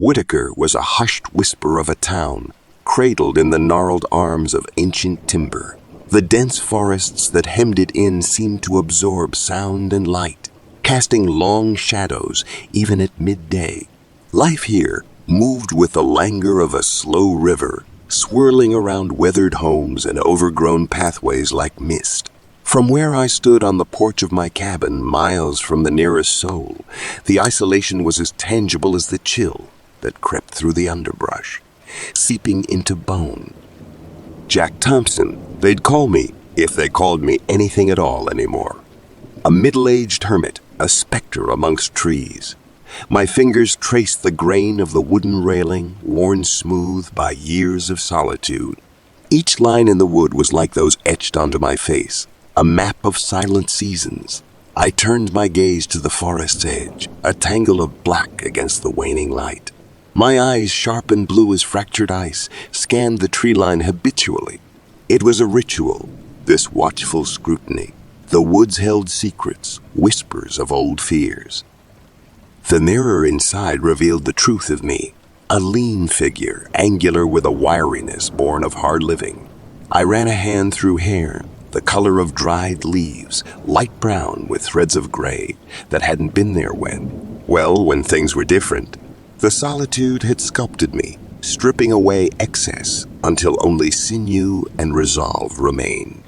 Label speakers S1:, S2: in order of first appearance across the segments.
S1: Whitaker was a hushed whisper of a town, cradled in the gnarled arms of ancient timber. The dense forests that hemmed it in seemed to absorb sound and light, casting long shadows even at midday. Life here moved with the languor of a slow river, swirling around weathered homes and overgrown pathways like mist. From where I stood on the porch of my cabin, miles from the nearest soul, the isolation was as tangible as the chill that crept through the underbrush, seeping into bone. Jack Thompson, they'd call me, if they called me anything at all anymore. A middle-aged hermit, a specter amongst trees. My fingers traced the grain of the wooden railing, worn smooth by years of solitude. Each line in the wood was like those etched onto my face, a map of silent seasons. I turned my gaze to the forest's edge, a tangle of black against the waning light. My eyes, sharp and blue as fractured ice, scanned the tree line habitually. It was a ritual, this watchful scrutiny. The woods held secrets, whispers of old fears. The mirror inside revealed the truth of me, a lean figure, angular with a wiriness born of hard living. I ran a hand through hair, the color of dried leaves, light brown with threads of gray that hadn't been there when things were different. The solitude had sculpted me, stripping away excess until only sinew and resolve remained.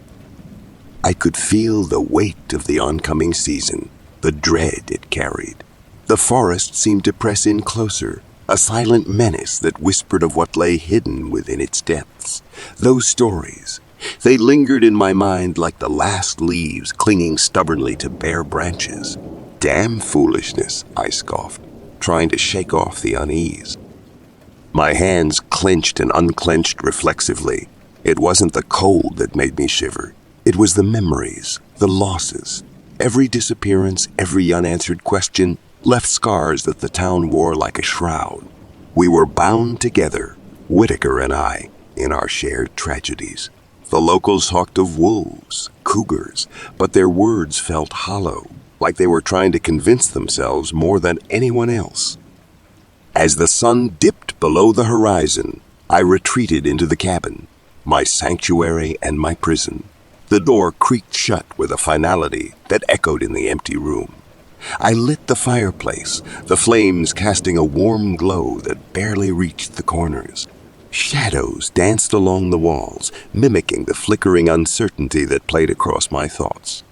S1: I could feel the weight of the oncoming season, the dread it carried. The forest seemed to press in closer, a silent menace that whispered of what lay hidden within its depths. Those stories, they lingered in my mind like the last leaves clinging stubbornly to bare branches. Damn foolishness, I scoffed, trying to shake off the unease. My hands clenched and unclenched reflexively. It wasn't the cold that made me shiver. It was the memories, the losses. Every disappearance, every unanswered question left scars that the town wore like a shroud. We were bound together, Whitaker and I, in our shared tragedies. The locals talked of wolves, cougars, but their words felt hollow, like they were trying to convince themselves more than anyone else. As the sun dipped below the horizon, I retreated into the cabin, my sanctuary and my prison. The door creaked shut with a finality that echoed in the empty room. I lit the fireplace, the flames casting a warm glow that barely reached the corners. Shadows danced along the walls, mimicking the flickering uncertainty that played across my thoughts.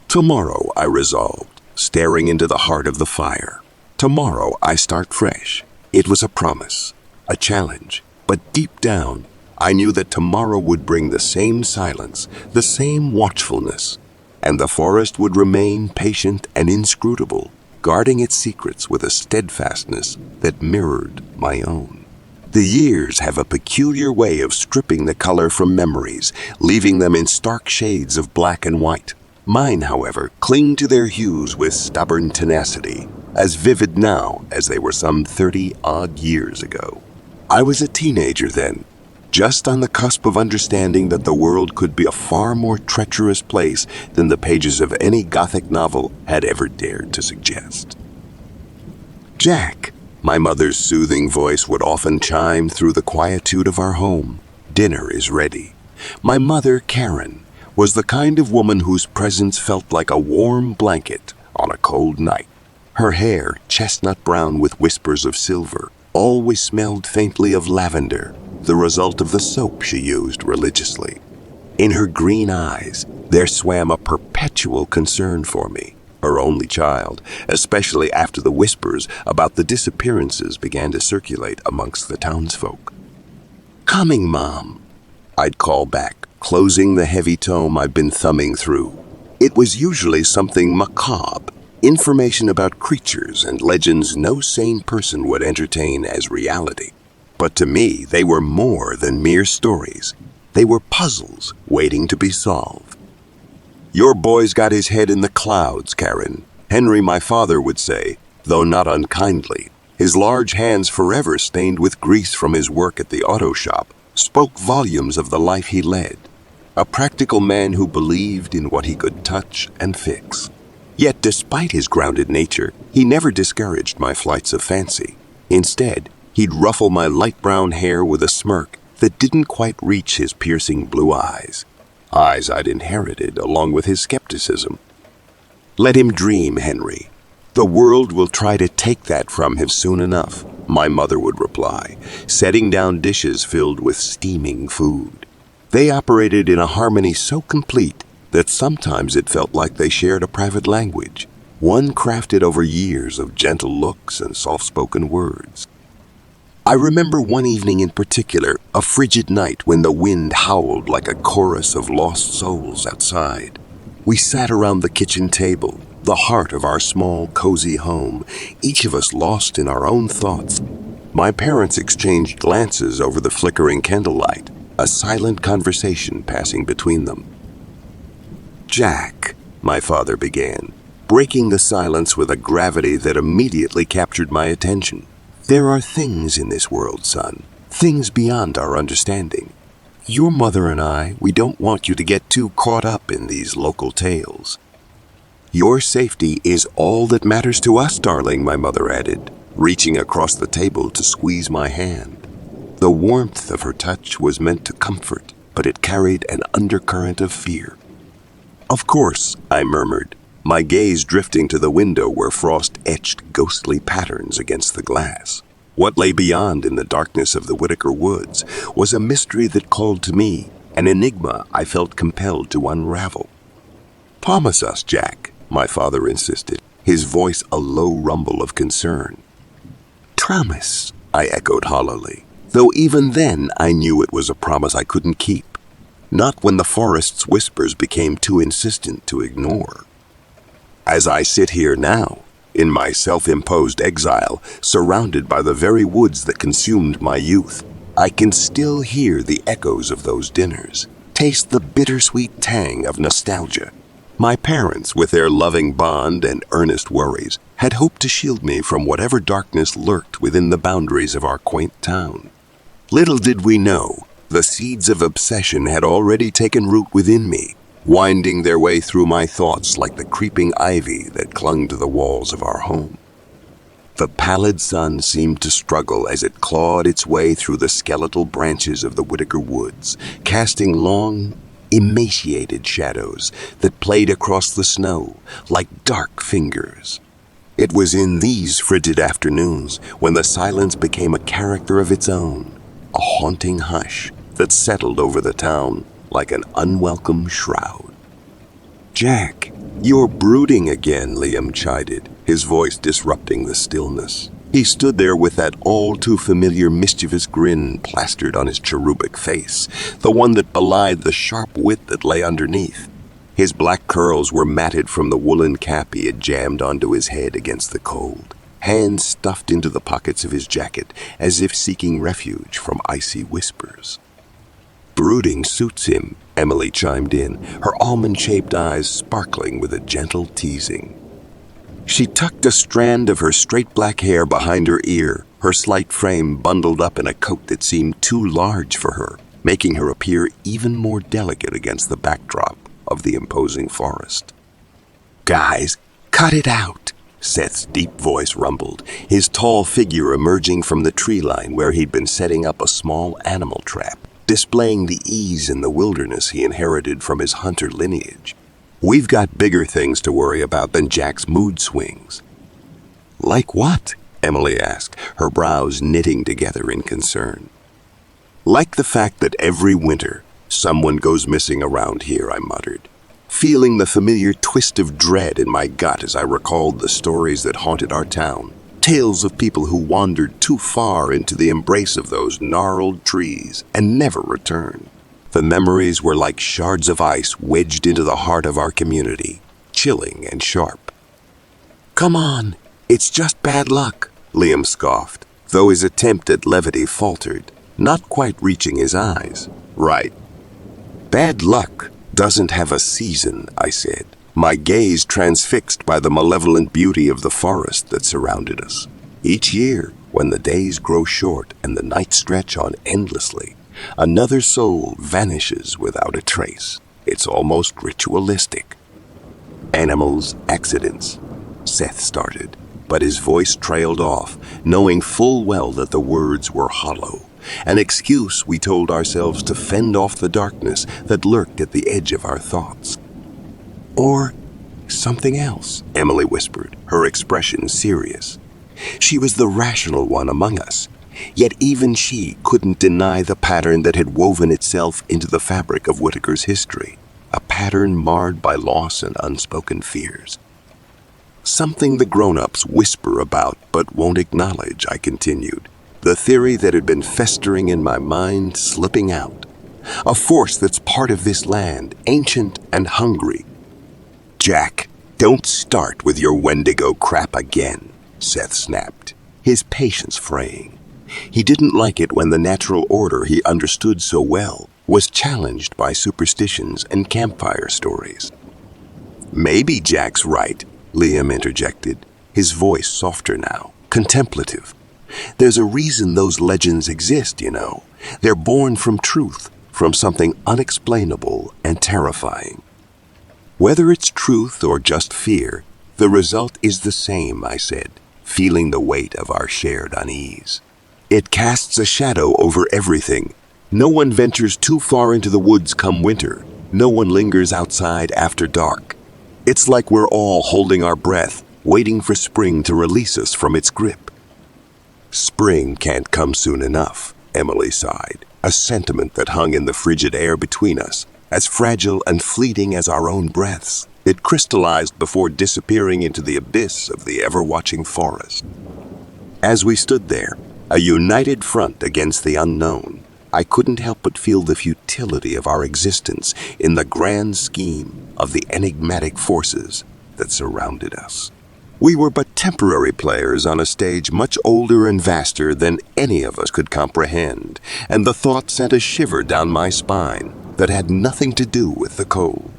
S1: Tomorrow, I resolved, staring into the heart of the fire. Tomorrow, I start fresh. It was a promise, a challenge, but deep down, I knew that tomorrow would bring the same silence, the same watchfulness, and the forest would remain patient and inscrutable, guarding its secrets with a steadfastness that mirrored my own. The years have a peculiar way of stripping the color from memories, leaving them in stark shades of black and white. Mine, however, cling to their hues with stubborn tenacity, as vivid now as they were some 30-odd years ago. I was a teenager then, just on the cusp of understanding that the world could be a far more treacherous place than the pages of any Gothic novel had ever dared to suggest. "Jack," my mother's soothing voice would often chime through the quietude of our home. "Dinner is ready." My mother, Karen, was the kind of woman whose presence felt like a warm blanket on a cold night. Her hair, chestnut brown with whispers of silver, always smelled faintly of lavender, the result of the soap she used religiously. In her green eyes, there swam a perpetual concern for me, her only child, especially after the whispers about the disappearances began to circulate amongst the townsfolk. "Coming, Mom," I'd call back, closing the heavy tome I'd been thumbing through. It was usually something macabre, information about creatures and legends no sane person would entertain as reality. But to me, they were more than mere stories. They were puzzles waiting to be solved. "Your boy's got his head in the clouds, Karen," Henry, my father, would say, though not unkindly. His large hands, forever stained with grease from his work at the auto shop, spoke volumes of the life he led. A practical man who believed in what he could touch and fix. Yet despite his grounded nature, he never discouraged my flights of fancy. Instead, he'd ruffle my light brown hair with a smirk that didn't quite reach his piercing blue eyes. Eyes I'd inherited along with his skepticism. "Let him dream, Henry. The world will try to take that from him soon enough," my mother would reply, setting down dishes filled with steaming food. They operated in a harmony so complete that sometimes it felt like they shared a private language, one crafted over years of gentle looks and soft-spoken words. I remember one evening in particular, a frigid night when the wind howled like a chorus of lost souls outside. We sat around the kitchen table, the heart of our small, cozy home, each of us lost in our own thoughts. My parents exchanged glances over the flickering candlelight, a silent conversation passing between them. "Jack," my father began, breaking the silence with a gravity that immediately captured my attention. "There are things in this world, son, things beyond our understanding. Your mother and we don't want you to get too caught up in these local tales." "Your safety is all that matters to us, darling," my mother added, reaching across the table to squeeze my hand. The warmth of her touch was meant to comfort, but it carried an undercurrent of fear. "Of course," I murmured, my gaze drifting to the window where frost etched ghostly patterns against the glass. What lay beyond in the darkness of the Whitaker Woods was a mystery that called to me, an enigma I felt compelled to unravel. "Promise us, Jack," my father insisted, his voice a low rumble of concern. "Promise," I echoed hollowly, though even then I knew it was a promise I couldn't keep. Not when the forest's whispers became too insistent to ignore. As I sit here now, in my self-imposed exile, surrounded by the very woods that consumed my youth, I can still hear the echoes of those dinners, taste the bittersweet tang of nostalgia. My parents, with their loving bond and earnest worries, had hoped to shield me from whatever darkness lurked within the boundaries of our quaint town. Little did we know, the seeds of obsession had already taken root within me, winding their way through my thoughts like the creeping ivy that clung to the walls of our home. The pallid sun seemed to struggle as it clawed its way through the skeletal branches of the Whitaker Woods, casting long, emaciated shadows that played across the snow like dark fingers. It was in these frigid afternoons when the silence became a character of its own, a haunting hush that settled over the town like an unwelcome shroud. "Jack, you're brooding again," Liam chided, his voice disrupting the stillness. He stood there with that all-too-familiar mischievous grin plastered on his cherubic face, the one that belied the sharp wit that lay underneath. His black curls were matted from the woolen cap he had jammed onto his head against the cold, hands stuffed into the pockets of his jacket as if seeking refuge from icy whispers. "Brooding suits him," Emily chimed in, her almond-shaped eyes sparkling with a gentle teasing. She tucked a strand of her straight black hair behind her ear, her slight frame bundled up in a coat that seemed too large for her, making her appear even more delicate against the backdrop of the imposing forest. "Guys, cut it out," Seth's deep voice rumbled, his tall figure emerging from the tree line where he'd been setting up a small animal trap, displaying the ease in the wilderness he inherited from his hunter lineage. "We've got bigger things to worry about than Jack's mood swings." "Like what?" Emily asked, her brows knitting together in concern. "Like the fact that every winter, someone goes missing around here," I muttered, feeling the familiar twist of dread in my gut as I recalled the stories that haunted our town. Tales of people who wandered too far into the embrace of those gnarled trees and never returned. The memories were like shards of ice wedged into the heart of our community, chilling and sharp. "Come on, it's just bad luck," Liam scoffed, though his attempt at levity faltered, not quite reaching his eyes. "Right. Bad luck doesn't have a season," I said, my gaze transfixed by the malevolent beauty of the forest that surrounded us. Each year, when the days grow short and the nights stretch on endlessly, another soul vanishes without a trace. It's almost ritualistic. "Animals, accidents," Seth started, But his voice trailed off, knowing full well that the words were hollow, an excuse we told ourselves to fend off the darkness that lurked at the edge of our thoughts. Or something else, Emily whispered, her expression serious. She was the rational one among us, yet even she couldn't deny the pattern that had woven itself into the fabric of Whitaker's history, a pattern marred by loss and unspoken fears. Something the grown-ups whisper about but won't acknowledge, I continued. The theory that had been festering in my mind slipping out. A force that's part of this land, ancient and hungry. Jack, don't start with your Wendigo crap again, Seth snapped, his patience fraying. He didn't like it when the natural order he understood so well was challenged by superstitions and campfire stories. Maybe Jack's right, Liam interjected, his voice softer now, contemplative. There's a reason those legends exist, you know. They're born from truth, from something unexplainable and terrifying. Whether it's truth or just fear, the result is the same, I said, feeling the weight of our shared unease. It casts a shadow over everything. No one ventures too far into the woods come winter. No one lingers outside after dark. It's like we're all holding our breath, waiting for spring to release us from its grip. Spring can't come soon enough, Emily sighed, a sentiment that hung in the frigid air between us, as fragile and fleeting as our own breaths. It crystallized before disappearing into the abyss of the ever-watching forest. As we stood there, a united front against the unknown, I couldn't help but feel the futility of our existence in the grand scheme of the enigmatic forces that surrounded us. We were but temporary players on a stage much older and vaster than any of us could comprehend, and the thought sent a shiver down my spine that had nothing to do with the cold.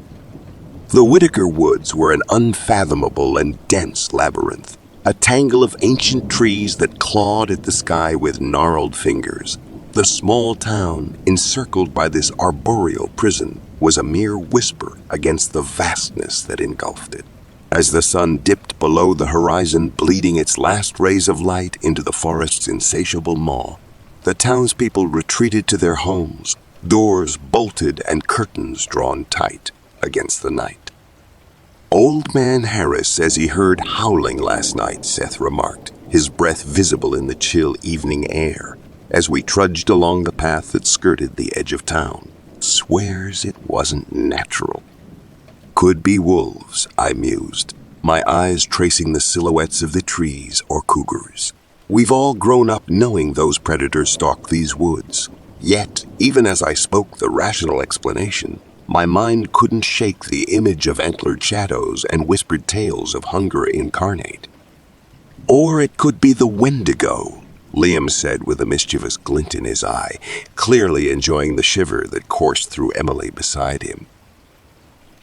S1: The Whitaker woods were an unfathomable and dense labyrinth, a tangle of ancient trees that clawed at the sky with gnarled fingers. The small town, encircled by this arboreal prison, was a mere whisper against the vastness that engulfed it. As the sun dipped below the horizon, bleeding its last rays of light into the forest's insatiable maw, the townspeople retreated to their homes, doors bolted and curtains drawn tight against the night. Old Man Harris says he heard howling last night, Seth remarked, his breath visible in the chill evening air, as we trudged along the path that skirted the edge of town. Swears it wasn't natural. Could be wolves, I mused, my eyes tracing the silhouettes of the trees or cougars. We've all grown up knowing those predators stalk these woods. Yet, even as I spoke the rational explanation, my mind couldn't shake the image of antlered shadows and whispered tales of hunger incarnate. Or it could be the Wendigo, Liam said with a mischievous glint in his eye, clearly enjoying the shiver that coursed through Emily beside him.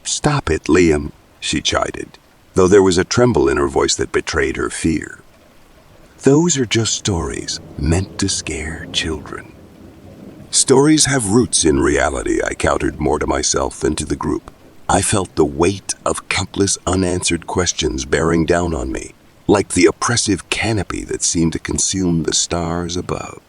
S1: Stop it, Liam, she chided, though there was a tremble in her voice that betrayed her fear. Those are just stories meant to scare children. Stories have roots in reality, I countered more to myself than to the group. I felt the weight of countless unanswered questions bearing down on me, like the oppressive canopy that seemed to consume the stars above.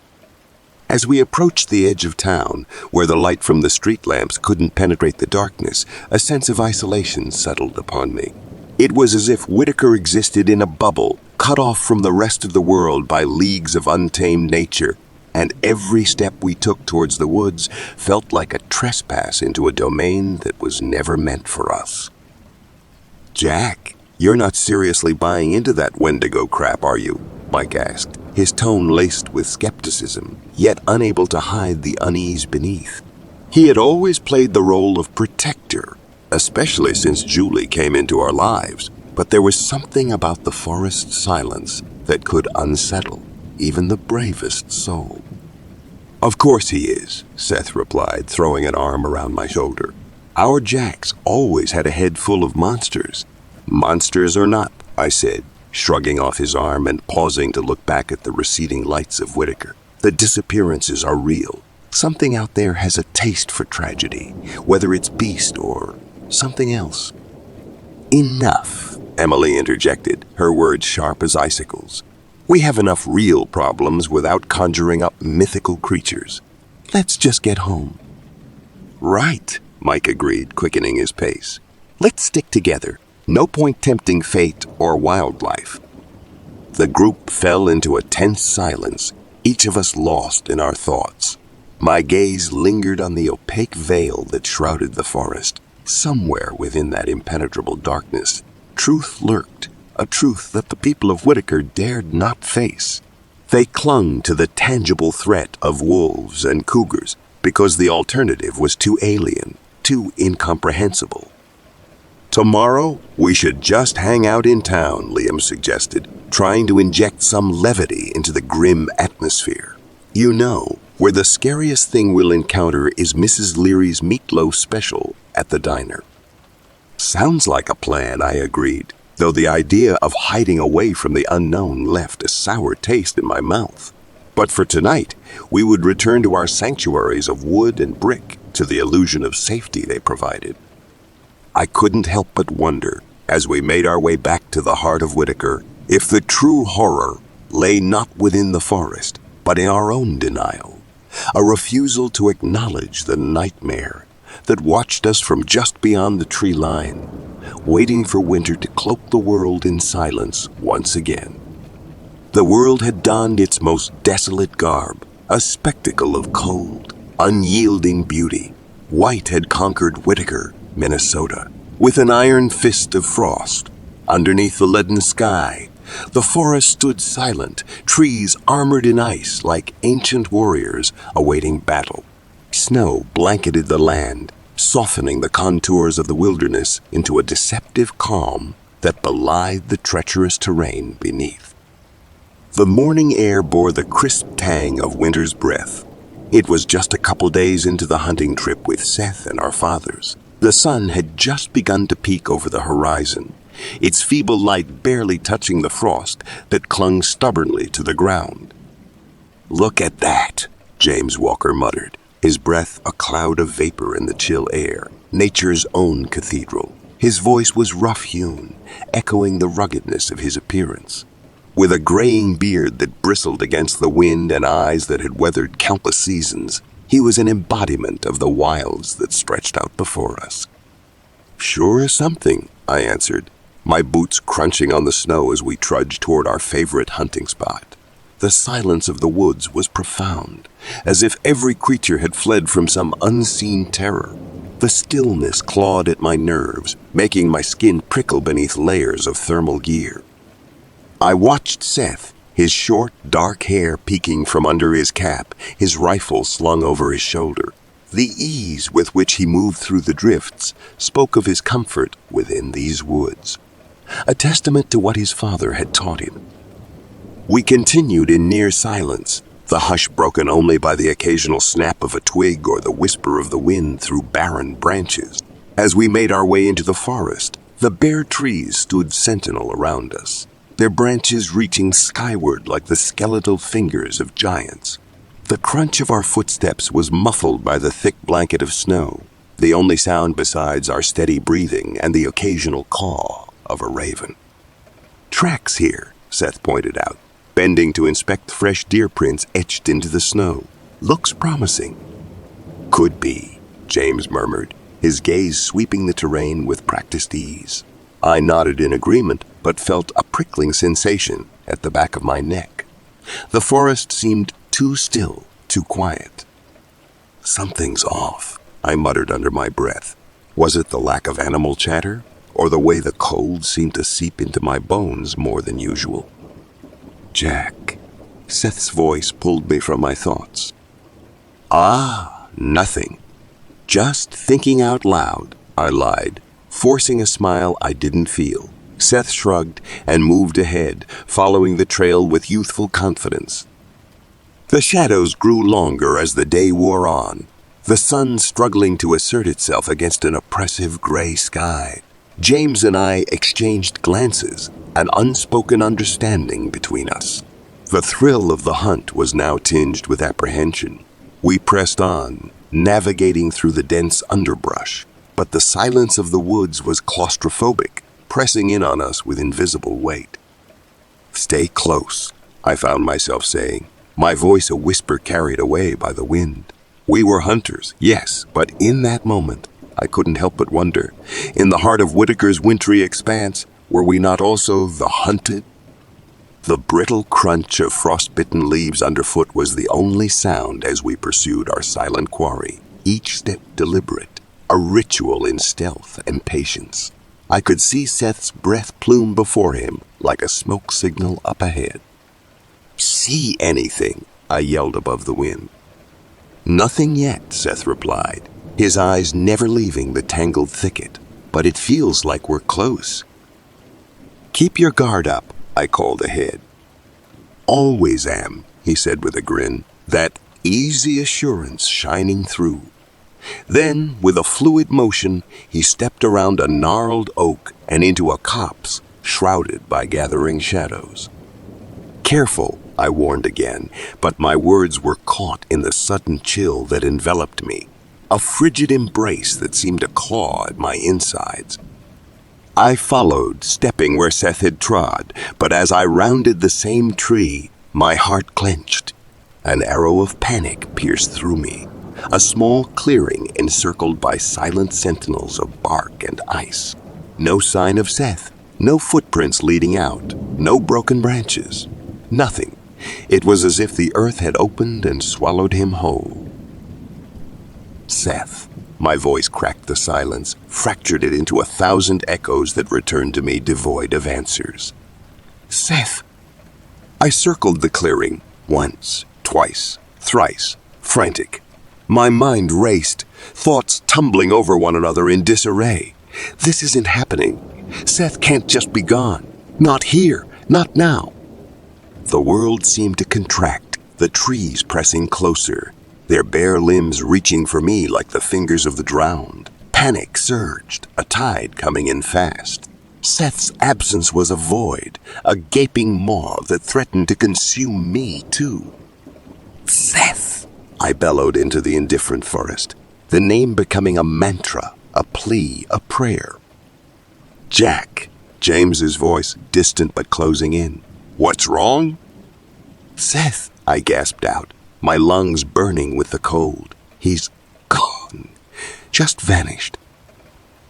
S1: As we approached the edge of town, where the light from the street lamps couldn't penetrate the darkness, a sense of isolation settled upon me. It was as if Whitaker existed in a bubble, cut off from the rest of the world by leagues of untamed nature, and every step we took towards the woods felt like a trespass into a domain that was never meant for us. Jack, you're not seriously buying into that Wendigo crap, are you? Mike asked, his tone laced with skepticism, yet unable to hide the unease beneath. He had always played the role of protector, especially since Julie came into our lives, but there was something about the forest silence that could unsettle even the bravest soul. Of course he is, Seth replied, throwing an arm around my shoulder. Our Jack's always had a head full of monsters. Monsters or not, I said, shrugging off his arm and pausing to look back at the receding lights of Whitaker. The disappearances are real. Something out there has a taste for tragedy, whether it's beast or something else. Enough, Emily interjected, her words sharp as icicles. "We have enough real problems without conjuring up mythical creatures. Let's just get home." "Right," Mike agreed, quickening his pace. "Let's stick together. No point tempting fate or wildlife." The group fell into a tense silence, each of us lost in our thoughts. My gaze lingered on the opaque veil that shrouded the forest. Somewhere within that impenetrable darkness, truth lurked, a truth that the people of Whitaker dared not face. They clung to the tangible threat of wolves and cougars because the alternative was too alien, too incomprehensible. "Tomorrow, we should just hang out in town," Liam suggested, trying to inject some levity into the grim atmosphere. "You know, where the scariest thing we'll encounter is Mrs. Leary's meatloaf special at the diner." "Sounds like a plan," I agreed, though the idea of hiding away from the unknown left a sour taste in my mouth. But for tonight, we would return to our sanctuaries of wood and brick, to the illusion of safety they provided. I couldn't help but wonder, as we made our way back to the heart of Whitaker, if the true horror lay not within the forest, but in our own denial, a refusal to acknowledge the nightmare that watched us from just beyond the tree line, waiting for winter to cloak the world in silence once again. The world had donned its most desolate garb, a spectacle of cold, unyielding beauty. White had conquered Whitaker, Minnesota, with an iron fist of frost. Underneath the leaden sky, the forest stood silent, trees armored in ice like ancient warriors awaiting battle. Snow blanketed the land, softening the contours of the wilderness into a deceptive calm that belied the treacherous terrain beneath. The morning air bore the crisp tang of winter's breath. It was just a couple days into the hunting trip with Seth and our fathers. The sun had just begun to peek over the horizon, its feeble light barely touching the frost that clung stubbornly to the ground. "Look at that," James Walker muttered, his breath a cloud of vapor in the chill air, nature's own cathedral. His voice was rough-hewn, echoing the ruggedness of his appearance. With a graying beard that bristled against the wind and eyes that had weathered countless seasons, he was an embodiment of the wilds that stretched out before us. "Sure is something," I answered, my boots crunching on the snow as we trudged toward our favorite hunting spot. The silence of the woods was profound, as if every creature had fled from some unseen terror. The stillness clawed at my nerves, making my skin prickle beneath layers of thermal gear. I watched Seth, his short, dark hair peeking from under his cap, his rifle slung over his shoulder. The ease with which he moved through the drifts spoke of his comfort within these woods, a testament to what his father had taught him. We continued in near silence, the hush broken only by the occasional snap of a twig or the whisper of the wind through barren branches. As we made our way into the forest, the bare trees stood sentinel around us, their branches reaching skyward like the skeletal fingers of giants. The crunch of our footsteps was muffled by the thick blanket of snow, the only sound besides our steady breathing and the occasional caw of a raven. "Tracks here," Seth pointed out, bending to inspect the fresh deer prints etched into the snow. "Looks promising." "Could be," James murmured, his gaze sweeping the terrain with practiced ease. I nodded in agreement, but felt a prickling sensation at the back of my neck. The forest seemed too still, too quiet. "Something's off," I muttered under my breath. Was it the lack of animal chatter, or the way the cold seemed to seep into my bones more than usual? "Jack." Seth's voice pulled me from my thoughts. "Ah, nothing. Just thinking out loud," I lied, forcing a smile I didn't feel. Seth shrugged and moved ahead, following the trail with youthful confidence. The shadows grew longer as the day wore on, the sun struggling to assert itself against an oppressive gray sky. James and I exchanged glances, an unspoken understanding between us. The thrill of the hunt was now tinged with apprehension. We pressed on, navigating through the dense underbrush, but the silence of the woods was claustrophobic, pressing in on us with invisible weight. "Stay close," I found myself saying, my voice a whisper carried away by the wind. We were hunters, yes, but in that moment, I couldn't help but wonder, in the heart of Whitaker's wintry expanse, were we not also the hunted? The brittle crunch of frostbitten leaves underfoot was the only sound as we pursued our silent quarry, each step deliberate, a ritual in stealth and patience. I could see Seth's breath plume before him like a smoke signal up ahead. "See anything?" I yelled above the wind. "Nothing yet," Seth replied, his eyes never leaving the tangled thicket, "but it feels like we're close." "Keep your guard up," I called ahead. "Always am," he said with a grin, that easy assurance shining through. Then, with a fluid motion, he stepped around a gnarled oak and into a copse shrouded by gathering shadows. "Careful," I warned again, but my words were caught in the sudden chill that enveloped me, a frigid embrace that seemed to claw at my insides. I followed, stepping where Seth had trod, but as I rounded the same tree, my heart clenched. An arrow of panic pierced through me, a small clearing encircled by silent sentinels of bark and ice. No sign of Seth, no footprints leading out, no broken branches. Nothing. It was as if the earth had opened and swallowed him whole. "Seth." My voice cracked the silence, fractured it into 1,000 echoes that returned to me devoid of answers. "Seth." I circled the clearing, once, twice, thrice, frantic. My mind raced, thoughts tumbling over one another in disarray. This isn't happening. Seth can't just be gone. Not here, not now. The world seemed to contract, the trees pressing closer, their bare limbs reaching for me like the fingers of the drowned. Panic surged, a tide coming in fast. Seth's absence was a void, a gaping maw that threatened to consume me too. "Seth!" I bellowed into the indifferent forest, the name becoming a mantra, a plea, a prayer. "Jack," James's voice, distant but closing in. "What's wrong?" "Seth," I gasped out, my lungs burning with the cold. "He's gone. Just vanished."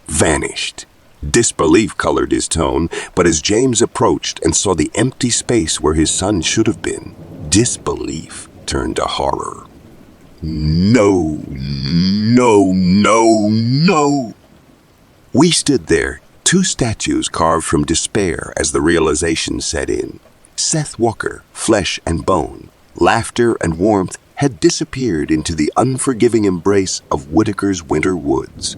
S1: Vanished. Disbelief colored his tone, but as James approached and saw the empty space where his son should have been, disbelief turned to horror. "No, no, no, no." We stood there, two statues carved from despair as the realization set in. Seth Walker, flesh and bone, laughter and warmth had disappeared into the unforgiving embrace of Whitaker's winter woods.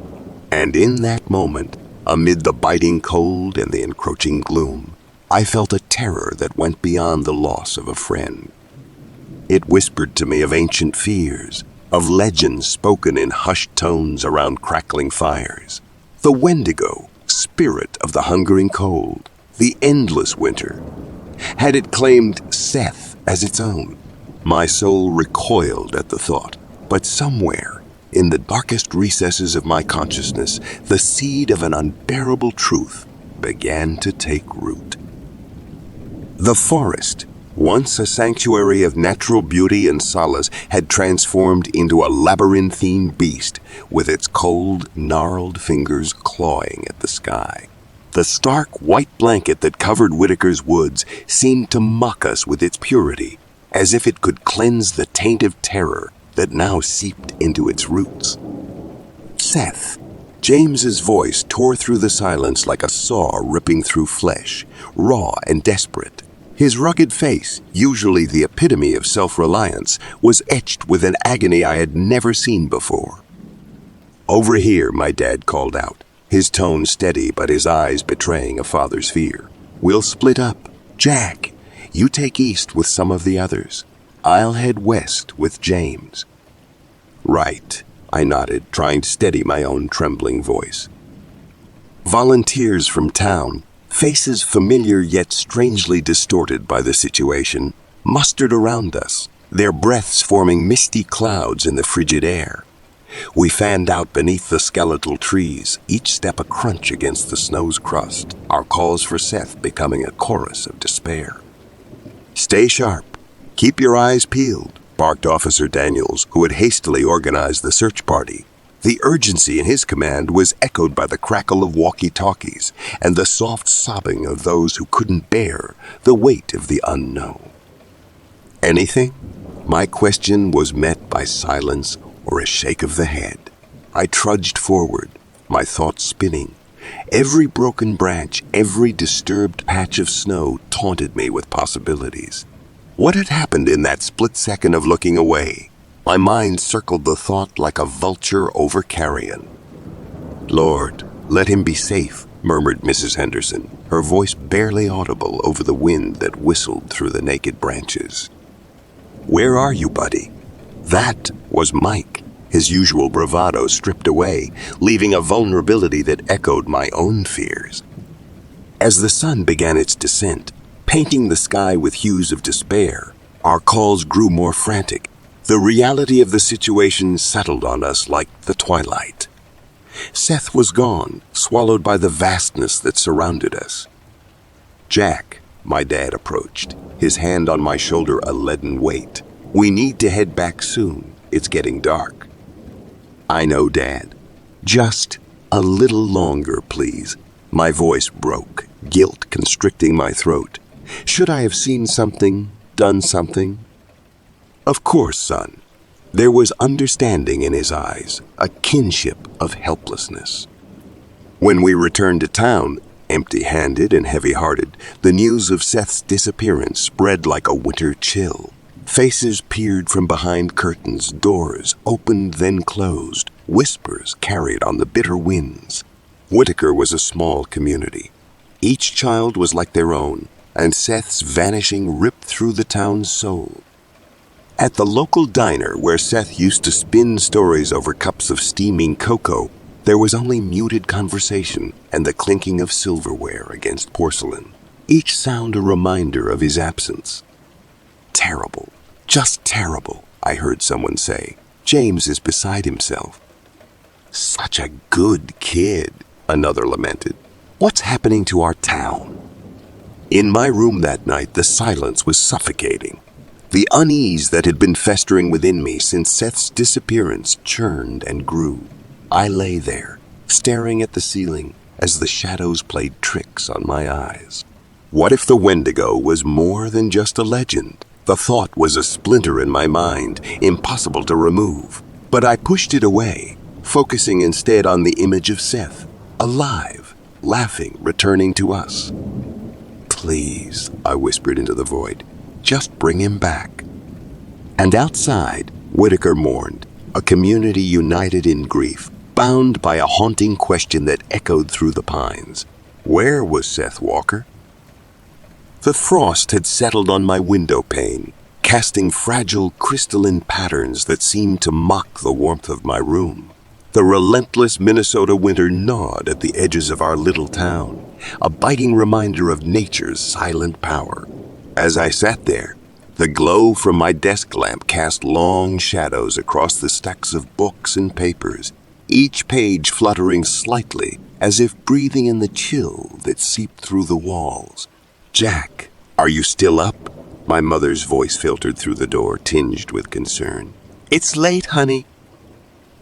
S1: And in that moment, amid the biting cold and the encroaching gloom, I felt a terror that went beyond the loss of a friend. It whispered to me of ancient fears, of legends spoken in hushed tones around crackling fires. The Wendigo, spirit of the hungering cold, the endless winter. Had it claimed Seth as its own? My soul recoiled at the thought, but somewhere, in the darkest recesses of my consciousness, the seed of an unbearable truth began to take root. The forest, once a sanctuary of natural beauty and solace, had transformed into a labyrinthine beast with its cold, gnarled fingers clawing at the sky. The stark white blanket that covered Whitaker's woods seemed to mock us with its purity, as if it could cleanse the taint of terror that now seeped into its roots. "Seth." James's voice tore through the silence like a saw ripping through flesh, raw and desperate. His rugged face, usually the epitome of self-reliance, was etched with an agony I had never seen before. "Over here," my dad called out, his tone steady but his eyes betraying a father's fear. "We'll split up. Jack, you take east with some of the others. I'll head west with James." "Right," I nodded, trying to steady my own trembling voice. Volunteers from town, faces familiar yet strangely distorted by the situation, mustered around us, their breaths forming misty clouds in the frigid air. We fanned out beneath the skeletal trees, each step a crunch against the snow's crust, our calls for Seth becoming a chorus of despair. "Stay sharp. Keep your eyes peeled," barked Officer Daniels, who had hastily organized the search party. The urgency in his command was echoed by the crackle of walkie-talkies and the soft sobbing of those who couldn't bear the weight of the unknown. "Anything?" My question was met by silence or a shake of the head. I trudged forward, my thoughts spinning. Every broken branch, every disturbed patch of snow taunted me with possibilities. What had happened in that split second of looking away? My mind circled the thought like a vulture over carrion. "Lord, let him be safe," murmured Mrs. Henderson, her voice barely audible over the wind that whistled through the naked branches. "Where are you, buddy?" That was Mike, his usual bravado stripped away, leaving a vulnerability that echoed my own fears. As the sun began its descent, painting the sky with hues of despair, our calls grew more frantic. The reality of the situation settled on us like the twilight. Seth was gone, swallowed by the vastness that surrounded us. "Jack," my dad approached, his hand on my shoulder a leaden weight. "We need to head back soon. It's getting dark." "I know, Dad. Just a little longer, please." My voice broke, guilt constricting my throat. Should I have seen something, done something? "Of course, son." There was understanding in his eyes, a kinship of helplessness. When we returned to town, empty-handed and heavy-hearted, the news of Seth's disappearance spread like a winter chill. Faces peered from behind curtains, doors opened then closed, whispers carried on the bitter winds. Whitaker was a small community. Each child was like their own, and Seth's vanishing ripped through the town's soul. At the local diner where Seth used to spin stories over cups of steaming cocoa, there was only muted conversation and the clinking of silverware against porcelain, each sound a reminder of his absence. "Terrible, just terrible," I heard someone say. "James is beside himself." "Such a good kid," another lamented. "What's happening to our town?" In my room that night, the silence was suffocating. The unease that had been festering within me since Seth's disappearance churned and grew. I lay there, staring at the ceiling as the shadows played tricks on my eyes. What if the Wendigo was more than just a legend? The thought was a splinter in my mind, impossible to remove. But I pushed it away, focusing instead on the image of Seth, alive, laughing, returning to us. "Please," I whispered into the void, "just bring him back." And outside, Whitaker mourned, a community united in grief, bound by a haunting question that echoed through the pines. Where was Seth Walker? The frost had settled on my window pane, casting fragile crystalline patterns that seemed to mock the warmth of my room. The relentless Minnesota winter gnawed at the edges of our little town, a biting reminder of nature's silent power. As I sat there, the glow from my desk lamp cast long shadows across the stacks of books and papers, each page fluttering slightly as if breathing in the chill that seeped through the walls. "Jack, are you still up?" My mother's voice filtered through the door, tinged with concern. "It's late, honey."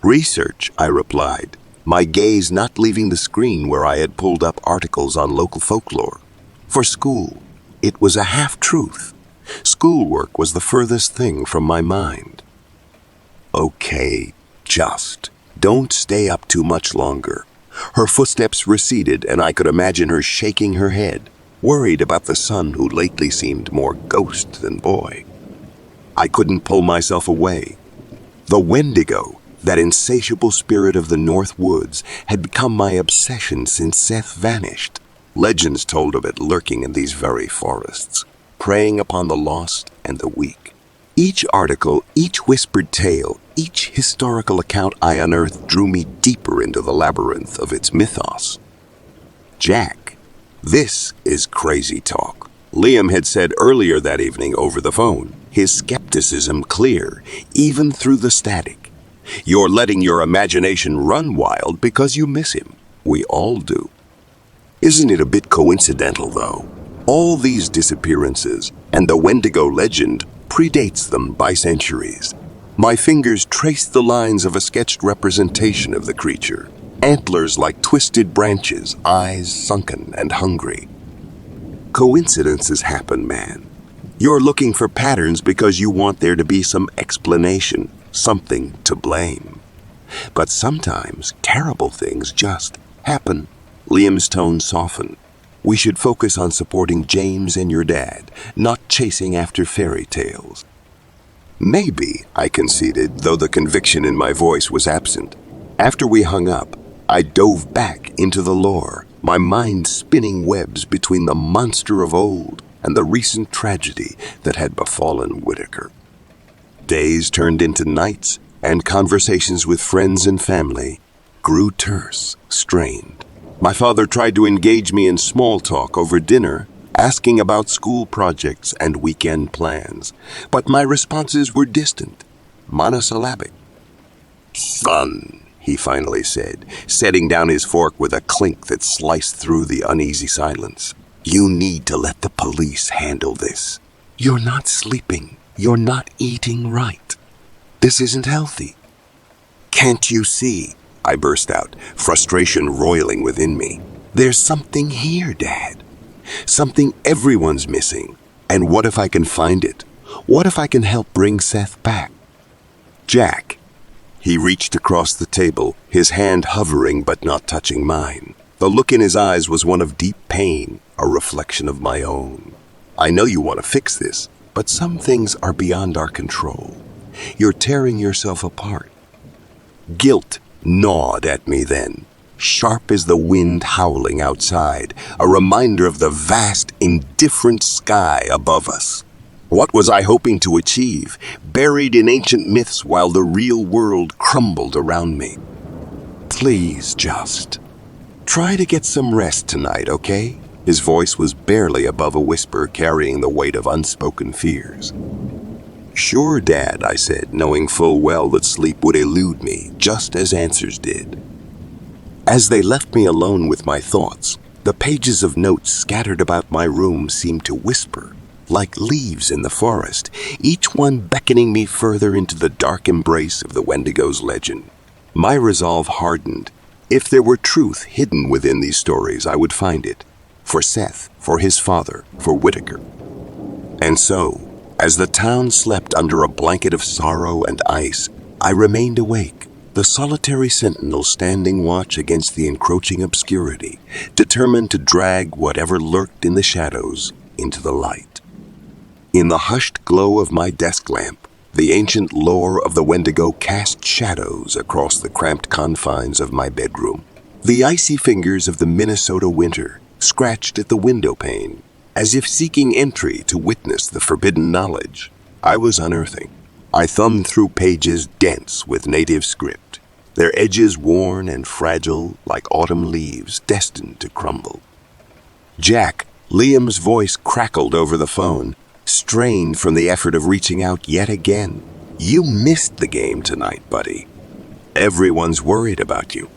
S1: "Research," I replied, my gaze not leaving the screen where I had pulled up articles on local folklore. For school, it was a half-truth. Schoolwork was the furthest thing from my mind. "Okay, just don't stay up too much longer." Her footsteps receded, and I could imagine her shaking her head, worried about the son who lately seemed more ghost than boy. I couldn't pull myself away. The Wendigo, that insatiable spirit of the North Woods, had become my obsession since Seth vanished. Legends told of it lurking in these very forests, preying upon the lost and the weak. Each article, each whispered tale, each historical account I unearthed drew me deeper into the labyrinth of its mythos. "Jack, this is crazy talk," Liam had said earlier that evening over the phone, his skepticism clear, even through the static. You're letting your imagination run wild because you miss him. We all do. Isn't it a bit coincidental, though? All these disappearances and the Wendigo legend predates them by centuries. My fingers traced the lines of a sketched representation of the creature. Antlers like twisted branches, eyes sunken and hungry. Coincidences happen, man. You're looking for patterns because you want there to be some explanation, something to blame. But sometimes terrible things just happen. Liam's tone softened. We should focus on supporting James and your dad, not chasing after fairy tales. Maybe, I conceded, though the conviction in my voice was absent. After we hung up, I dove back into the lore, my mind spinning webs between the monster of old and the recent tragedy that had befallen Whitaker. Days turned into nights, and conversations with friends and family grew terse, strained. My father tried to engage me in small talk over dinner, asking about school projects and weekend plans, but my responses were distant, monosyllabic. "Son," he finally said, setting down his fork with a clink that sliced through the uneasy silence. "You need to let the police handle this. You're not sleeping. You're not eating right. This isn't healthy." "Can't you see?" I burst out, frustration roiling within me. "There's something here, Dad. Something everyone's missing. And what if I can find it? What if I can help bring Seth back?" "Jack." He reached across the table, his hand hovering but not touching mine. The look in his eyes was one of deep pain, a reflection of my own. "I know you want to fix this, but some things are beyond our control. You're tearing yourself apart." Guilt gnawed at me then, sharp as the wind howling outside, a reminder of the vast, indifferent sky above us. What was I hoping to achieve, buried in ancient myths while the real world crumbled around me? "Please just try to get some rest tonight, okay?" His voice was barely above a whisper, carrying the weight of unspoken fears. "Sure, Dad," I said, knowing full well that sleep would elude me, just as answers did. As they left me alone with my thoughts, the pages of notes scattered about my room seemed to whisper, like leaves in the forest, each one beckoning me further into the dark embrace of the Wendigo's legend. My resolve hardened. If there were truth hidden within these stories, I would find it. For Seth, for his father, for Whitaker. And so, as the town slept under a blanket of sorrow and ice, I remained awake, the solitary sentinel standing watch against the encroaching obscurity, determined to drag whatever lurked in the shadows into the light. In the hushed glow of my desk lamp, the ancient lore of the Wendigo cast shadows across the cramped confines of my bedroom. The icy fingers of the Minnesota winter scratched at the window pane, as if seeking entry to witness the forbidden knowledge I was unearthing. I thumbed through pages dense with native script, their edges worn and fragile like autumn leaves destined to crumble. "Jack," Liam's voice crackled over the phone, strained from the effort of reaching out yet again. "You missed the game tonight, buddy. Everyone's worried about you."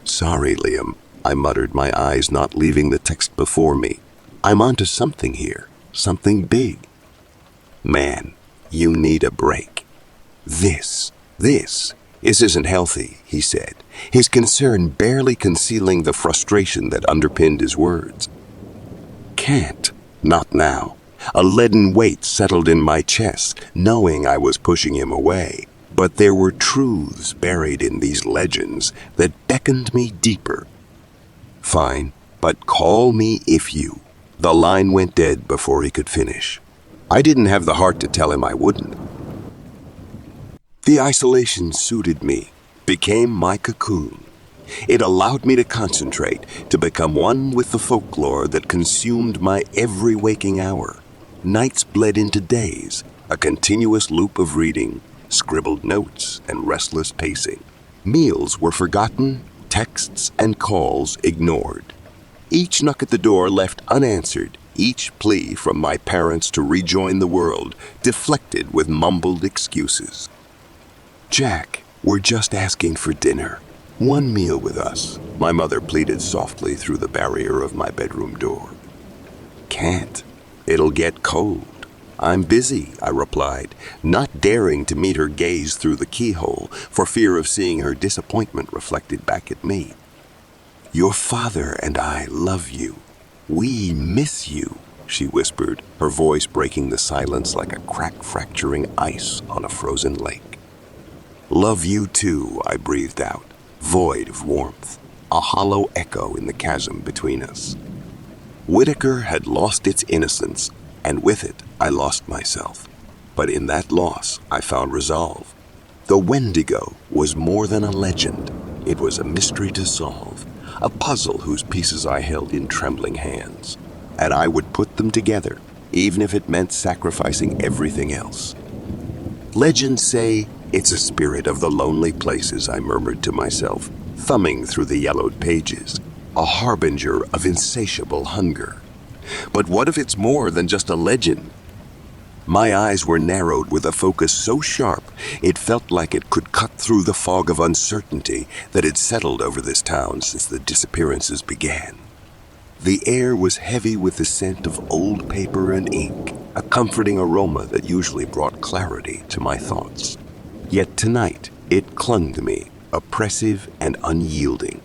S1: "Sorry, Liam," I muttered, my eyes not leaving the text before me. "I'm onto something here, something big." "Man, you need a break. This isn't healthy," he said, his concern barely concealing the frustration that underpinned his words. "Can't, not now." A leaden weight settled in my chest, knowing I was pushing him away. But there were truths buried in these legends that beckoned me deeper. "Fine, but call me if you." The line went dead before he could finish. I didn't have the heart to tell him I wouldn't. The isolation suited me, became my cocoon. It allowed me to concentrate, to become one with the folklore that consumed my every waking hour. Nights bled into days, a continuous loop of reading, scribbled notes, and restless pacing. Meals were forgotten, texts and calls ignored. Each knock at the door left unanswered, each plea from my parents to rejoin the world deflected with mumbled excuses. "Jack," We're just asking for dinner. One meal with us, my mother pleaded softly through the barrier of my bedroom door. Can't. It'll get cold. I'm busy, I replied, not daring to meet her gaze through the keyhole for fear of seeing her disappointment reflected back at me. Your father and I love you. We miss you, she whispered, her voice breaking the silence like a crack fracturing ice on a frozen lake. Love you too, I breathed out, void of warmth, a hollow echo in the chasm between us. Whitaker had lost its innocence, and with it I lost myself. But in that loss I found resolve. The Wendigo was more than a legend. It was a mystery to solve, a puzzle whose pieces I held in trembling hands. And I would put them together, even if it meant sacrificing everything else. Legends say it's a spirit of the lonely places, I murmured to myself, thumbing through the yellowed pages, a harbinger of insatiable hunger. But what if it's more than just a legend? My eyes were narrowed with a focus so sharp it felt like it could cut through the fog of uncertainty that had settled over this town since the disappearances began. The air was heavy with the scent of old paper and ink, a comforting aroma that usually brought clarity to my thoughts. Yet tonight it clung to me, oppressive and unyielding.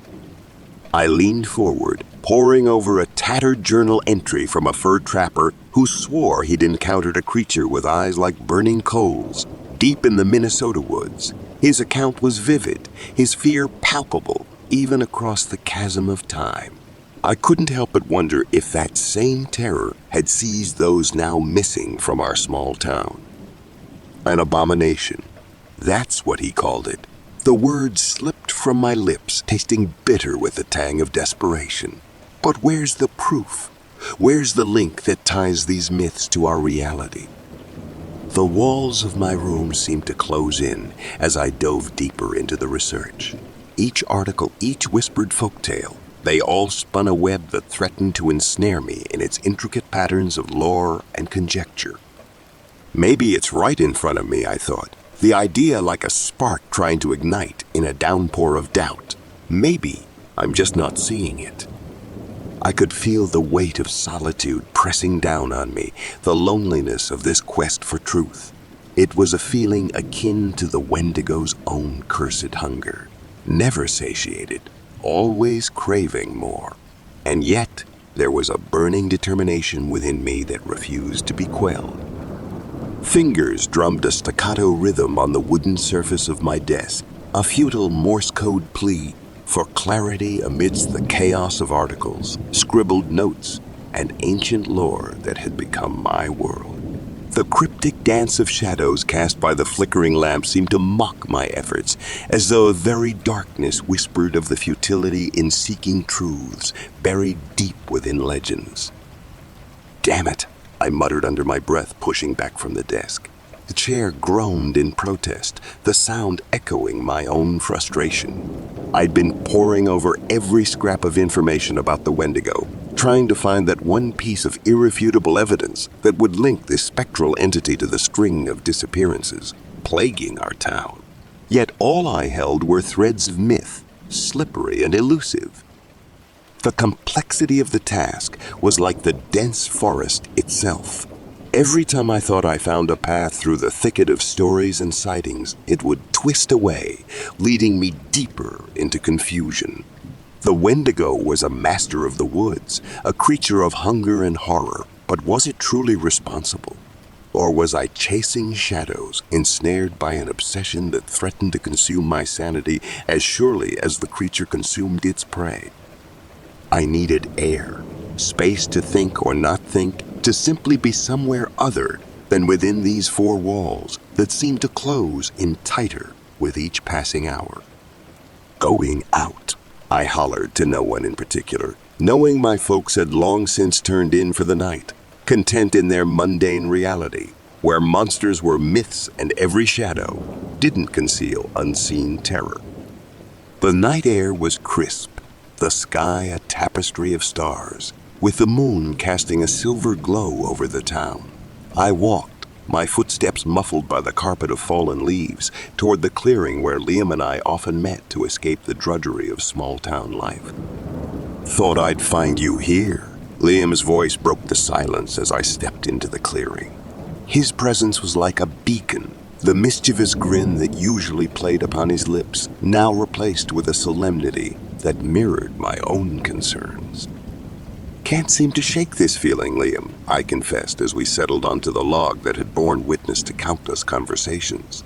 S1: I leaned forward, poring over a tattered journal entry from a fur trapper who swore he'd encountered a creature with eyes like burning coals, deep in the Minnesota woods. His account was vivid, his fear palpable, even across the chasm of time. I couldn't help but wonder if that same terror had seized those now missing from our small town. An abomination. That's what he called it. The words slipped from my lips, tasting bitter with the tang of desperation. But where's the proof? Where's the link that ties these myths to our reality? The walls of my room seemed to close in as I dove deeper into the research. Each article, each whispered folktale, they all spun a web that threatened to ensnare me in its intricate patterns of lore and conjecture. Maybe it's right in front of me, I thought. The idea like a spark trying to ignite in a downpour of doubt. Maybe I'm just not seeing it. I could feel the weight of solitude pressing down on me, the loneliness of this quest for truth. It was a feeling akin to the Wendigo's own cursed hunger. Never satiated, always craving more. And yet, there was a burning determination within me that refused to be quelled. Fingers drummed a staccato rhythm on the wooden surface of my desk, a futile Morse code plea for clarity amidst the chaos of articles, scribbled notes, and ancient lore that had become my world. The cryptic dance of shadows cast by the flickering lamp seemed to mock my efforts, as though a very darkness whispered of the futility in seeking truths buried deep within legends. Damn it, I muttered under my breath, pushing back from the desk. The chair groaned in protest, the sound echoing my own frustration. I'd been poring over every scrap of information about the Wendigo, trying to find that one piece of irrefutable evidence that would link this spectral entity to the string of disappearances plaguing our town. Yet all I held were threads of myth, slippery and elusive. The complexity of the task was like the dense forest itself. Every time I thought I found a path through the thicket of stories and sightings, it would twist away, leading me deeper into confusion. The Wendigo was a master of the woods, a creature of hunger and horror, but was it truly responsible? Or was I chasing shadows, ensnared by an obsession that threatened to consume my sanity as surely as the creature consumed its prey? I needed air, space to think or not think, to simply be somewhere other than within these four walls that seemed to close in tighter with each passing hour. Going out, I hollered to no one in particular, knowing my folks had long since turned in for the night, content in their mundane reality, where monsters were myths and every shadow didn't conceal unseen terror. The night air was crisp, the sky a tapestry of stars, with the moon casting a silver glow over the town. I walked, my footsteps muffled by the carpet of fallen leaves, toward the clearing where Liam and I often met to escape the drudgery of small-town life. "Thought I'd find you here." Liam's voice broke the silence as I stepped into the clearing. His presence was like a beacon, the mischievous grin that usually played upon his lips, now replaced with a solemnity that mirrored my own concerns. "Can't seem to shake this feeling, Liam," I confessed as we settled onto the log that had borne witness to countless conversations.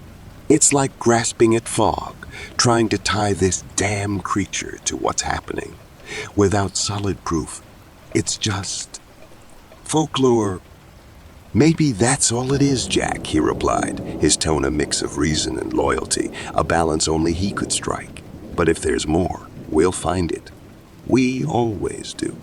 S1: "It's like grasping at fog, trying to tie this damn creature to what's happening. Without solid proof, it's just folklore." "Maybe that's all it is, Jack," he replied, his tone a mix of reason and loyalty, a balance only he could strike. "But if there's more, we'll find it. We always do."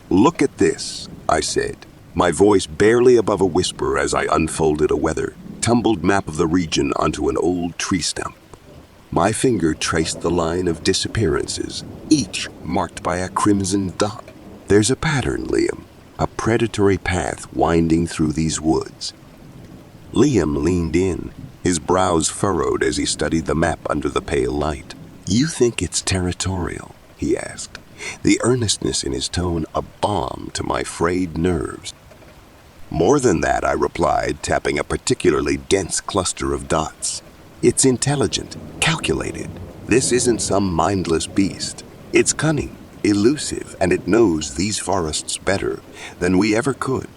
S1: "Look at this," I said, my voice barely above a whisper as I unfolded a weather-tumbled map of the region onto an old tree stump. My finger traced the line of disappearances, each marked by a crimson dot. "There's a pattern, Liam, a predatory path winding through these woods." Liam leaned in, his brows furrowed as he studied the map under the pale light. "You think it's territorial?" he asked, the earnestness in his tone a balm to my frayed nerves. "More than that," I replied, tapping a particularly dense cluster of dots. "It's intelligent, calculated. This isn't some mindless beast. It's cunning, elusive, and it knows these forests better than we ever could."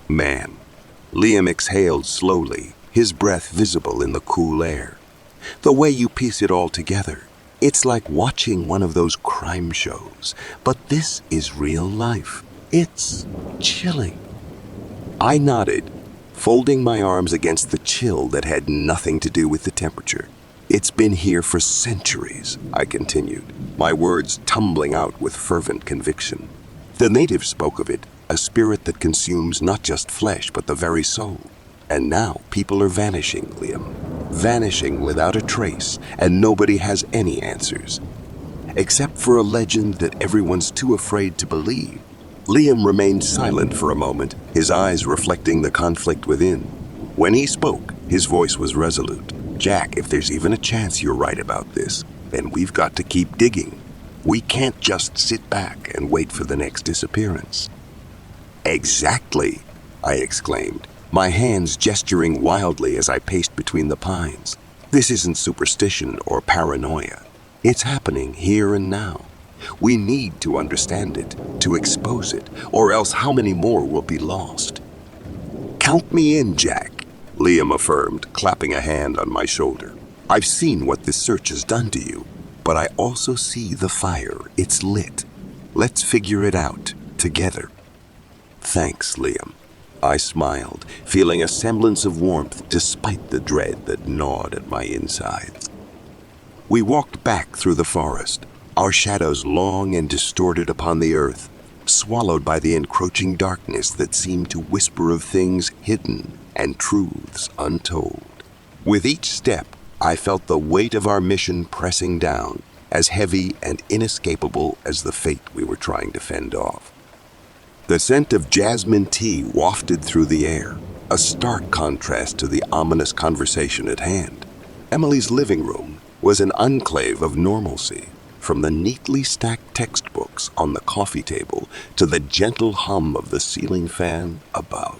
S1: "Man," Liam exhaled slowly, his breath visible in the cool air. "The way you piece it all together, it's like watching one of those crime shows, but this is real life. It's chilling." I nodded, folding my arms against the chill that had nothing to do with the temperature. "It's been here for centuries," I continued, my words tumbling out with fervent conviction. "The natives spoke of it, a spirit that consumes not just flesh but the very soul. And now people are vanishing, Liam. Vanishing without a trace, and nobody has any answers. Except for a legend that everyone's too afraid to believe." Liam remained silent for a moment, his eyes reflecting the conflict within. When he spoke, his voice was resolute. "Jack, if there's even a chance you're right about this, then we've got to keep digging. We can't just sit back and wait for the next disappearance." "Exactly," I exclaimed, my hands gesturing wildly as I paced between the pines. "This isn't superstition or paranoia. It's happening here and now. We need to understand it, to expose it, or else how many more will be lost?" "Count me in, Jack," Liam affirmed, clapping a hand on my shoulder. "I've seen what this search has done to you, but I also see the fire. It's lit. Let's figure it out, together." "Thanks, Liam." I smiled, feeling a semblance of warmth despite the dread that gnawed at my insides. We walked back through the forest, our shadows long and distorted upon the earth, swallowed by the encroaching darkness that seemed to whisper of things hidden and truths untold. With each step, I felt the weight of our mission pressing down, as heavy and inescapable as the fate we were trying to fend off. The scent of jasmine tea wafted through the air, a stark contrast to the ominous conversation at hand. Emily's living room was an enclave of normalcy, from the neatly stacked textbooks on the coffee table to the gentle hum of the ceiling fan above.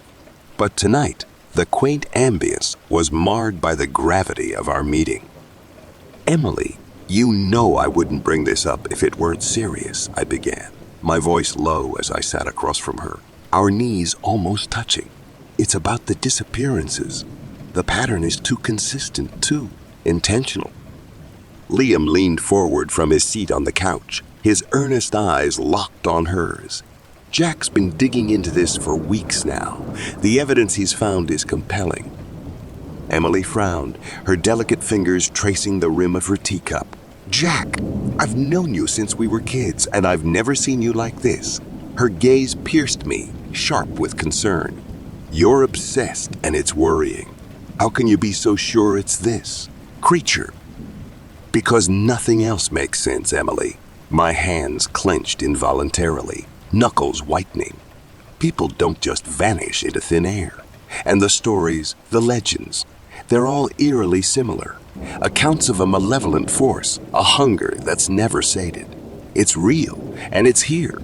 S1: But tonight, the quaint ambience was marred by the gravity of our meeting. "Emily, you know I wouldn't bring this up if it weren't serious," I began, my voice low as I sat across from her, our knees almost touching. "It's about the disappearances. The pattern is too consistent, too intentional." Liam leaned forward from his seat on the couch, his earnest eyes locked on hers. "Jack's been digging into this for weeks now. The evidence he's found is compelling." Emily frowned, her delicate fingers tracing the rim of her teacup. "Jack, I've known you since we were kids, and I've never seen you like this." Her gaze pierced me, sharp with concern. "You're obsessed, and it's worrying. How can you be so sure it's this creature?" "Because nothing else makes sense, Emily." My hands clenched involuntarily, knuckles whitening. "People don't just vanish into thin air. And the stories, the legends, they're all eerily similar. Accounts of a malevolent force, a hunger that's never sated. It's real, and it's here.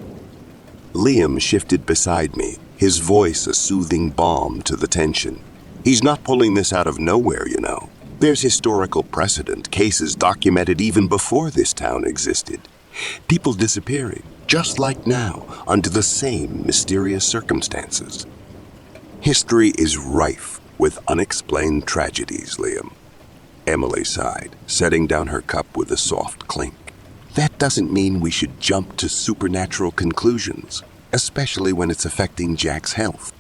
S1: Liam shifted beside me, his voice a soothing balm to the tension. He's not pulling this out of nowhere, you know. There's historical precedent, cases documented even before this town existed. People disappearing, just like now, under the same mysterious circumstances. History is rife with unexplained tragedies, Liam. Emily sighed, setting down her cup with a soft clink. That doesn't mean we should jump to supernatural conclusions, especially when it's affecting Jack's health.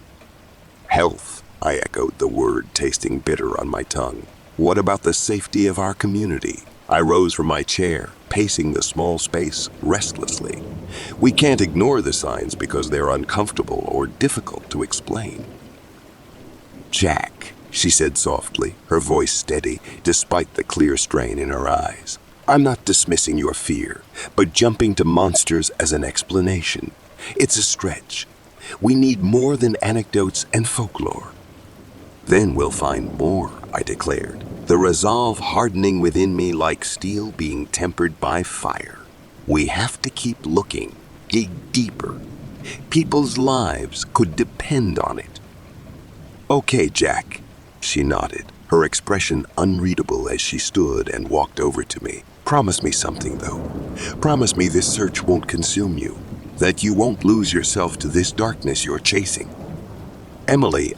S1: Health, I echoed the word, tasting bitter on my tongue. What about the safety of our community? I rose from my chair, pacing the small space restlessly. We can't ignore the signs because they're uncomfortable or difficult to explain. Jack, she said softly, her voice steady, despite the clear strain in her eyes. I'm not dismissing your fear, but jumping to monsters as an explanation. It's a stretch. We need more than anecdotes and folklore. Then we'll find more, I declared, the resolve hardening within me like steel being tempered by fire. We have to keep looking, dig deeper. People's lives could depend on it. Okay, Jack, she nodded, her expression unreadable as she stood and walked over to me. Promise me something, though. Promise me this search won't consume you, that you won't lose yourself to this darkness you're chasing. Emily,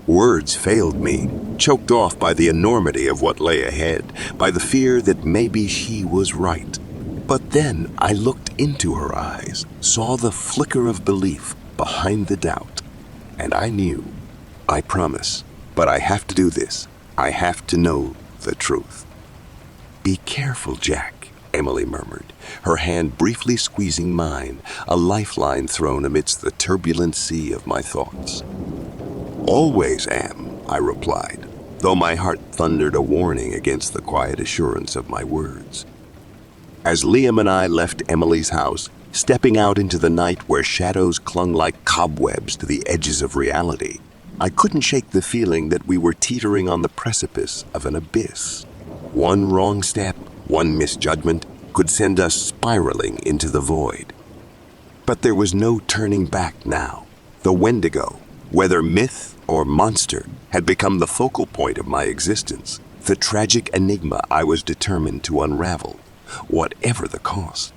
S1: words failed me, choked off by the enormity of what lay ahead, by the fear that maybe she was right. But then I looked into her eyes, saw the flicker of belief behind the doubt, and I knew. I promise, but I have to do this. I have to know the truth. Be careful, Jack, Emily murmured, her hand briefly squeezing mine, a lifeline thrown amidst the turbulent sea of my thoughts. Always am, I replied, though my heart thundered a warning against the quiet assurance of my words. As Liam and I left Emily's house, stepping out into the night where shadows clung like cobwebs to the edges of reality, I couldn't shake the feeling that we were teetering on the precipice of an abyss. One wrong step, one misjudgment, could send us spiraling into the void. But there was no turning back now. The Wendigo, whether myth or monster, had become the focal point of my existence, the tragic enigma I was determined to unravel, whatever the cost.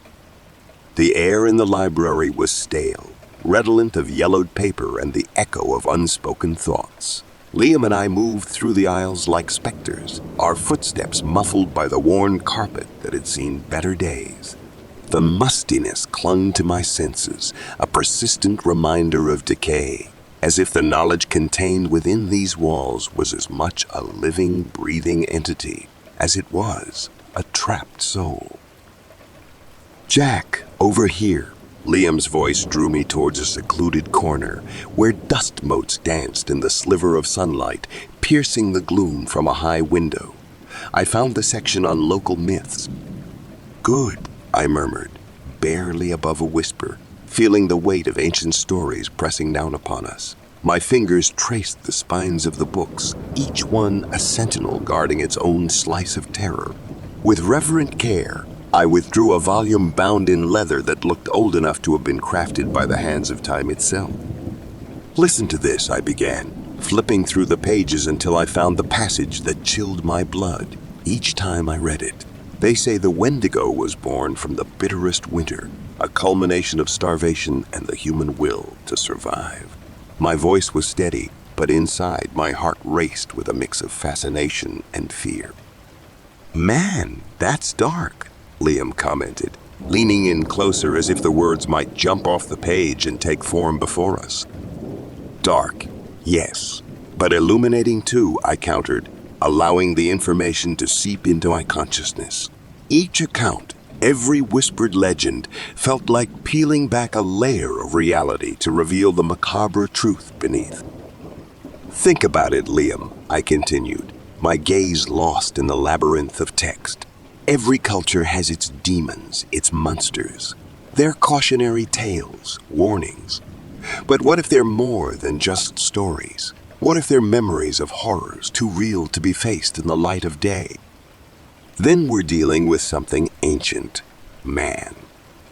S1: The air in the library was stale, redolent of yellowed paper and the echo of unspoken thoughts. Liam and I moved through the aisles like specters, our footsteps muffled by the worn carpet that had seen better days. The mustiness clung to my senses, a persistent reminder of decay, as if the knowledge contained within these walls was as much a living, breathing entity as it was a trapped soul. Jack, over here. Liam's voice drew me towards a secluded corner where dust motes danced in the sliver of sunlight, piercing the gloom from a high window. I found the section on local myths. Good, I murmured, barely above a whisper, feeling the weight of ancient stories pressing down upon us. My fingers traced the spines of the books, each one a sentinel guarding its own slice of terror. With reverent care, I withdrew a volume bound in leather that looked old enough to have been crafted by the hands of time itself. Listen to this, I began, flipping through the pages until I found the passage that chilled my blood each time I read it. They say the Wendigo was born from the bitterest winter, a culmination of starvation and the human will to survive. My voice was steady, but inside my heart raced with a mix of fascination and fear. Man, that's dark, Liam commented, leaning in closer as if the words might jump off the page and take form before us. Dark, yes, but illuminating too, I countered, allowing the information to seep into my consciousness. Each account, every whispered legend, felt like peeling back a layer of reality to reveal the macabre truth beneath. Think about it, Liam, I continued, my gaze lost in the labyrinth of text. Every culture has its demons, its monsters. They're cautionary tales, warnings. But what if they're more than just stories? What if they're memories of horrors too real to be faced in the light of day? Then we're dealing with something ancient, man,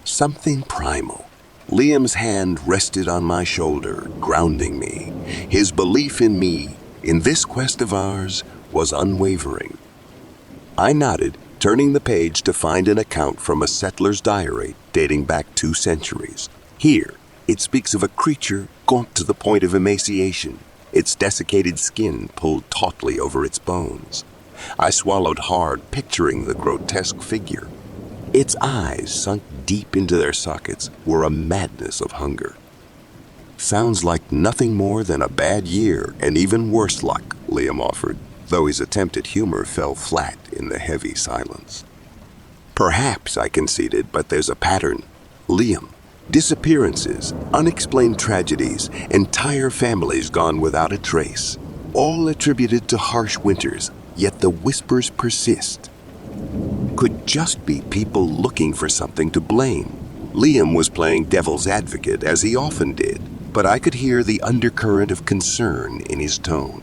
S1: something primal. Liam's hand rested on my shoulder, grounding me. His belief in me, in this quest of ours, was unwavering. I nodded, turning the page to find an account from a settler's diary dating back 2 centuries. Here, it speaks of a creature gaunt to the point of emaciation, its desiccated skin pulled tautly over its bones. I swallowed hard, picturing the grotesque figure. Its eyes, sunk deep into their sockets, were a madness of hunger. Sounds like nothing more than a bad year and even worse luck, Liam offered, though his attempt at humor fell flat in the heavy silence. Perhaps, I conceded, but there's a pattern. Liam, disappearances, unexplained tragedies, entire families gone without a trace, all attributed to harsh winters, yet the whispers persist. Could just be people looking for something to blame. Liam was playing devil's advocate, as he often did, but I could hear the undercurrent of concern in his tone.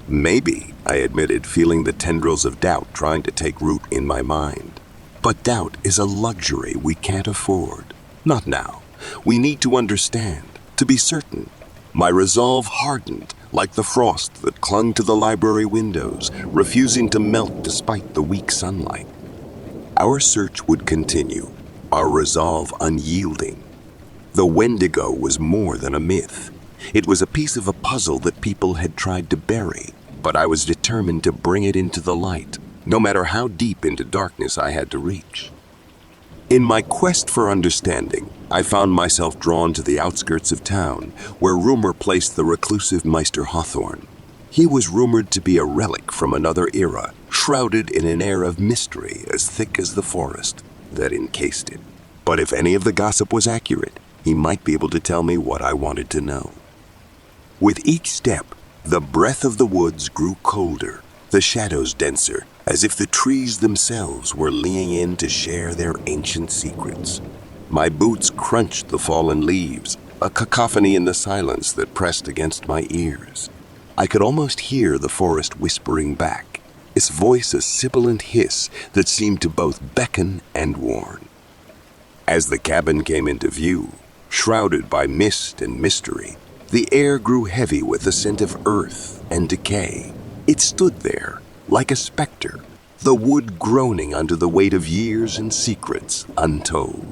S1: Maybe, I admitted, feeling the tendrils of doubt trying to take root in my mind. But doubt is a luxury we can't afford. Not now. We need to understand, to be certain. My resolve hardened, like the frost that clung to the library windows, refusing to melt despite the weak sunlight. Our search would continue, our resolve unyielding. The Wendigo was more than a myth. It was a piece of a puzzle that people had tried to bury, but I was determined to bring it into the light, no matter how deep into darkness I had to reach. In my quest for understanding, I found myself drawn to the outskirts of town, where rumor placed the reclusive Meister Hawthorne. He was rumored to be a relic from another era, shrouded in an air of mystery as thick as the forest that encased it. But if any of the gossip was accurate, he might be able to tell me what I wanted to know. With each step, the breath of the woods grew colder, the shadows denser, as if the trees themselves were leaning in to share their ancient secrets. My boots crunched the fallen leaves, a cacophony in the silence that pressed against my ears. I could almost hear the forest whispering back, its voice a sibilant hiss that seemed to both beckon and warn. As the cabin came into view, shrouded by mist and mystery, the air grew heavy with the scent of earth and decay. It stood there, like a specter, the wood groaning under the weight of years and secrets untold.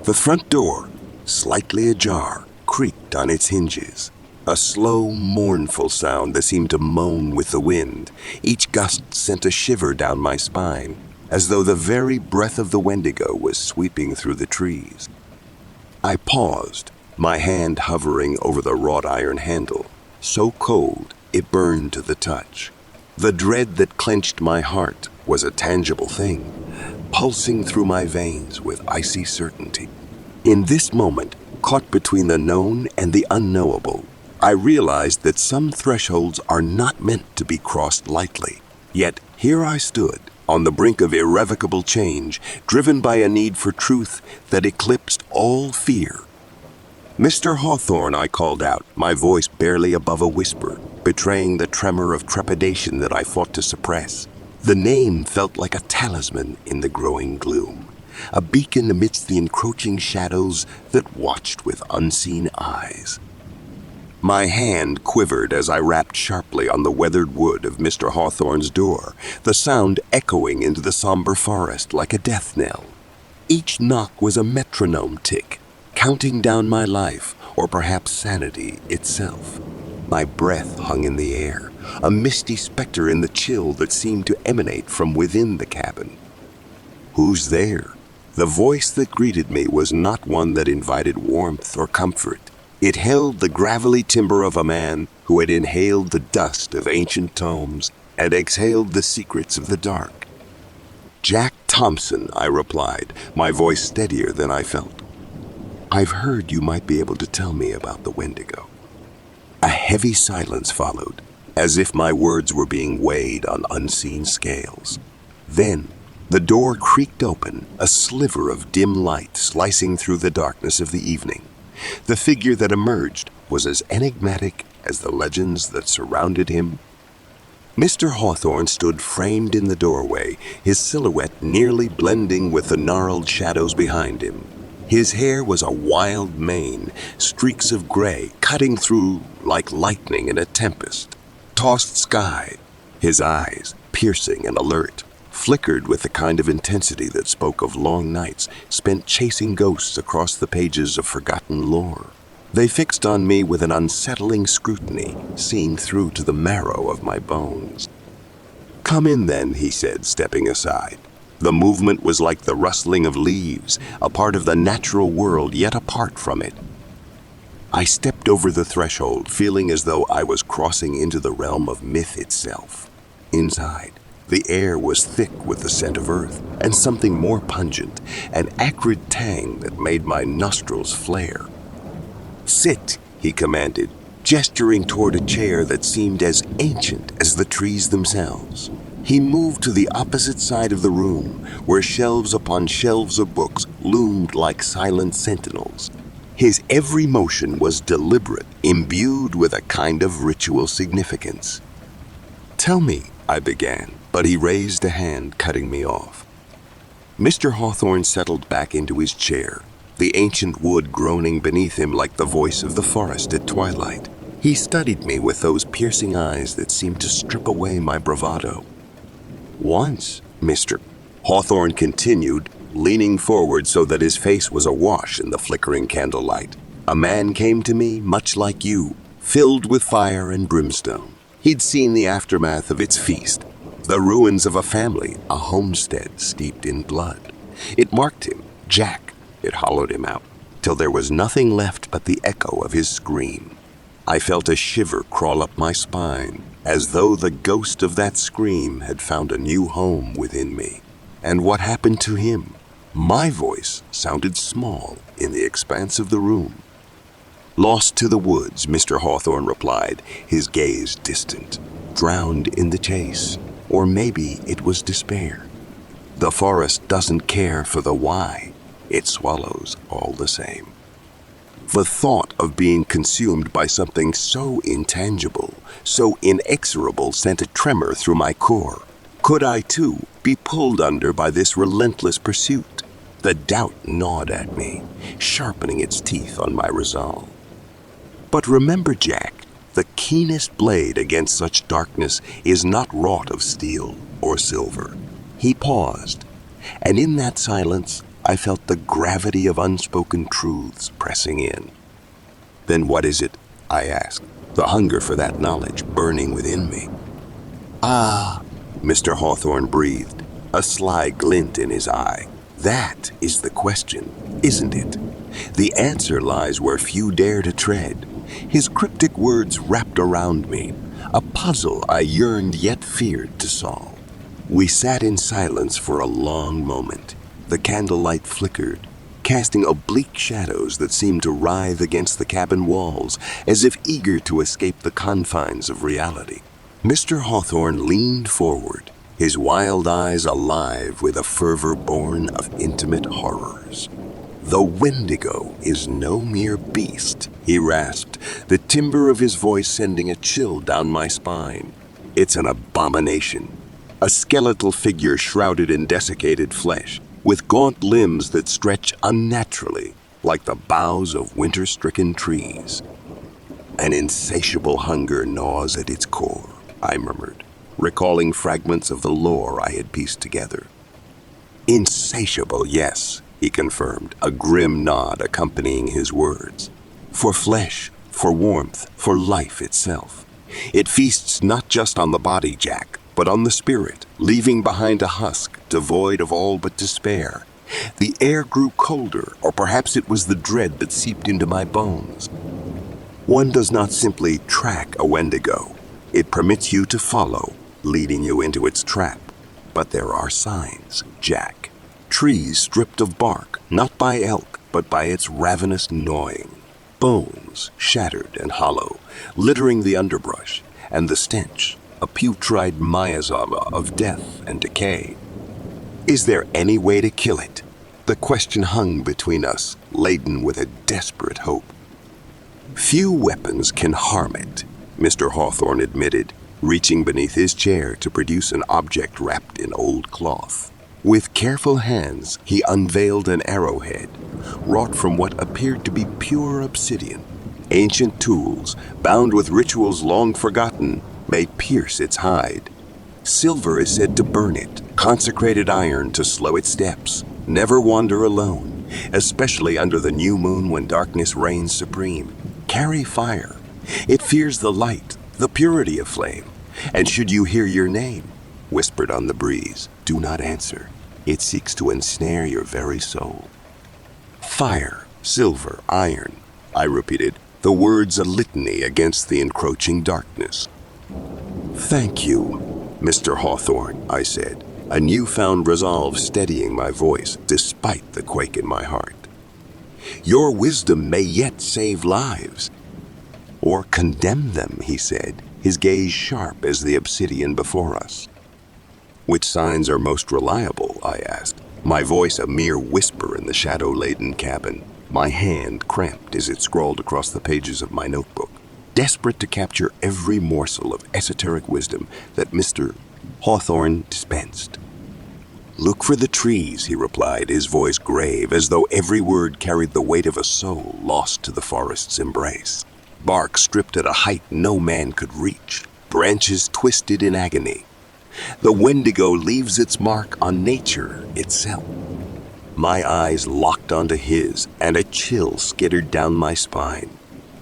S1: The front door, slightly ajar, creaked on its hinges, a slow, mournful sound that seemed to moan with the wind. Each gust sent a shiver down my spine, as though the very breath of the Wendigo was sweeping through the trees. I paused, my hand hovering over the wrought iron handle, so cold it burned to the touch. The dread that clenched my heart was a tangible thing, pulsing through my veins with icy certainty. In this moment, caught between the known and the unknowable, I realized that some thresholds are not meant to be crossed lightly. Yet here I stood, on the brink of irrevocable change, driven by a need for truth that eclipsed all fear. "Mr. Hawthorne," I called out, my voice barely above a whisper, betraying the tremor of trepidation that I fought to suppress. The name felt like a talisman in the growing gloom, a beacon amidst the encroaching shadows that watched with unseen eyes. My hand quivered as I rapped sharply on the weathered wood of Mr. Hawthorne's door, the sound echoing into the somber forest like a death knell. Each knock was a metronome tick, counting down my life, or perhaps sanity itself. My breath hung in the air, a misty specter in the chill that seemed to emanate from within the cabin. "Who's there?" The voice that greeted me was not one that invited warmth or comfort. It held the gravelly timbre of a man who had inhaled the dust of ancient tomes and exhaled the secrets of the dark. "Jack Thompson," I replied, my voice steadier than I felt. "I've heard you might be able to tell me about the Wendigo." A heavy silence followed, as if my words were being weighed on unseen scales. Then, the door creaked open, a sliver of dim light slicing through the darkness of the evening. The figure that emerged was as enigmatic as the legends that surrounded him. Mr. Hawthorne stood framed in the doorway, his silhouette nearly blending with the gnarled shadows behind him. His hair was a wild mane, streaks of gray cutting through like lightning in a tempest. Tossed sky, his eyes, piercing and alert, flickered with the kind of intensity that spoke of long nights spent chasing ghosts across the pages of forgotten lore. They fixed on me with an unsettling scrutiny, seen through to the marrow of my bones. "Come in then," he said, stepping aside. The movement was like the rustling of leaves, a part of the natural world yet apart from it. I stepped over the threshold, feeling as though I was crossing into the realm of myth itself. Inside, the air was thick with the scent of earth, and something more pungent, an acrid tang that made my nostrils flare. "Sit," he commanded, gesturing toward a chair that seemed as ancient as the trees themselves. He moved to the opposite side of the room, where shelves upon shelves of books loomed like silent sentinels. His every motion was deliberate, imbued with a kind of ritual significance. "Tell me," I began, but he raised a hand, cutting me off. Mr. Hawthorne settled back into his chair, the ancient wood groaning beneath him like the voice of the forest at twilight. He studied me with those piercing eyes that seemed to strip away my bravado. "Once, Mr. Hawthorne continued, leaning forward so that his face was awash in the flickering candlelight. "A man came to me much like you, filled with fire and brimstone. He'd seen the aftermath of its feast, the ruins of a family, a homestead steeped in blood. It marked him, Jack. It hollowed him out, till there was nothing left but the echo of his scream. I felt a shiver crawl up my spine, as though the ghost of that scream had found a new home within me. And what happened to him? My voice sounded small in the expanse of the room. "Lost to the woods," Mr. Hawthorne replied, his gaze distant. "Drowned in the chase. Or maybe it was despair. The forest doesn't care for the why. It swallows all the same." The thought of being consumed by something so intangible, so inexorable, sent a tremor through my core. Could I, too, be pulled under by this relentless pursuit? The doubt gnawed at me, sharpening its teeth on my resolve. "But remember, Jack, the keenest blade against such darkness is not wrought of steel or silver." He paused, and in that silence, I felt the gravity of unspoken truths pressing in. "Then what is it?" I asked, the hunger for that knowledge burning within me. "Ah," Mr. Hawthorne breathed, a sly glint in his eye. "That is the question, isn't it? The answer lies where few dare to tread." His cryptic words wrapped around me, a puzzle I yearned yet feared to solve. We sat in silence for a long moment. The candlelight flickered, casting oblique shadows that seemed to writhe against the cabin walls, as if eager to escape the confines of reality. Mr. Hawthorne leaned forward, his wild eyes alive with a fervor born of intimate horrors. "The Wendigo is no mere beast," he rasped, the timbre of his voice sending a chill down my spine. "It's an abomination, a skeletal figure shrouded in desiccated flesh, with gaunt limbs that stretch unnaturally like the boughs of winter-stricken trees. An insatiable hunger gnaws at its core," I murmured, recalling fragments of the lore I had pieced together. "Insatiable, yes," he confirmed, a grim nod accompanying his words. "For flesh, for warmth, for life itself. It feasts not just on the body, Jack, but on the spirit, leaving behind a husk devoid of all but despair. The air grew colder, or perhaps it was the dread that seeped into my bones. One does not simply track a Wendigo. It permits you to follow, leading you into its trap. But there are signs, Jack. Trees stripped of bark, not by elk, but by its ravenous gnawing. Bones, shattered and hollow, littering the underbrush, and the stench, a putrid miasma of death and decay. Is there any way to kill it? The question hung between us, laden with a desperate hope. Few weapons can harm it, Mr. Hawthorne admitted, reaching beneath his chair to produce an object wrapped in old cloth. With careful hands, he unveiled an arrowhead, wrought from what appeared to be pure obsidian. Ancient tools, bound with rituals long forgotten, may pierce its hide. Silver is said to burn it, consecrated iron to slow its steps. Never wander alone, especially under the new moon when darkness reigns supreme. Carry fire. It fears the light, the purity of flame. And should you hear your name, whispered on the breeze, do not answer. It seeks to ensnare your very soul. Fire, silver, iron, I repeated, the words a litany against the encroaching darkness. Thank you, Mr. Hawthorne, I said, a newfound resolve steadying my voice despite the quake in my heart. Your wisdom may yet save lives. Or condemn them, he said, his gaze sharp as the obsidian before us. Which signs are most reliable, I asked, my voice a mere whisper in the shadow-laden cabin, my hand cramped as it scrawled across the pages of my notebook, desperate to capture every morsel of esoteric wisdom that Mr. Hawthorne dispensed. Look for the trees, he replied, his voice grave, as though every word carried the weight of a soul lost to the forest's embrace. Bark stripped at a height no man could reach, branches twisted in agony. The Wendigo leaves its mark on nature itself. My eyes locked onto his, and a chill skittered down my spine.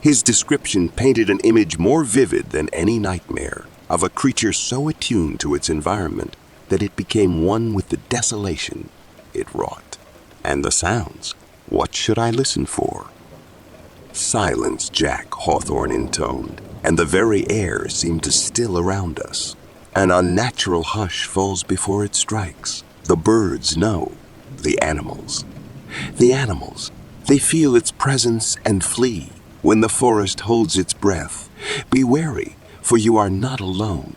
S1: His description painted an image more vivid than any nightmare, of a creature so attuned to its environment that it became one with the desolation it wrought. And the sounds, what should I listen for? Silence, Jack, Hawthorne intoned, and the very air seemed to still around us. An unnatural hush falls before it strikes. The birds know. The animals. The animals. They feel its presence and flee. When the forest holds its breath, be wary, for you are not alone.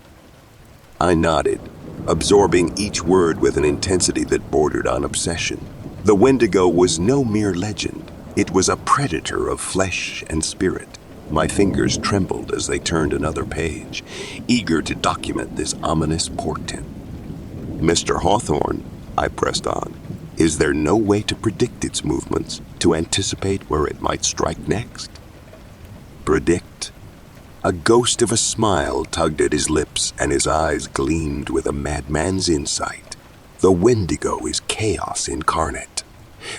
S1: I nodded, absorbing each word with an intensity that bordered on obsession. The Wendigo was no mere legend. It was a predator of flesh and spirit. My fingers trembled as they turned another page, eager to document this ominous portent. Mr. Hawthorne, I pressed on, is there no way to predict its movements, to anticipate where it might strike next? Predict? A ghost of a smile tugged at his lips, and his eyes gleamed with a madman's insight. The Wendigo is chaos incarnate,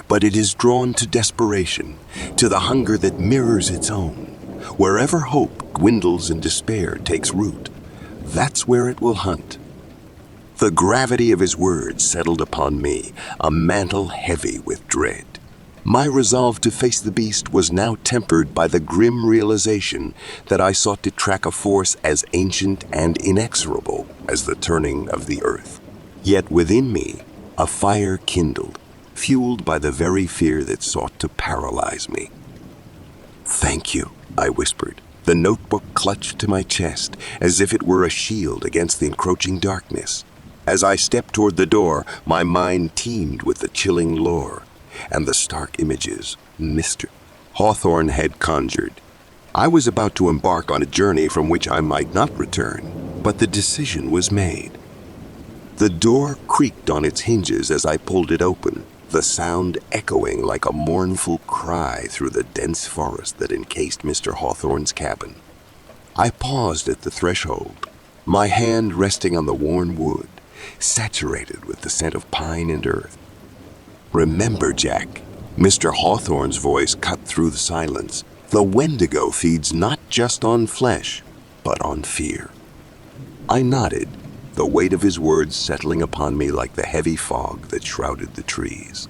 S1: but it is drawn to desperation, to the hunger that mirrors its own. Wherever hope dwindles and despair takes root, that's where it will hunt. The gravity of his words settled upon me, a mantle heavy with dread. My resolve to face the beast was now tempered by the grim realization that I sought to track a force as ancient and inexorable as the turning of the earth. Yet within me, a fire kindled, fueled by the very fear that sought to paralyze me. Thank you, I whispered, the notebook clutched to my chest as if it were a shield against the encroaching darkness. As I stepped toward the door, my mind teemed with the chilling lore and the stark images Mr. Hawthorne had conjured. I was about to embark on a journey from which I might not return, but the decision was made. The door creaked on its hinges as I pulled it open, the sound echoing like a mournful cry through the dense forest that encased Mr. Hawthorne's cabin. I paused at the threshold, my hand resting on the worn wood, saturated with the scent of pine and earth. Remember, Jack, Mr. Hawthorne's voice cut through the silence. The Wendigo feeds not just on flesh, but on fear. I nodded, the weight of his words settling upon me like the heavy fog that shrouded the trees.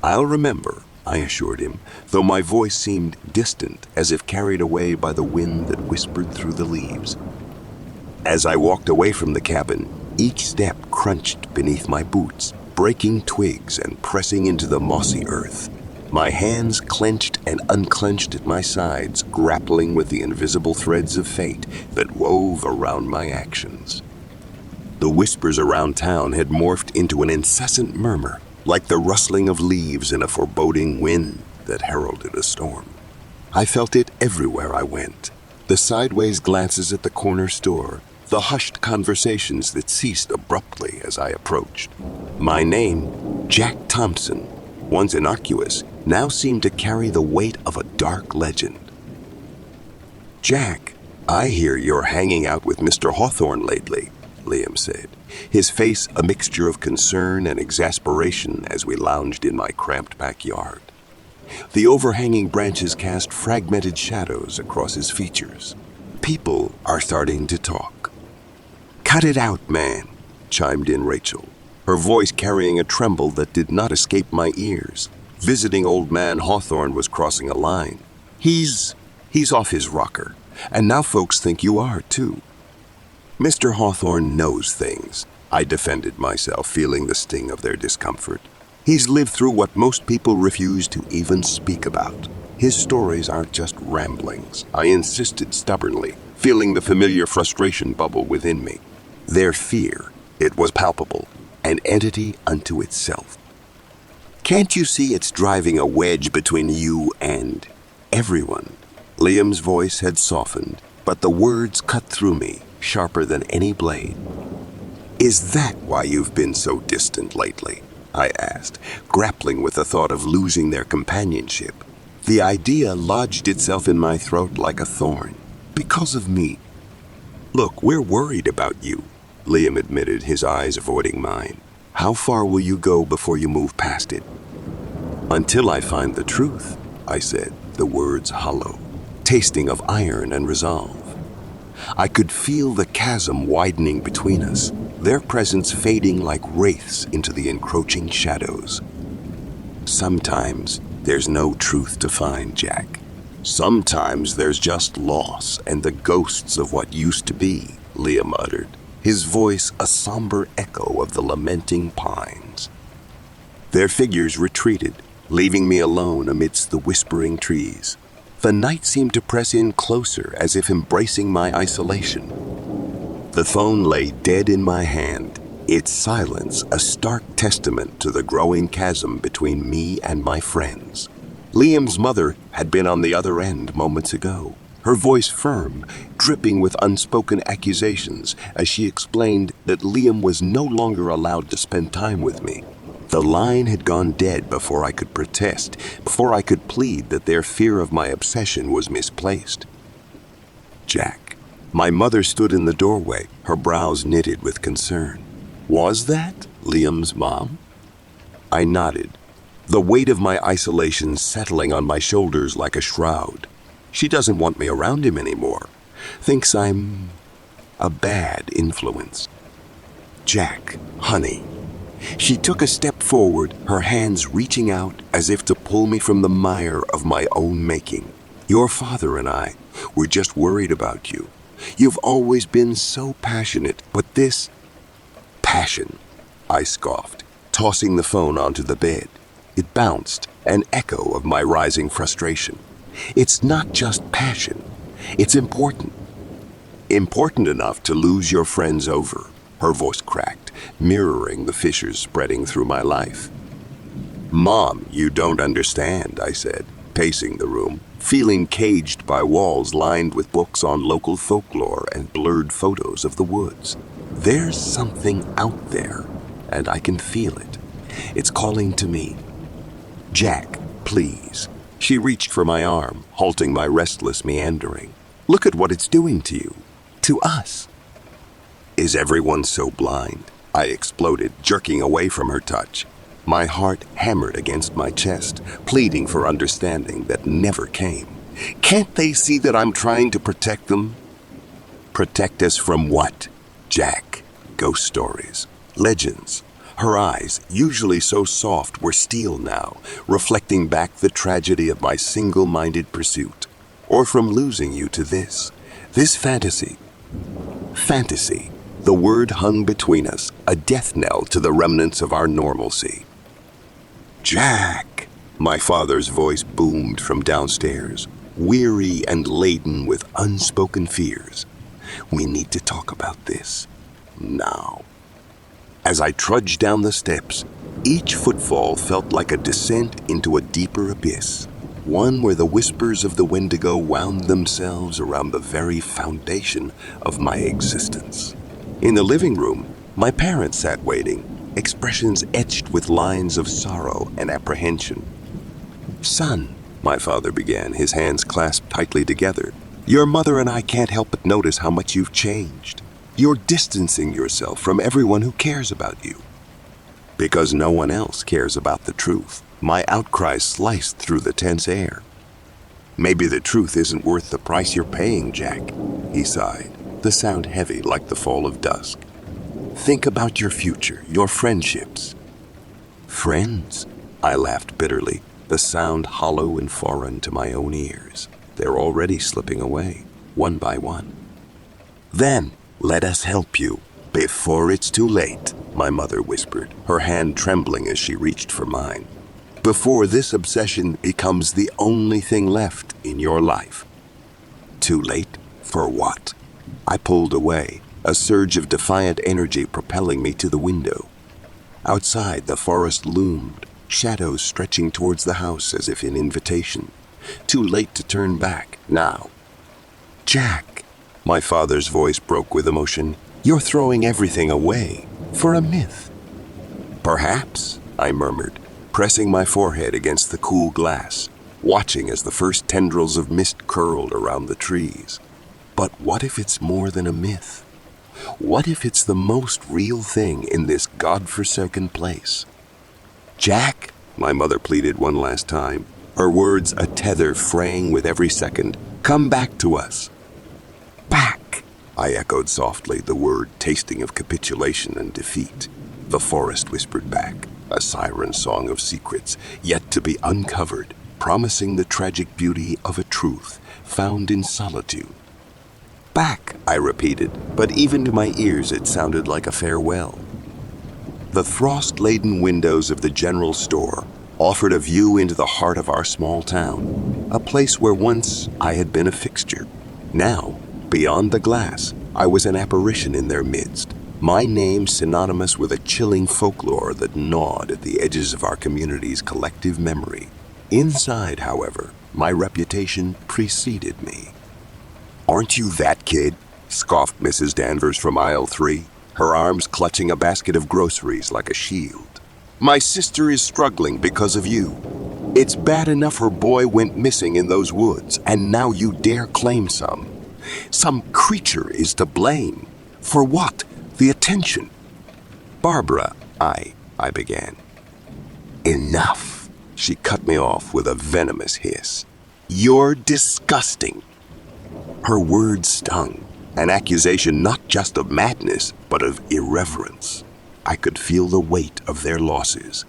S1: I'll remember, I assured him, though my voice seemed distant, as if carried away by the wind that whispered through the leaves. As I walked away from the cabin, each step crunched beneath my boots, breaking twigs and pressing into the mossy earth. My hands clenched and unclenched at my sides, grappling with the invisible threads of fate that wove around my actions. The whispers around town had morphed into an incessant murmur, like the rustling of leaves in a foreboding wind that heralded a storm. I felt it everywhere I went. The sideways glances at the corner store, the hushed conversations that ceased abruptly as I approached. My name, Jack Thompson, once innocuous, now seemed to carry the weight of a dark legend. "Jack, I hear you're hanging out with Mr. Hawthorne lately," Liam said, his face a mixture of concern and exasperation as we lounged in my cramped backyard. The overhanging branches cast fragmented shadows across his features. "People are starting to talk." "Cut it out, man," chimed in Rachel, her voice carrying a tremble that did not escape my ears. Visiting old man Hawthorne was crossing a line. He's off his rocker, and now folks think you are too." "Mr. Hawthorne knows things," I defended myself, feeling the sting of their discomfort. "He's lived through what most people refuse to even speak about. His stories aren't just ramblings," I insisted stubbornly, feeling the familiar frustration bubble within me. Their fear, it was palpable, an entity unto itself. "Can't you see it's driving a wedge between you and everyone?" Liam's voice had softened, but the words cut through me, sharper than any blade. "Is that why you've been so distant lately?" I asked, grappling with the thought of losing their companionship. The idea lodged itself in my throat like a thorn. "Because of me." "Look, we're worried about you," Liam admitted, his eyes avoiding mine. "How far will you go before you move past it?" "Until I find the truth," I said, the words hollow, tasting of iron and resolve. I could feel the chasm widening between us, their presence fading like wraiths into the encroaching shadows. "Sometimes there's no truth to find, Jack. Sometimes there's just loss and the ghosts of what used to be," Liam uttered, his voice a somber echo of the lamenting pines. Their figures retreated, leaving me alone amidst the whispering trees. The night seemed to press in closer, as if embracing my isolation. The phone lay dead in my hand, its silence a stark testament to the growing chasm between me and my friends. Liam's mother had been on the other end moments ago, her voice firm, dripping with unspoken accusations as she explained that Liam was no longer allowed to spend time with me. The line had gone dead before I could protest, before I could plead that their fear of my obsession was misplaced. "Jack." My mother stood in the doorway, her brows knitted with concern. "Was that Liam's mom?" I nodded, the weight of my isolation settling on my shoulders like a shroud. "She doesn't want me around him anymore. Thinks I'm a bad influence." "Jack, honey." She took a step forward, her hands reaching out as if to pull me from the mire of my own making. "Your father and I were just worried about you. You've always been so passionate, but this..." "Passion," I scoffed, tossing the phone onto the bed. It bounced, an echo of my rising frustration. "It's not just passion. It's important. Important enough to lose your friends over." Her voice cracked, mirroring the fissures spreading through my life. "Mom, you don't understand," I said, pacing the room, feeling caged by walls lined with books on local folklore and blurred photos of the woods. "There's something out there, and I can feel it. It's calling to me. Jack, please." She reached for my arm, halting my restless meandering. "Look at what it's doing to you. To us." "Is everyone so blind?" I exploded, jerking away from her touch. My heart hammered against my chest, pleading for understanding that never came. "Can't they see that I'm trying to protect them?" "Protect us from what, Jack?" "Ghost stories. Legends." Her eyes, usually so soft, were steel now, reflecting back the tragedy of my single-minded pursuit. "Or from losing you to this fantasy." Fantasy. The word hung between us, a death knell to the remnants of our normalcy. "Jack!" My father's voice boomed from downstairs, weary and laden with unspoken fears. "We need to talk about this. Now." As I trudged down the steps, each footfall felt like a descent into a deeper abyss. one where the whispers of the Wendigo wound themselves around the very foundation of my existence. In the living room, my parents sat waiting, expressions etched with lines of sorrow and apprehension. "Son," my father began, his hands clasped tightly together, "your mother and I can't help but notice how much you've changed. You're distancing yourself from everyone who cares about you." Because no one else cares about the truth, my outcry sliced through the tense air. "Maybe the truth isn't worth the price you're paying, Jack," he sighed, the sound heavy like the fall of dusk. "Think about your future, your friendships." "Friends?" I laughed bitterly, the sound hollow and foreign to my own ears. They're already slipping away, one by one. "Then, let us help you, before it's too late," my mother whispered, her hand trembling as she reached for mine. "Before this obsession becomes the only thing left in your life." Too late? For what? I pulled away, a surge of defiant energy propelling me to the window. Outside, the forest loomed, shadows stretching towards the house as if in invitation. Too late to turn back, now. "Jack," my father's voice broke with emotion, "you're throwing everything away for a myth." "Perhaps," I murmured, pressing my forehead against the cool glass, watching as the first tendrils of mist curled around the trees. But what if it's more than a myth? What if it's the most real thing in this godforsaken place? "Jack," my mother pleaded one last time, her words a tether fraying with every second, "come back to us." "Back," I echoed softly, the word tasting of capitulation and defeat. The forest whispered back, a siren song of secrets yet to be uncovered, promising the tragic beauty of a truth found in solitude. "Back," I repeated, but even to my ears it sounded like a farewell. The frost-laden windows of the general store offered a view into the heart of our small town, a place where once I had been a fixture. Now, beyond the glass, I was an apparition in their midst, my name synonymous with a chilling folklore that gnawed at the edges of our community's collective memory. Inside, however, my reputation preceded me. "Aren't you that kid?" scoffed Mrs. Danvers from aisle 3, her arms clutching a basket of groceries like a shield. "My sister is struggling because of you. It's bad enough her boy went missing in those woods, and now you dare claim some. Some creature is to blame. For what? The attention." "Barbara, I began. "Enough," she cut me off with a venomous hiss. "You're disgusting." Her words stung, an accusation not just of madness, but of irreverence. I could feel the weight of their losses,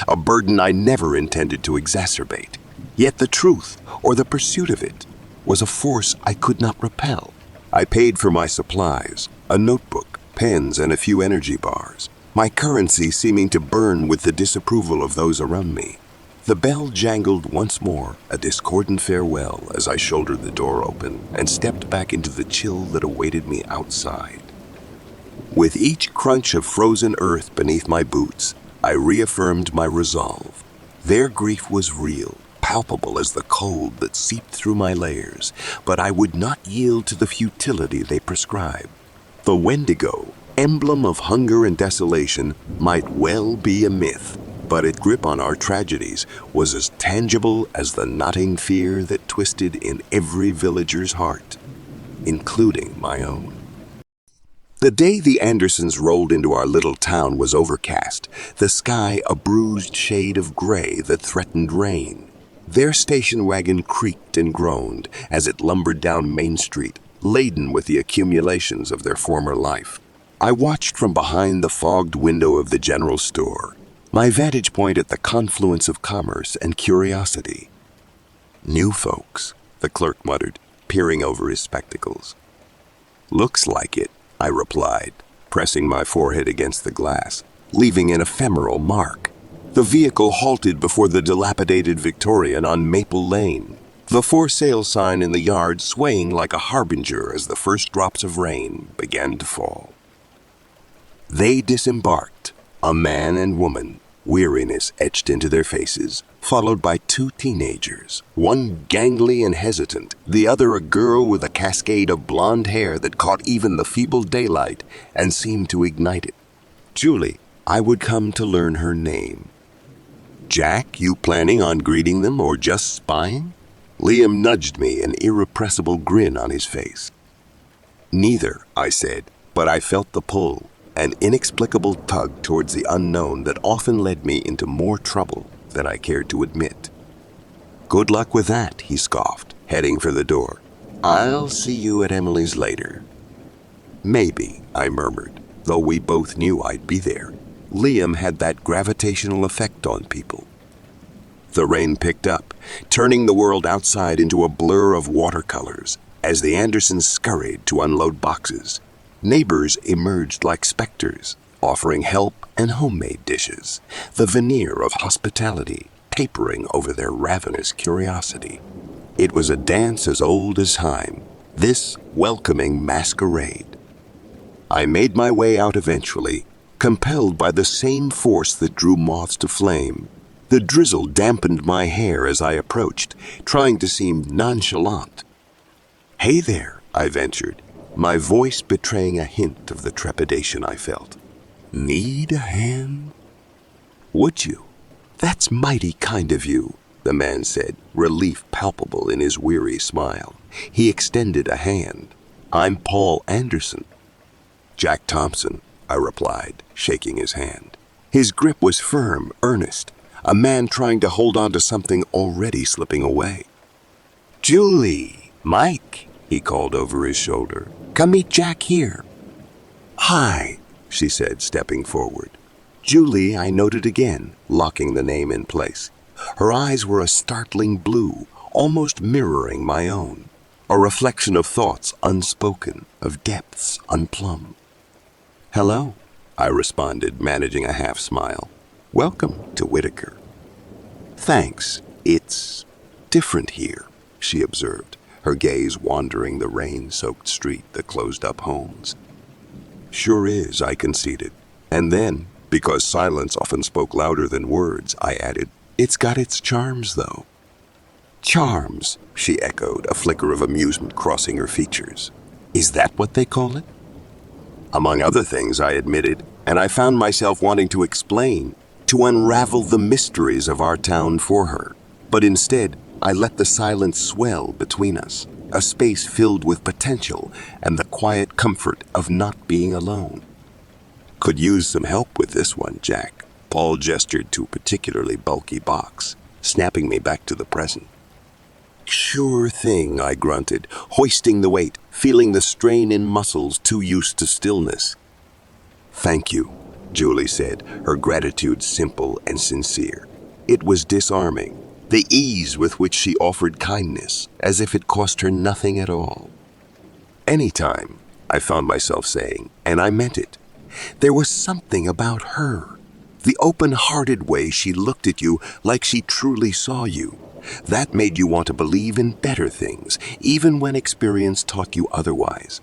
S1: a burden I never intended to exacerbate. Yet the truth, or the pursuit of it, was a force I could not repel. I paid for my supplies, a notebook, pens, and a few energy bars, my currency seeming to burn with the disapproval of those around me. The bell jangled once more, a discordant farewell as I shouldered the door open and stepped back into the chill that awaited me outside. With each crunch of frozen earth beneath my boots, I reaffirmed my resolve. Their grief was real, palpable as the cold that seeped through my layers, but I would not yield to the futility they prescribed. The Wendigo, emblem of hunger and desolation, might well be a myth, but its grip on our tragedies was as tangible as the knotting fear that twisted in every villager's heart, including my own. The day the Andersons rolled into our little town was overcast, the sky a bruised shade of gray that threatened rain. Their station wagon creaked and groaned as it lumbered down Main Street, laden with the accumulations of their former life. I watched from behind the fogged window of the general store, my vantage point at the confluence of commerce and curiosity. "New folks," the clerk muttered, peering over his spectacles. "Looks like it," I replied, pressing my forehead against the glass, leaving an ephemeral mark. The vehicle halted before the dilapidated Victorian on Maple Lane, the for sale sign in the yard swaying like a harbinger as the first drops of rain began to fall. They disembarked, a man and woman, Weariness etched into their faces, followed by two teenagers, one gangly and hesitant, the other a girl with a cascade of blonde hair that caught even the feeble daylight and seemed to ignite it. Julie, I would come to learn her name. Jack, you planning on greeting them or just spying? Liam nudged me, an irrepressible grin on his face. Neither, I said, but I felt the pull, an inexplicable tug towards the unknown that often led me into more trouble than I cared to admit. Good luck with that, he scoffed, heading for the door. I'll see you at Emily's later. Maybe, I murmured, though we both knew I'd be there. Liam had that gravitational effect on people. The rain picked up, turning the world outside into a blur of watercolors as the Andersons scurried to unload boxes. Neighbors emerged like specters, offering help and homemade dishes, the veneer of hospitality papering over their ravenous curiosity. It was a dance as old as time, this welcoming masquerade. I made my way out eventually, compelled by the same force that drew moths to flame. The drizzle dampened my hair as I approached, trying to seem nonchalant. Hey there, I ventured, my voice betraying a hint of the trepidation I felt. Need a hand? Would you? That's mighty kind of you, the man said, relief palpable in his weary smile. He extended a hand. I'm Paul Anderson. Jack Thompson, I replied, shaking his hand. His grip was firm, earnest, a man trying to hold on to something already slipping away. Julie, Mike, he called over his shoulder. Come meet Jack here. Hi, she said, stepping forward. Julie, I noted again, locking the name in place. Her eyes were a startling blue, almost mirroring my own, a reflection of thoughts unspoken, of depths unplumbed. Hello, I responded, managing a half smile. Welcome to Whitaker. Thanks, it's different here, she observed, her gaze wandering the rain-soaked street that closed up homes. Sure is, I conceded. And then, because silence often spoke louder than words, I added, it's got its charms, though. Charms, she echoed, a flicker of amusement crossing her features. Is that what they call it? Among other things, I admitted, and I found myself wanting to explain, to unravel the mysteries of our town for her. But instead, I let the silence swell between us, a space filled with potential and the quiet comfort of not being alone. Could use some help with this one, Jack. Paul gestured to a particularly bulky box, snapping me back to the present. Sure thing, I grunted, hoisting the weight, feeling the strain in muscles too used to stillness. Thank you, Julie said, her gratitude simple and sincere. It was disarming, the ease with which she offered kindness, as if it cost her nothing at all. Anytime, I found myself saying, and I meant it. There was something about her, the open-hearted way she looked at you like she truly saw you. That made you want to believe in better things, even when experience taught you otherwise.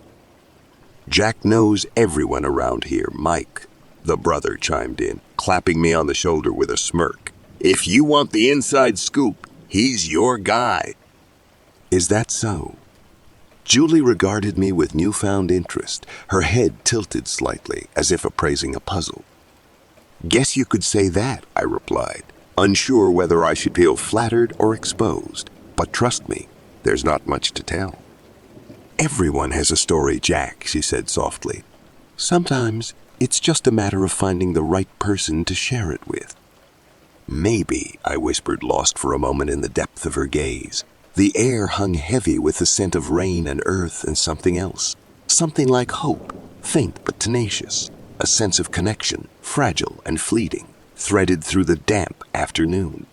S1: Jack knows everyone around here, Mike, the brother chimed in, clapping me on the shoulder with a smirk. If you want the inside scoop, he's your guy. Is that so? Julie regarded me with newfound interest, her head tilted slightly, as if appraising a puzzle. Guess you could say that, I replied, unsure whether I should feel flattered or exposed. But trust me, there's not much to tell. Everyone has a story, Jack, she said softly. Sometimes it's just a matter of finding the right person to share it with. Maybe, I whispered, lost for a moment in the depth of her gaze. The air hung heavy with the scent of rain and earth and something else. Something like hope, faint but tenacious. A sense of connection, fragile and fleeting, threaded through the damp afternoon.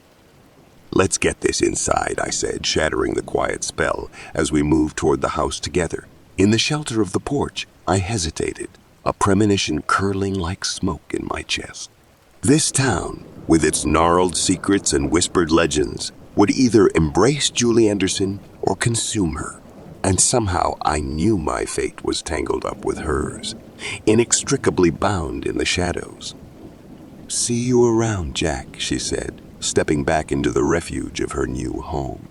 S1: Let's get this inside, I said, shattering the quiet spell as we moved toward the house together. In the shelter of the porch, I hesitated, a premonition curling like smoke in my chest. This town, with its gnarled secrets and whispered legends, would either embrace Julie Anderson or consume her. And somehow I knew my fate was tangled up with hers, inextricably bound in the shadows. See you around, Jack, she said, stepping back into the refuge of her new home.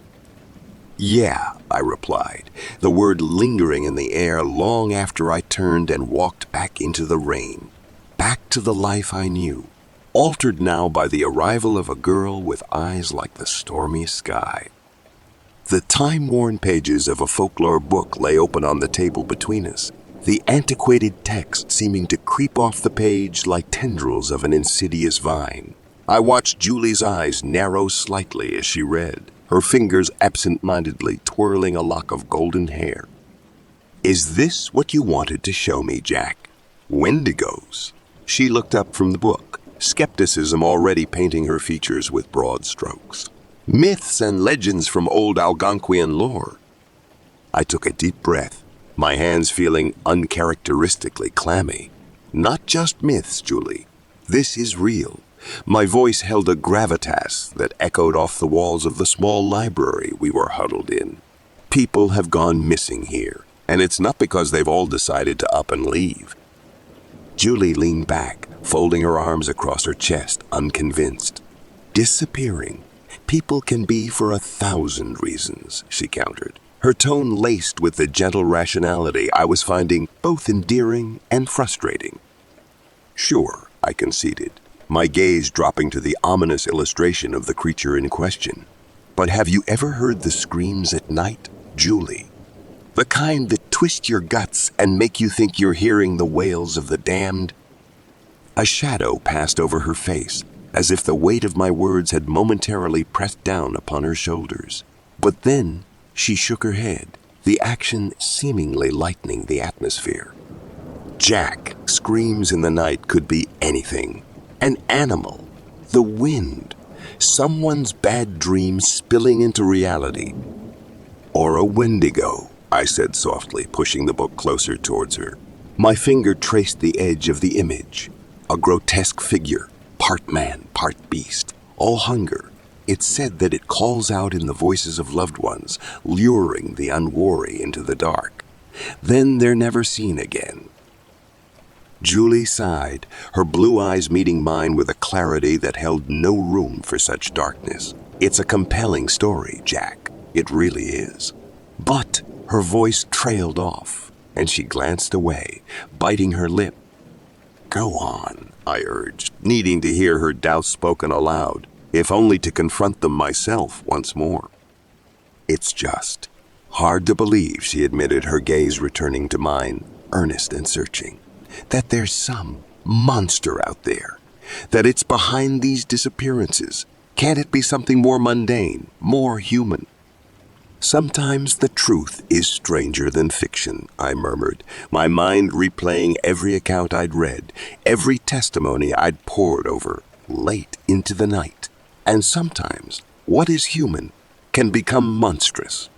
S1: Yeah, I replied, the word lingering in the air long after I turned and walked back into the rain, back to the life I knew, altered now by the arrival of a girl with eyes like the stormy sky. The time-worn pages of a folklore book lay open on the table between us, the antiquated text seeming to creep off the page like tendrils of an insidious vine. I watched Julie's eyes narrow slightly as she read, her fingers absent-mindedly twirling a lock of golden hair. Is this what you wanted to show me, Jack? Wendigos? She looked up from the book, skepticism already painting her features with broad strokes. Myths and legends from old Algonquian lore. I took a deep breath, my hands feeling uncharacteristically clammy. Not just myths, Julie. This is real. My voice held a gravitas that echoed off the walls of the small library we were huddled in. People have gone missing here, and it's not because they've all decided to up and leave. Julie leaned back, folding her arms across her chest, unconvinced. Disappearing. People can be for 1,000 reasons, she countered, her tone laced with the gentle rationality I was finding both endearing and frustrating. Sure, I conceded, my gaze dropping to the ominous illustration of the creature in question. But have you ever heard the screams at night, Julie? The kind that twist your guts and make you think you're hearing the wails of the damned? A shadow passed over her face, as if the weight of my words had momentarily pressed down upon her shoulders. But then she shook her head, the action seemingly lightening the atmosphere. Jack, screams in the night could be anything. An animal, the wind, someone's bad dream spilling into reality. Or a Wendigo, I said softly, pushing the book closer towards her. My finger traced the edge of the image, a grotesque figure, part man, part beast, all hunger. It said that it calls out in the voices of loved ones, luring the unwary into the dark. Then they're never seen again. Julie sighed, her blue eyes meeting mine with a clarity that held no room for such darkness. It's a compelling story, Jack. It really is. But her voice trailed off, and she glanced away, biting her lip. Go on, I urged, needing to hear her doubts spoken aloud, if only to confront them myself once more. It's just hard to believe, she admitted, her gaze returning to mine, earnest and searching, that there's some monster out there, that it's behind these disappearances. Can't it be something more mundane, more human? Sometimes the truth is stranger than fiction, I murmured, my mind replaying every account I'd read, every testimony I'd pored over, late into the night. And sometimes what is human can become monstrous.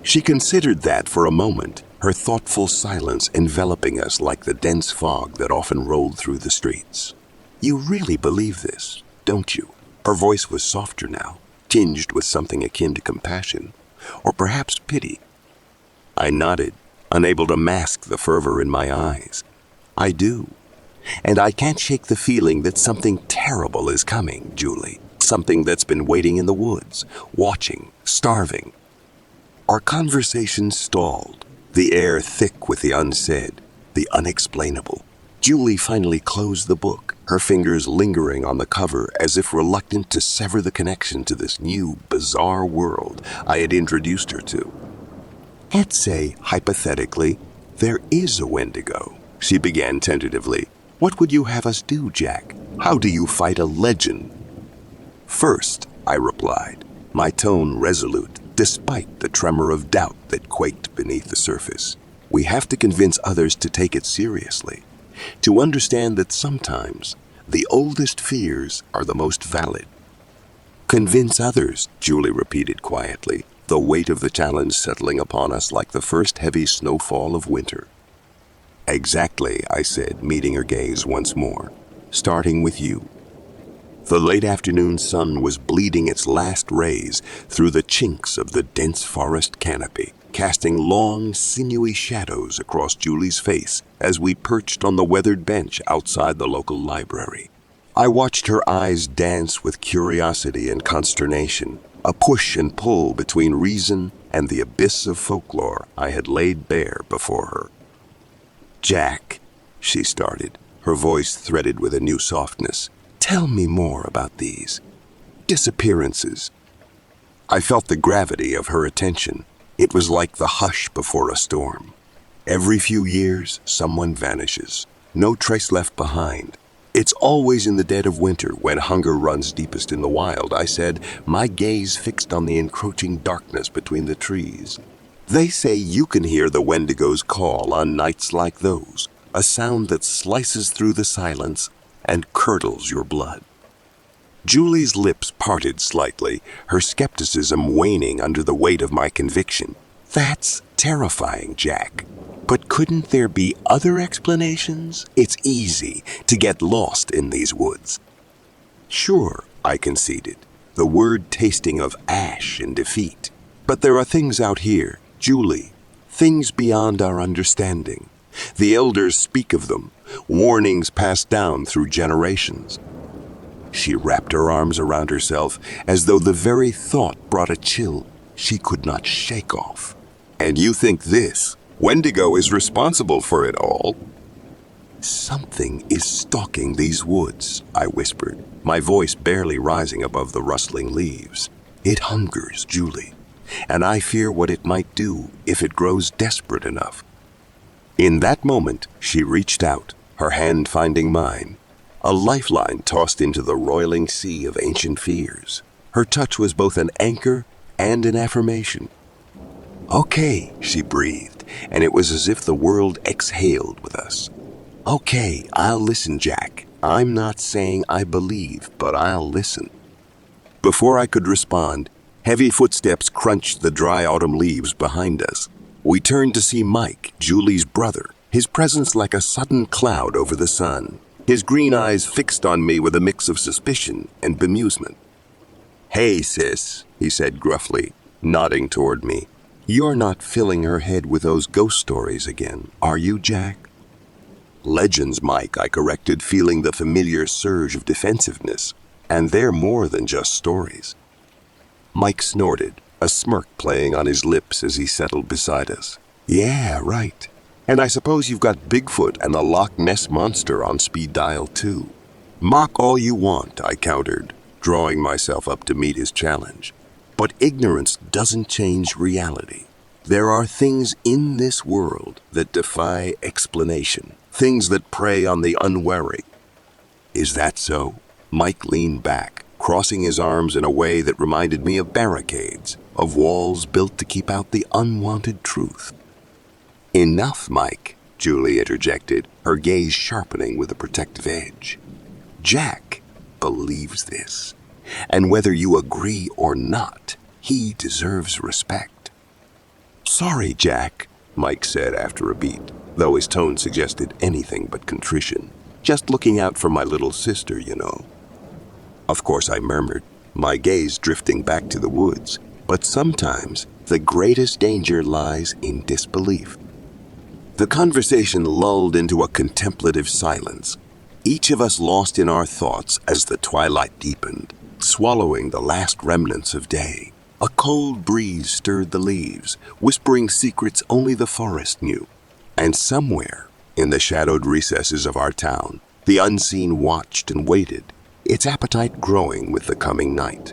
S1: She considered that for a moment, her thoughtful silence enveloping us like the dense fog that often rolled through the streets. You really believe this, don't you? Her voice was softer now, tinged with something akin to compassion, or perhaps pity. I nodded, unable to mask the fervor in my eyes. I do. And I can't shake the feeling that something terrible is coming, Julie. Something that's been waiting in the woods, watching, starving. Our conversation stalled, the air thick with the unsaid, the unexplainable. Julie finally closed the book, her fingers lingering on the cover as if reluctant to sever the connection to this new, bizarre world I had introduced her to. Let's say, hypothetically, there is a Wendigo, she began tentatively. What would you have us do, Jack? How do you fight a legend? First, I replied, my tone resolute, despite the tremor of doubt that quaked beneath the surface. We have to convince others to take it seriously, to understand that sometimes the oldest fears are the most valid. Convince others, Julie repeated quietly, the weight of the challenge settling upon us like the first heavy snowfall of winter. Exactly, I said, meeting her gaze once more, starting with you. The late afternoon sun was bleeding its last rays through the chinks of the dense forest canopy, casting long, sinewy shadows across Julie's face as we perched on the weathered bench outside the local library. I watched her eyes dance with curiosity and consternation, a push and pull between reason and the abyss of folklore I had laid bare before her. "Jack," she started, her voice threaded with a new softness, "tell me more about these disappearances." I felt the gravity of her attention. It was like the hush before a storm. Every few years, someone vanishes. No trace left behind. "It's always in the dead of winter when hunger runs deepest in the wild," I said, my gaze fixed on the encroaching darkness between the trees. "They say you can hear the Wendigo's call on nights like those, a sound that slices through the silence and curdles your blood." Julie's lips parted slightly, her skepticism waning under the weight of my conviction. "That's terrifying, Jack. But couldn't there be other explanations? It's easy to get lost in these woods." "Sure," I conceded, the word tasting of ash and defeat. "But there are things out here, Julie, things beyond our understanding. The elders speak of them, warnings passed down through generations." She wrapped her arms around herself as though the very thought brought a chill she could not shake off. "And you think this Wendigo is responsible for it all?" "Something is stalking these woods," I whispered, my voice barely rising above the rustling leaves. "It hungers, Julie, and I fear what it might do if it grows desperate enough." In that moment, she reached out, her hand finding mine, a lifeline tossed into the roiling sea of ancient fears. Her touch was both an anchor and an affirmation. "Okay," she breathed, and it was as if the world exhaled with us. "Okay, I'll listen, Jack. I'm not saying I believe, but I'll listen." Before I could respond, heavy footsteps crunched the dry autumn leaves behind us. We turned to see Mike, Julie's brother, his presence like a sudden cloud over the sun, his green eyes fixed on me with a mix of suspicion and bemusement. "Hey, sis," he said gruffly, nodding toward me. "You're not filling her head with those ghost stories again, are you, Jack?" "Legends, Mike," I corrected, feeling the familiar surge of defensiveness. "And they're more than just stories." Mike snorted, a smirk playing on his lips as he settled beside us. "Yeah, right. And I suppose you've got Bigfoot and the Loch Ness Monster on speed dial, too." "Mock all you want," I countered, drawing myself up to meet his challenge. "But ignorance doesn't change reality. There are things in this world that defy explanation, things that prey on the unwary." "Is that so?" Mike leaned back, crossing his arms in a way that reminded me of barricades, of walls built to keep out the unwanted truth. "Enough, Mike," Julie interjected, her gaze sharpening with a protective edge. "Jack believes this, and whether you agree or not, he deserves respect." "Sorry, Jack," Mike said after a beat, though his tone suggested anything but contrition. "Just looking out for my little sister, you know." Of course I murmured, my gaze drifting back to the woods, but sometimes the greatest danger lies in disbelief. The conversation lulled into a contemplative silence, each of us lost in our thoughts as the twilight deepened, swallowing the last remnants of day. A cold breeze stirred the leaves, whispering secrets only the forest knew. And somewhere, in the shadowed recesses of our town, the unseen watched and waited, its appetite growing with the coming night.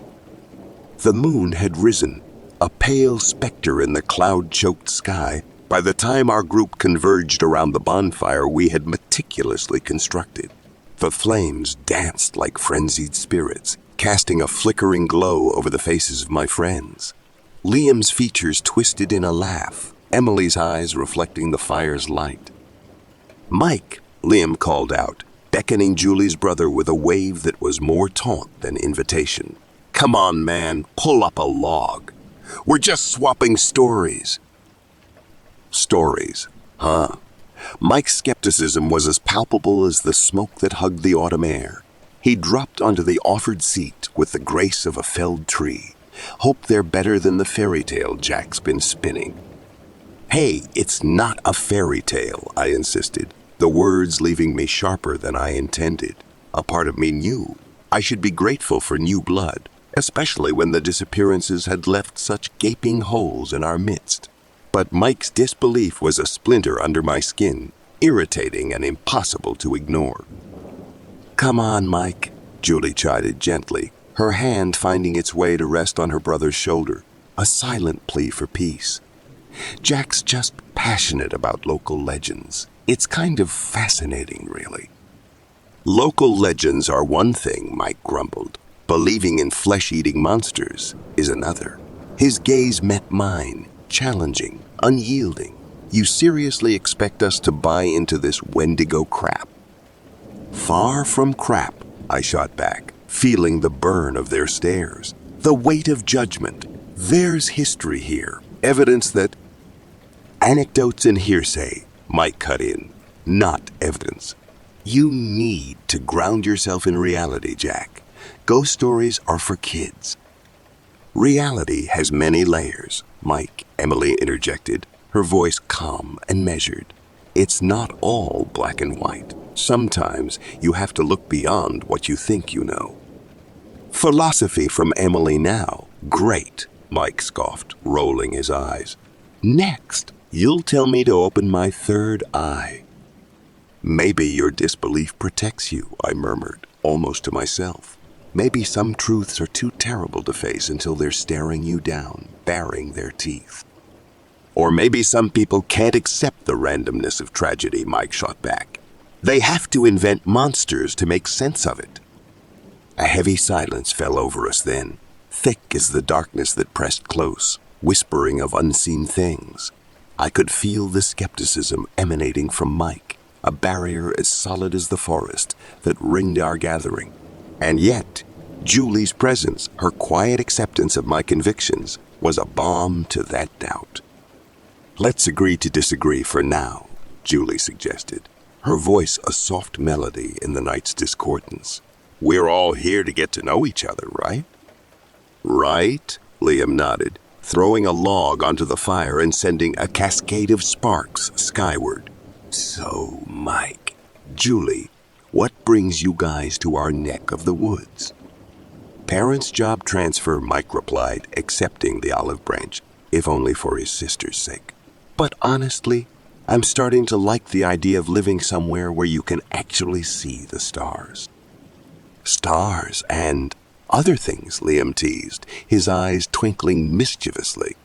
S1: The moon had risen, a pale specter in the cloud-choked sky, by the time our group converged around the bonfire we had meticulously constructed. The flames danced like frenzied spirits, casting a flickering glow over the faces of my friends. Liam's features twisted in a laugh, Emily's eyes reflecting the fire's light. "Mike," Liam called out, beckoning Julie's brother with a wave that was more taunt than invitation. "Come on, man, pull up a log. We're just swapping stories." Stories, huh? Mike's skepticism was as palpable as the smoke that hugged the autumn air. He dropped onto the offered seat with the grace of a felled tree. "Hope they're better than the fairy tale Jack's been spinning." "Hey, it's not a fairy tale," I insisted, the words leaving me sharper than I intended. A part of me knew I should be grateful for new blood, especially when the disappearances had left such gaping holes in our midst. But Mike's disbelief was a splinter under my skin, irritating and impossible to ignore. "Come on, Mike," Julie chided gently, her hand finding its way to rest on her brother's shoulder, a silent plea for peace. "Jack's just passionate about local legends. It's kind of fascinating, really." "Local legends are one thing," Mike grumbled. "Believing in flesh-eating monsters is another." His gaze met mine, challenging, unyielding. "You seriously expect us to buy into this Wendigo crap?" "Far from crap," I shot back, feeling the burn of their stares. The weight of judgment. There's history here, evidence that... "Anecdotes and hearsay," Mike cut in, "not evidence. You need to ground yourself in reality, Jack. Ghost stories are for kids." "Reality has many layers," Emily interjected, her voice calm and measured. "It's not all black and white. Sometimes you have to look beyond what you think you know." "Philosophy from Emily now. Great," Mike scoffed, rolling his eyes. "Next, you'll tell me to open my third eye." "Maybe your disbelief protects you," I murmured, almost to myself. "Maybe some truths are too terrible to face until they're staring you down, baring their teeth." "Or maybe some people can't accept the randomness of tragedy," Mike shot back. "They have to invent monsters to make sense of it." A heavy silence fell over us then, thick as the darkness that pressed close, whispering of unseen things. I could feel the skepticism emanating from Mike, a barrier as solid as the forest that ringed our gathering. And yet, Julie's presence, her quiet acceptance of my convictions, was a balm to that doubt. "Let's agree to disagree for now," Julie suggested, her voice a soft melody in the night's discordance. "We're all here to get to know each other, right?" "Right," Liam nodded, throwing a log onto the fire and sending a cascade of sparks skyward. "So, Mike, Julie, what brings you guys to our neck of the woods?" "Parents' job transfer," Mike replied, accepting the olive branch, if only for his sister's sake. "But honestly, I'm starting to like the idea of living somewhere where you can actually see the stars." "Stars and other things," Liam teased, his eyes twinkling mischievously.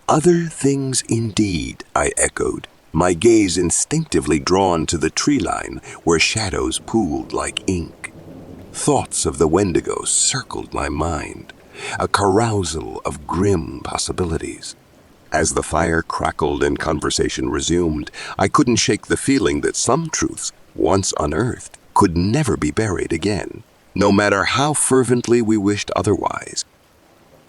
S1: "Other things indeed," I echoed, my gaze instinctively drawn to the tree line where shadows pooled like ink. Thoughts of the Wendigo circled my mind, a carousel of grim possibilities. As the fire crackled and conversation resumed, I couldn't shake the feeling that some truths, once unearthed, could never be buried again, no matter how fervently we wished otherwise.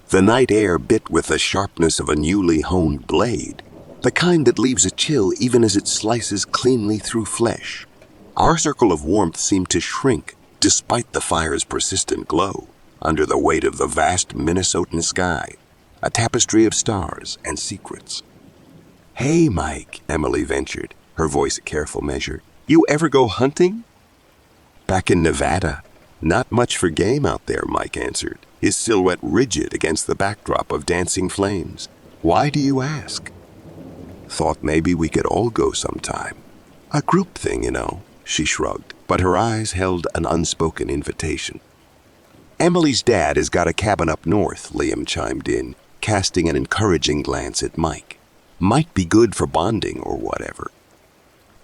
S1: The night air bit with the sharpness of a newly honed blade, the kind that leaves a chill even as it slices cleanly through flesh. Our circle of warmth seemed to shrink despite the fire's persistent glow, under the weight of the vast Minnesotan sky, a tapestry of stars and secrets. "Hey, Mike," Emily ventured, her voice a careful measure. "You ever go hunting?" "Back in Nevada. Not much for game out there," Mike answered, his silhouette rigid against the backdrop of dancing flames. "Why do you ask?" "Thought maybe we could all go sometime. A group thing, you know," she shrugged, but her eyes held an unspoken invitation. "Emily's dad has got a cabin up north," Liam chimed in, casting an encouraging glance at Mike. "Might be good for bonding or whatever."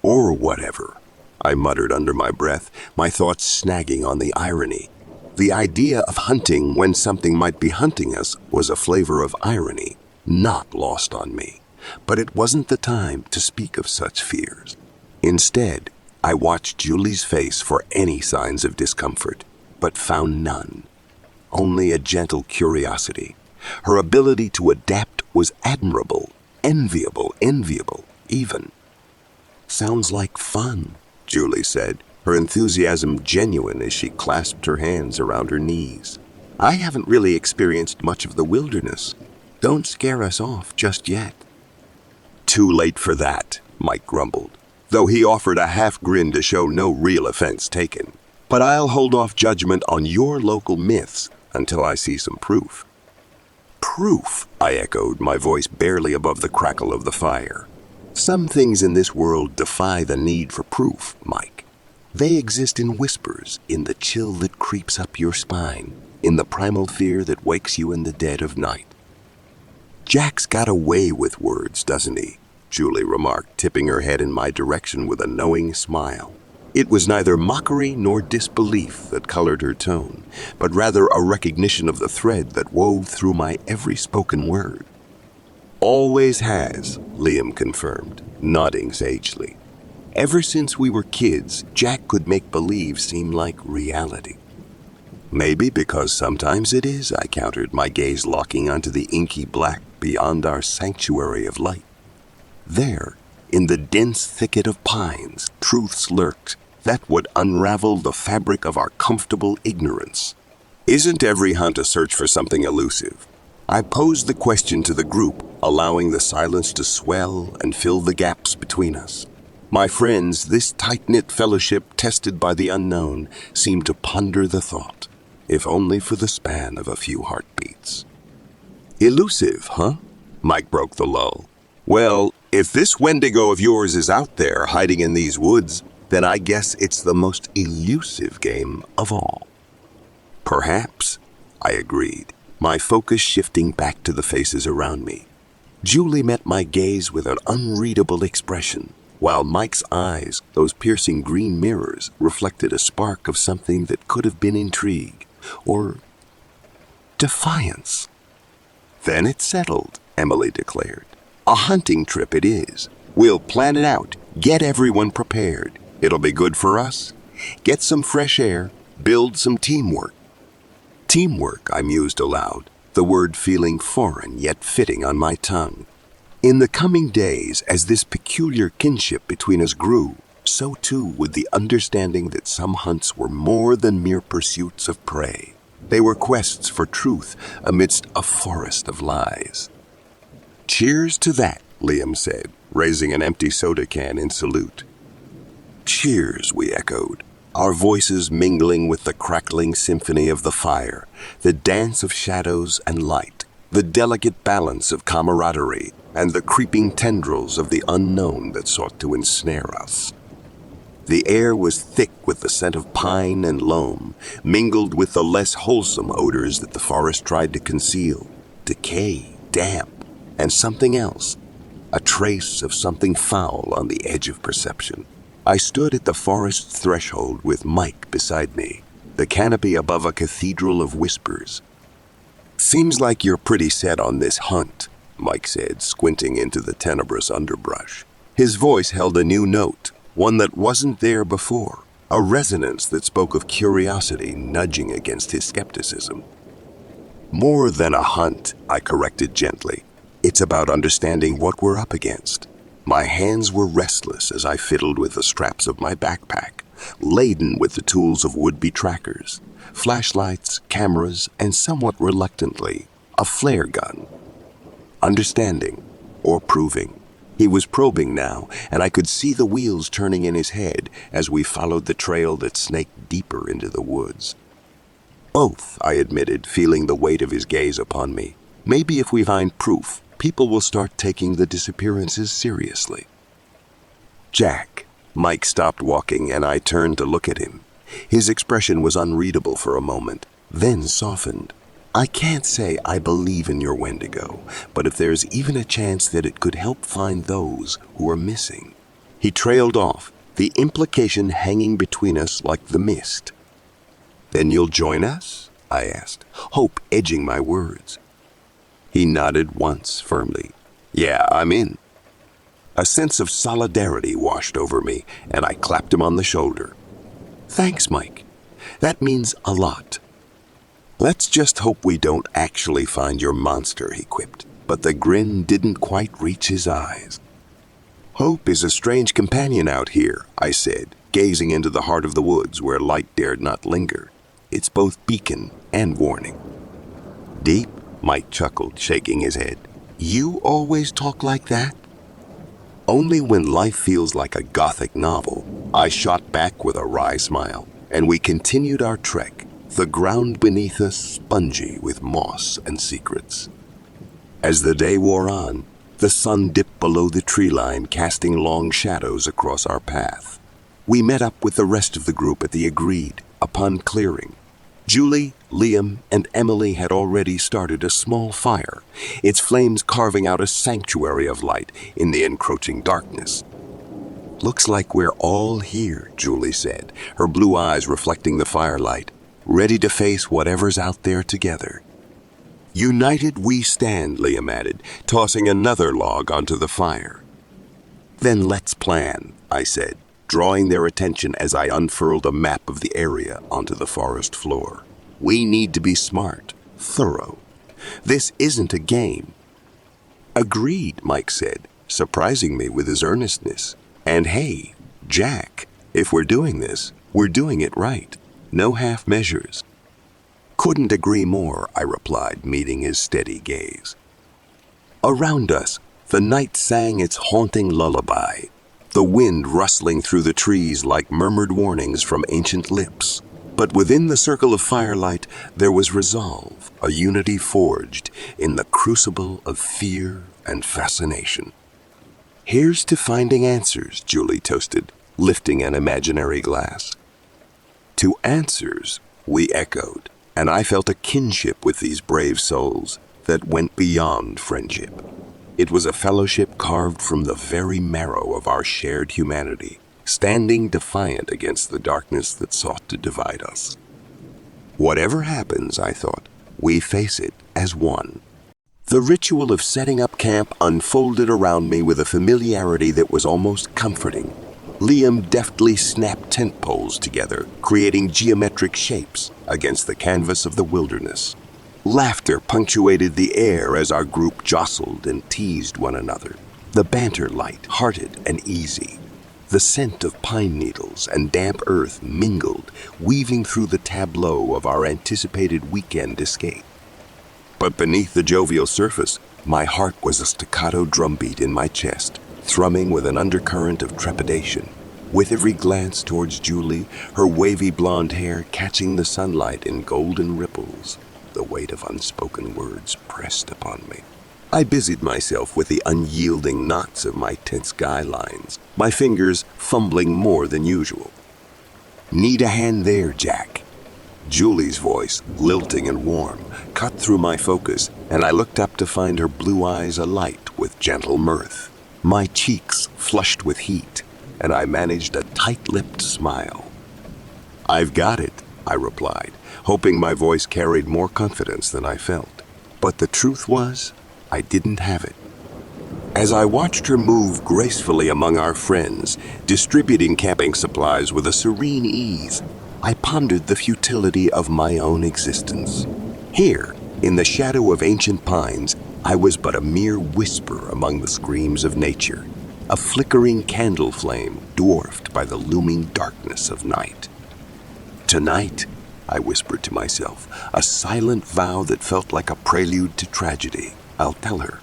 S1: "Or whatever," I muttered under my breath, my thoughts snagging on the irony. The idea of hunting when something might be hunting us was a flavor of irony, not lost on me. But it wasn't the time to speak of such fears. Instead, I watched Julie's face for any signs of discomfort, but found none. Only a gentle curiosity. Her ability to adapt was admirable, enviable even. "Sounds like fun," Julie said, her enthusiasm genuine as she clasped her hands around her knees. "I haven't really experienced much of the wilderness. Don't scare us off just yet." "Too late for that," Mike grumbled, though he offered a half grin to show no real offense taken. but I'll hold off judgment on your local myths until I see some proof." "Proof," I echoed, my voice barely above the crackle of the fire. "Some things in this world defy the need for proof, Mike. They exist in whispers, in the chill that creeps up your spine, in the primal fear that wakes you in the dead of night." "Jack's got a way with words, doesn't he?" Julie remarked, tipping her head in my direction with a knowing smile. It was neither mockery nor disbelief that colored her tone, but rather a recognition of the thread that wove through my every spoken word. "Always has," Liam confirmed, nodding sagely. "Ever since we were kids, Jack could make believe seem like reality." "Maybe because sometimes it is," I countered, my gaze locking onto the inky black beyond our sanctuary of light. There, in the dense thicket of pines, truths lurked that would unravel the fabric of our comfortable ignorance. Isn't every hunt a search for something elusive? I posed the question to the group, allowing the silence to swell and fill the gaps between us. My friends, this tight-knit fellowship tested by the unknown, seemed to ponder the thought, if only for the span of a few heartbeats. "Elusive, huh?" Mike broke the lull. "Well, if this Wendigo of yours is out there hiding in these woods, then I guess it's the most elusive game of all." "Perhaps," I agreed, my focus shifting back to the faces around me. Julie met my gaze with an unreadable expression, while Mike's eyes, those piercing green mirrors, reflected a spark of something that could have been intrigue or defiance. "Then it's settled," Emily declared. "A hunting trip it is. We'll plan it out, get everyone prepared. It'll be good for us. Get some fresh air, build some teamwork." Teamwork, I mused aloud, the word feeling foreign yet fitting on my tongue. In the coming days, as this peculiar kinship between us grew, so too would the understanding that some hunts were more than mere pursuits of prey. They were quests for truth amidst a forest of lies. "Cheers to that," Liam said, raising an empty soda can in salute. "Cheers," we echoed, our voices mingling with the crackling symphony of the fire, the dance of shadows and light, the delicate balance of camaraderie, and the creeping tendrils of the unknown that sought to ensnare us. The air was thick with the scent of pine and loam, mingled with the less wholesome odors that the forest tried to conceal: decay, damp, and something else, a trace of something foul on the edge of perception. I stood at the forest's threshold with Mike beside me, the canopy above a cathedral of whispers. "Seems like you're pretty set on this hunt," Mike said, squinting into the tenebrous underbrush. His voice held a new note, one that wasn't there before, a resonance that spoke of curiosity nudging against his skepticism. "More than a hunt," I corrected gently. "It's about understanding what we're up against." My hands were restless as I fiddled with the straps of my backpack, laden with the tools of would-be trackers, flashlights, cameras, and somewhat reluctantly, a flare gun. Understanding, or proving. He was probing now, and I could see the wheels turning in his head as we followed the trail that snaked deeper into the woods. "Both," I admitted, feeling the weight of his gaze upon me. "Maybe if we find proof, people will start taking the disappearances seriously." "Jack." Mike stopped walking, and I turned to look at him. His expression was unreadable for a moment, then softened. "I can't say I believe in your Wendigo, but if there's even a chance that it could help find those who are missing." He trailed off, the implication hanging between us like the mist. "Then you'll join us?" I asked, hope edging my words. He nodded once firmly. "Yeah, I'm in." A sense of solidarity washed over me, and I clapped him on the shoulder. "Thanks, Mike. That means a lot." "Let's just hope we don't actually find your monster," he quipped, but the grin didn't quite reach his eyes. "Hope is a strange companion out here," I said, gazing into the heart of the woods where light dared not linger. "It's both beacon and warning." "Deep?" Mike chuckled, shaking his head. "You always talk like that?" "Only when life feels like a gothic novel," I shot back with a wry smile. and we continued our trek, the ground beneath us spongy with moss and secrets. As the day wore on, the sun dipped below the tree line, casting long shadows across our path. We met up with the rest of the group at the agreed upon clearing. Julie, Liam, and Emily had already started a small fire, its flames carving out a sanctuary of light in the encroaching darkness. "Looks like we're all here," Julie said, her blue eyes reflecting the firelight, ready to face whatever's out there together. "United we stand," Liam added, tossing another log onto the fire. "Then let's plan," I said, drawing their attention as I unfurled a map of the area onto the forest floor. "We need to be smart, thorough. This isn't a game." "Agreed," Mike said, surprising me with his earnestness. "And hey, Jack, if we're doing this, we're doing it right. No half measures." "Couldn't agree more," I replied, meeting his steady gaze. Around us, the night sang its haunting lullaby, the wind rustling through the trees like murmured warnings from ancient lips. But within the circle of firelight, there was resolve, a unity forged in the crucible of fear and fascination. "Here's to finding answers," Julie toasted, lifting an imaginary glass. "To answers," we echoed, and I felt a kinship with these brave souls that went beyond friendship. It was a fellowship carved from the very marrow of our shared humanity, standing defiant against the darkness that sought to divide us. Whatever happens, I thought, we face it as one. The ritual of setting up camp unfolded around me with a familiarity that was almost comforting. Liam deftly snapped tent poles together, creating geometric shapes against the canvas of the wilderness. Laughter punctuated the air as our group jostled and teased one another. The banter light-hearted and easy. The scent of pine needles and damp earth mingled, weaving through the tableau of our anticipated weekend escape. But beneath the jovial surface, my heart was a staccato drumbeat in my chest, thrumming with an undercurrent of trepidation. With every glance towards Julie, her wavy blonde hair catching the sunlight in golden ripples, the weight of unspoken words pressed upon me. I busied myself with the unyielding knots of my tense guy lines, my fingers fumbling more than usual. "Need a hand there, Jack?" Julie's voice, lilting and warm, cut through my focus, and I looked up to find her blue eyes alight with gentle mirth. My cheeks flushed with heat, and I managed a tight-lipped smile. "I've got it," I replied, hoping my voice carried more confidence than I felt. But the truth was, I didn't have it. As I watched her move gracefully among our friends, distributing camping supplies with a serene ease, I pondered the futility of my own existence. Here, in the shadow of ancient pines, I was but a mere whisper among the screams of nature, a flickering candle flame dwarfed by the looming darkness of night. "Tonight," I whispered to myself, a silent vow that felt like a prelude to tragedy. "I'll tell her."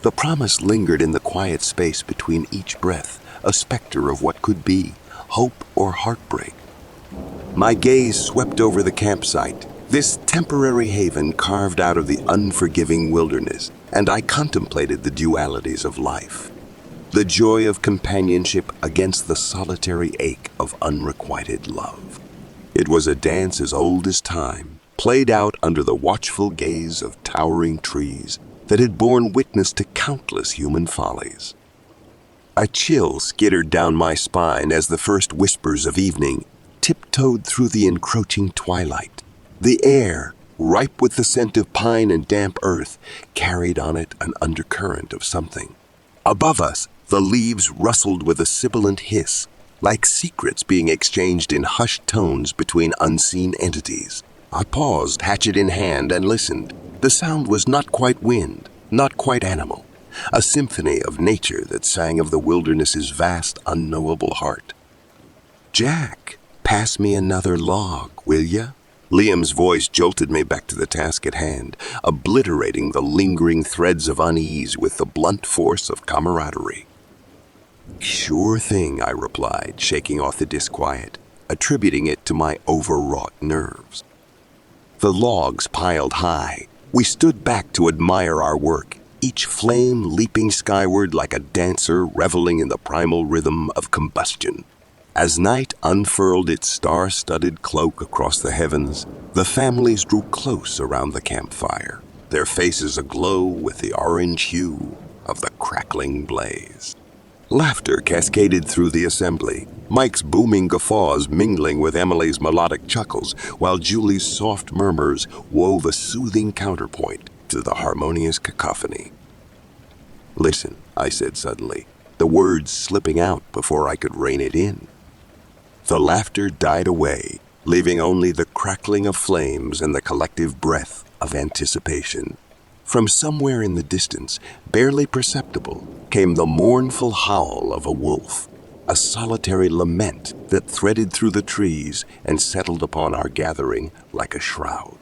S1: The promise lingered in the quiet space between each breath, a specter of what could be, hope or heartbreak. My gaze swept over the campsite, this temporary haven carved out of the unforgiving wilderness, and I contemplated the dualities of life. The joy of companionship against the solitary ache of unrequited love. It was a dance as old as time, played out under the watchful gaze of towering trees that had borne witness to countless human follies. A chill skittered down my spine as the first whispers of evening tiptoed through the encroaching twilight. The air, ripe with the scent of pine and damp earth, carried on it an undercurrent of something. Above us, the leaves rustled with a sibilant hiss, like secrets being exchanged in hushed tones between unseen entities. I paused, hatchet in hand, and listened. The sound was not quite wind, not quite animal, a symphony of nature that sang of the wilderness's vast, unknowable heart. "Jack, pass me another log, will ya?" Liam's voice jolted me back to the task at hand, obliterating the lingering threads of unease with the blunt force of camaraderie. "Sure thing," I replied, shaking off the disquiet. attributing it to my overwrought nerves. The logs piled high. We stood back to admire our work, each flame leaping skyward like a dancer reveling in the primal rhythm of combustion. As night unfurled its star-studded cloak across the heavens, the families drew close around the campfire, their faces aglow with the orange hue of the crackling blaze. Laughter cascaded through the assembly, Mike's booming guffaws mingling with Emily's melodic chuckles, while Julie's soft murmurs wove a soothing counterpoint to the harmonious cacophony. "Listen," I said suddenly, the words slipping out before I could rein it in. The laughter died away, leaving only the crackling of flames and the collective breath of anticipation. From somewhere in the distance, barely perceptible, came the mournful howl of a wolf, a solitary lament that threaded through the trees and settled upon our gathering like a shroud.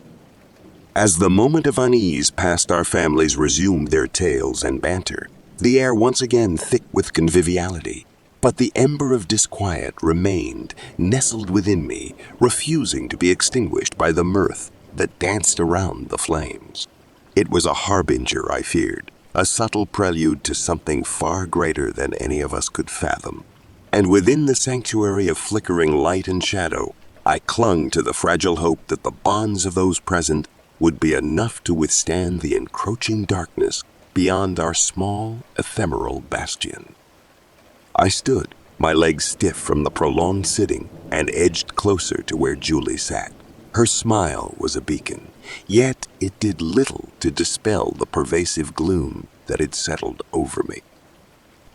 S1: As the moment of unease past our families resumed their tales and banter, the air once again thick with conviviality. But the ember of disquiet remained, nestled within me, refusing to be extinguished by the mirth that danced around the flames. It was a harbinger, I feared, a subtle prelude to something far greater than any of us could fathom. And within the sanctuary of flickering light and shadow, I clung to the fragile hope that the bonds of those present would be enough to withstand the encroaching darkness beyond our small, ephemeral bastion. I stood, my legs stiff from the prolonged sitting, and edged closer to where Julie sat. Her smile was a beacon, yet it did little to dispel the pervasive gloom that had settled over me.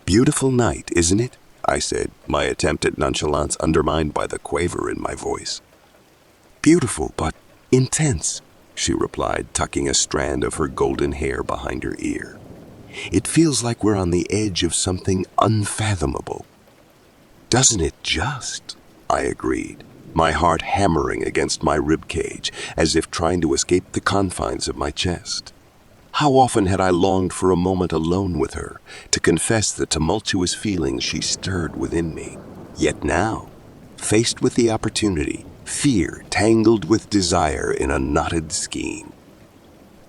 S1: "Beautiful night, isn't it?" I said, my attempt at nonchalance undermined by the quaver in my voice. "Beautiful, but intense," she replied, tucking a strand of her golden hair behind her ear. "It feels like we're on the edge of something unfathomable." "Doesn't it just?" I agreed, my heart hammering against my ribcage as if trying to escape the confines of my chest. How often had I longed for a moment alone with her, to confess the tumultuous feelings she stirred within me. Yet now, faced with the opportunity, fear tangled with desire in a knotted skein.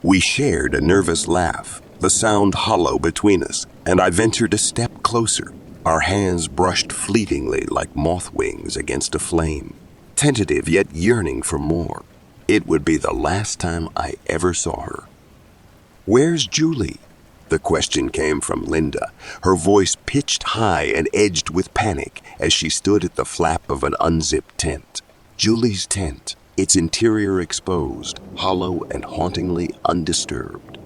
S1: We shared a nervous laugh, the sound hollow between us, and I ventured a step closer. Our hands brushed fleetingly like moth wings against a flame, tentative yet yearning for more. It would be the last time I ever saw her. "Where's Julie?" The question came from Linda, her voice pitched high and edged with panic as she stood at the flap of an unzipped tent. Julie's tent, its interior exposed, hollow and hauntingly undisturbed.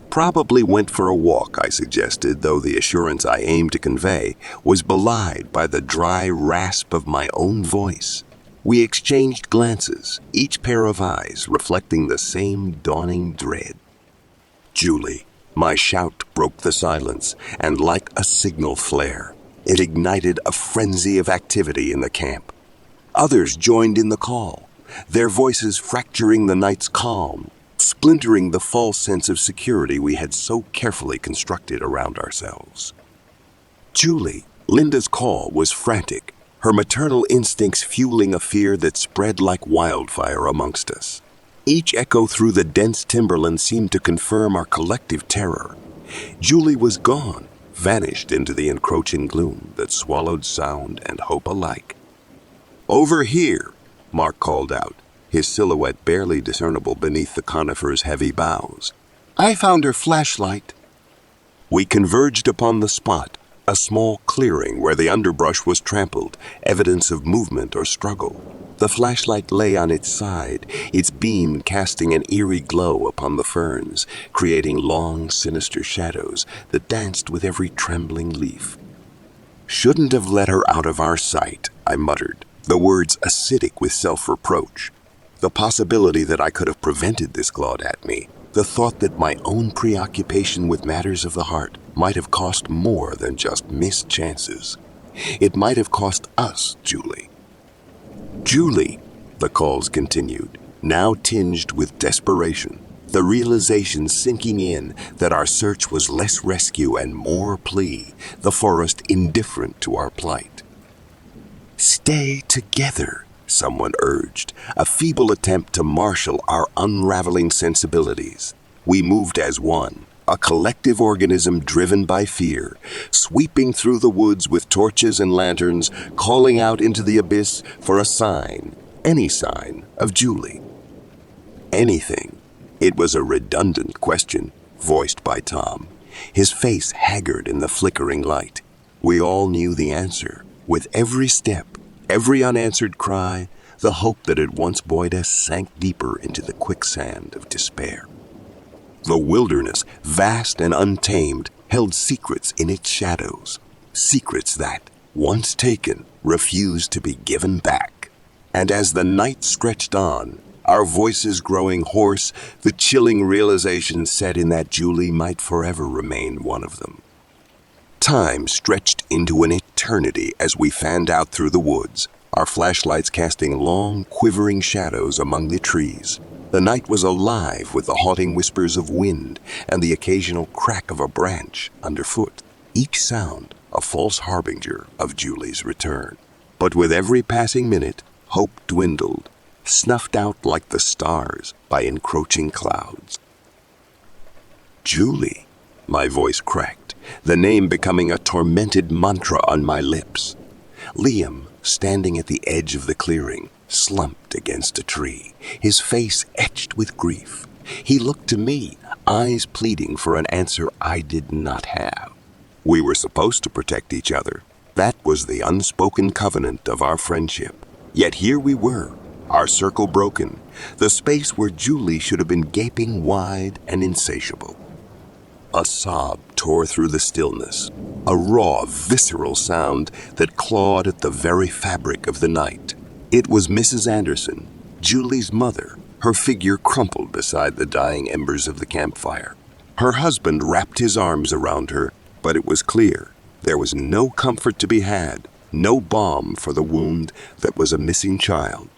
S1: "Probably went for a walk," I suggested, though the assurance I aimed to convey was belied by the dry rasp of my own voice. We exchanged glances, each pair of eyes reflecting the same dawning dread. "Julie," my shout broke the silence, and like a signal flare, it ignited a frenzy of activity in the camp. Others joined in the call, their voices fracturing the night's calm, splintering the false sense of security we had so carefully constructed around ourselves. "Julie," Linda's call was frantic, her maternal instincts fueling a fear that spread like wildfire amongst us. Each echo through the dense timberland seemed to confirm our collective terror. Julie was gone, vanished into the encroaching gloom that swallowed sound and hope alike. "Over here," Mark called out, his silhouette barely discernible beneath the conifer's heavy boughs. "I found her flashlight." We converged upon the spot, a small clearing where the underbrush was trampled, evidence of movement or struggle. The flashlight lay on its side, its beam casting an eerie glow upon the ferns, creating long, sinister shadows that danced with every trembling leaf. "Shouldn't have let her out of our sight," I muttered, the words acidic with self-reproach. The possibility that I could have prevented this glawed at me, the thought that my own preoccupation with matters of the heart might have cost more than just missed chances. It might have cost us, Julie. "Julie," the calls continued, now tinged with desperation, the realization sinking in that our search was less rescue and more plea, the forest indifferent to our plight. "Stay together," someone urged, a feeble attempt to marshal our unraveling sensibilities. We moved as one, a collective organism driven by fear, sweeping through the woods with torches and lanterns, calling out into the abyss for a sign, any sign, of Julie. Anything. It was a redundant question, voiced by Tom, his face haggard in the flickering light. We all knew the answer. With every step, every unanswered cry, the hope that had once buoyed us sank deeper into the quicksand of despair. The wilderness, vast and untamed, held secrets in its shadows, secrets that, once taken, refused to be given back. And as the night stretched on, our voices growing hoarse, the chilling realization set in that Julie might forever remain one of them. Time stretched into an eternity as we fanned out through the woods, our flashlights casting long, quivering shadows among the trees. The night was alive with the haunting whispers of wind and the occasional crack of a branch underfoot, each sound a false harbinger of Julie's return. But with every passing minute, hope dwindled, snuffed out like the stars by encroaching clouds. Julie, my voice cracked, the name becoming a tormented mantra on my lips. Liam, standing at the edge of the clearing, slumped against a tree, his face etched with grief. He looked to me, eyes pleading for an answer I did not have. We were supposed to protect each other. That was the unspoken covenant of our friendship. Yet here we were, our circle broken, the space where Julie should have been gaping wide and insatiable. A sob tore through the stillness, a raw, visceral sound that clawed at the very fabric of the night. It was Mrs. Anderson, Julie's mother, her figure crumpled beside the dying embers of the campfire. Her husband wrapped his arms around her, but it was clear there was no comfort to be had, no balm for the wound that was a missing child.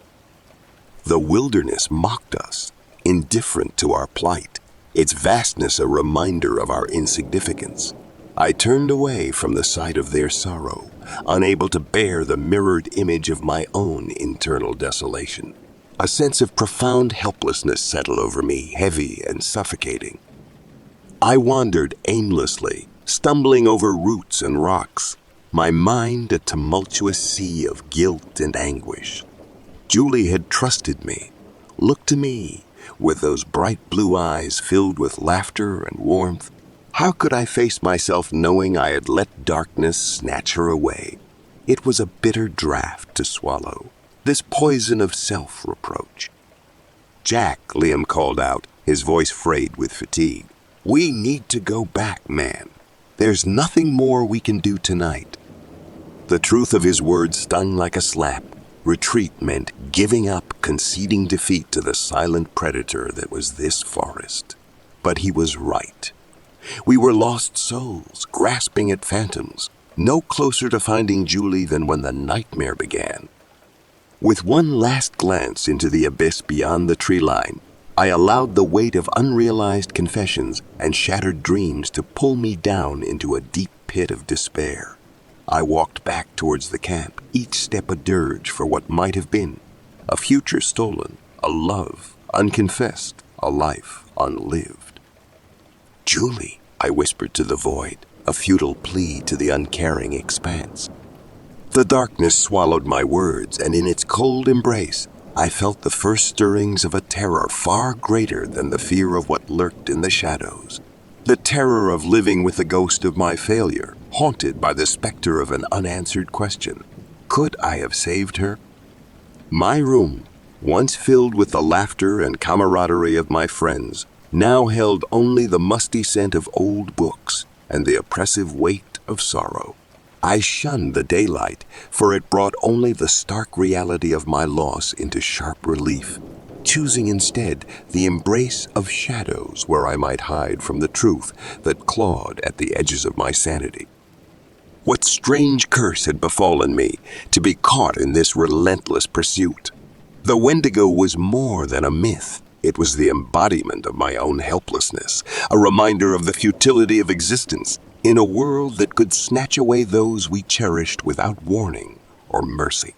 S1: The wilderness mocked us, indifferent to our plight, its vastness a reminder of our insignificance. I turned away from the sight of their sorrow, unable to bear the mirrored image of my own internal desolation. A sense of profound helplessness settled over me, heavy and suffocating. I wandered aimlessly, stumbling over roots and rocks, my mind a tumultuous sea of guilt and anguish. Julie had trusted me, looked to me, with those bright blue eyes filled with laughter and warmth. How could I face myself knowing I had let darkness snatch her away? It was a bitter draught to swallow, this poison of self-reproach. "Jack," Liam called out, his voice frayed with fatigue. "We need to go back, man. There's nothing more we can do tonight." The truth of his words stung like a slap. Retreat meant giving up, conceding defeat to the silent predator that was this forest. But he was right. We were lost souls, grasping at phantoms, no closer to finding Julie than when the nightmare began. With one last glance into the abyss beyond the tree line, I allowed the weight of unrealized confessions and shattered dreams to pull me down into a deep pit of despair. I walked back towards the camp, each step a dirge for what might have been, a future stolen, a love unconfessed, a life unlived. "Julie," I whispered to the void, a futile plea to the uncaring expanse. The darkness swallowed my words, and in its cold embrace, I felt the first stirrings of a terror far greater than the fear of what lurked in the shadows. The terror of living with the ghost of my failure, haunted by the specter of an unanswered question. Could I have saved her? My room, once filled with the laughter and camaraderie of my friends, now held only the musty scent of old books and the oppressive weight of sorrow. I shunned the daylight, for it brought only the stark reality of my loss into sharp relief, choosing instead the embrace of shadows where I might hide from the truth that clawed at the edges of my sanity. What strange curse had befallen me to be caught in this relentless pursuit? The Wendigo was more than a myth. It was the embodiment of my own helplessness, a reminder of the futility of existence in a world that could snatch away those we cherished without warning or mercy.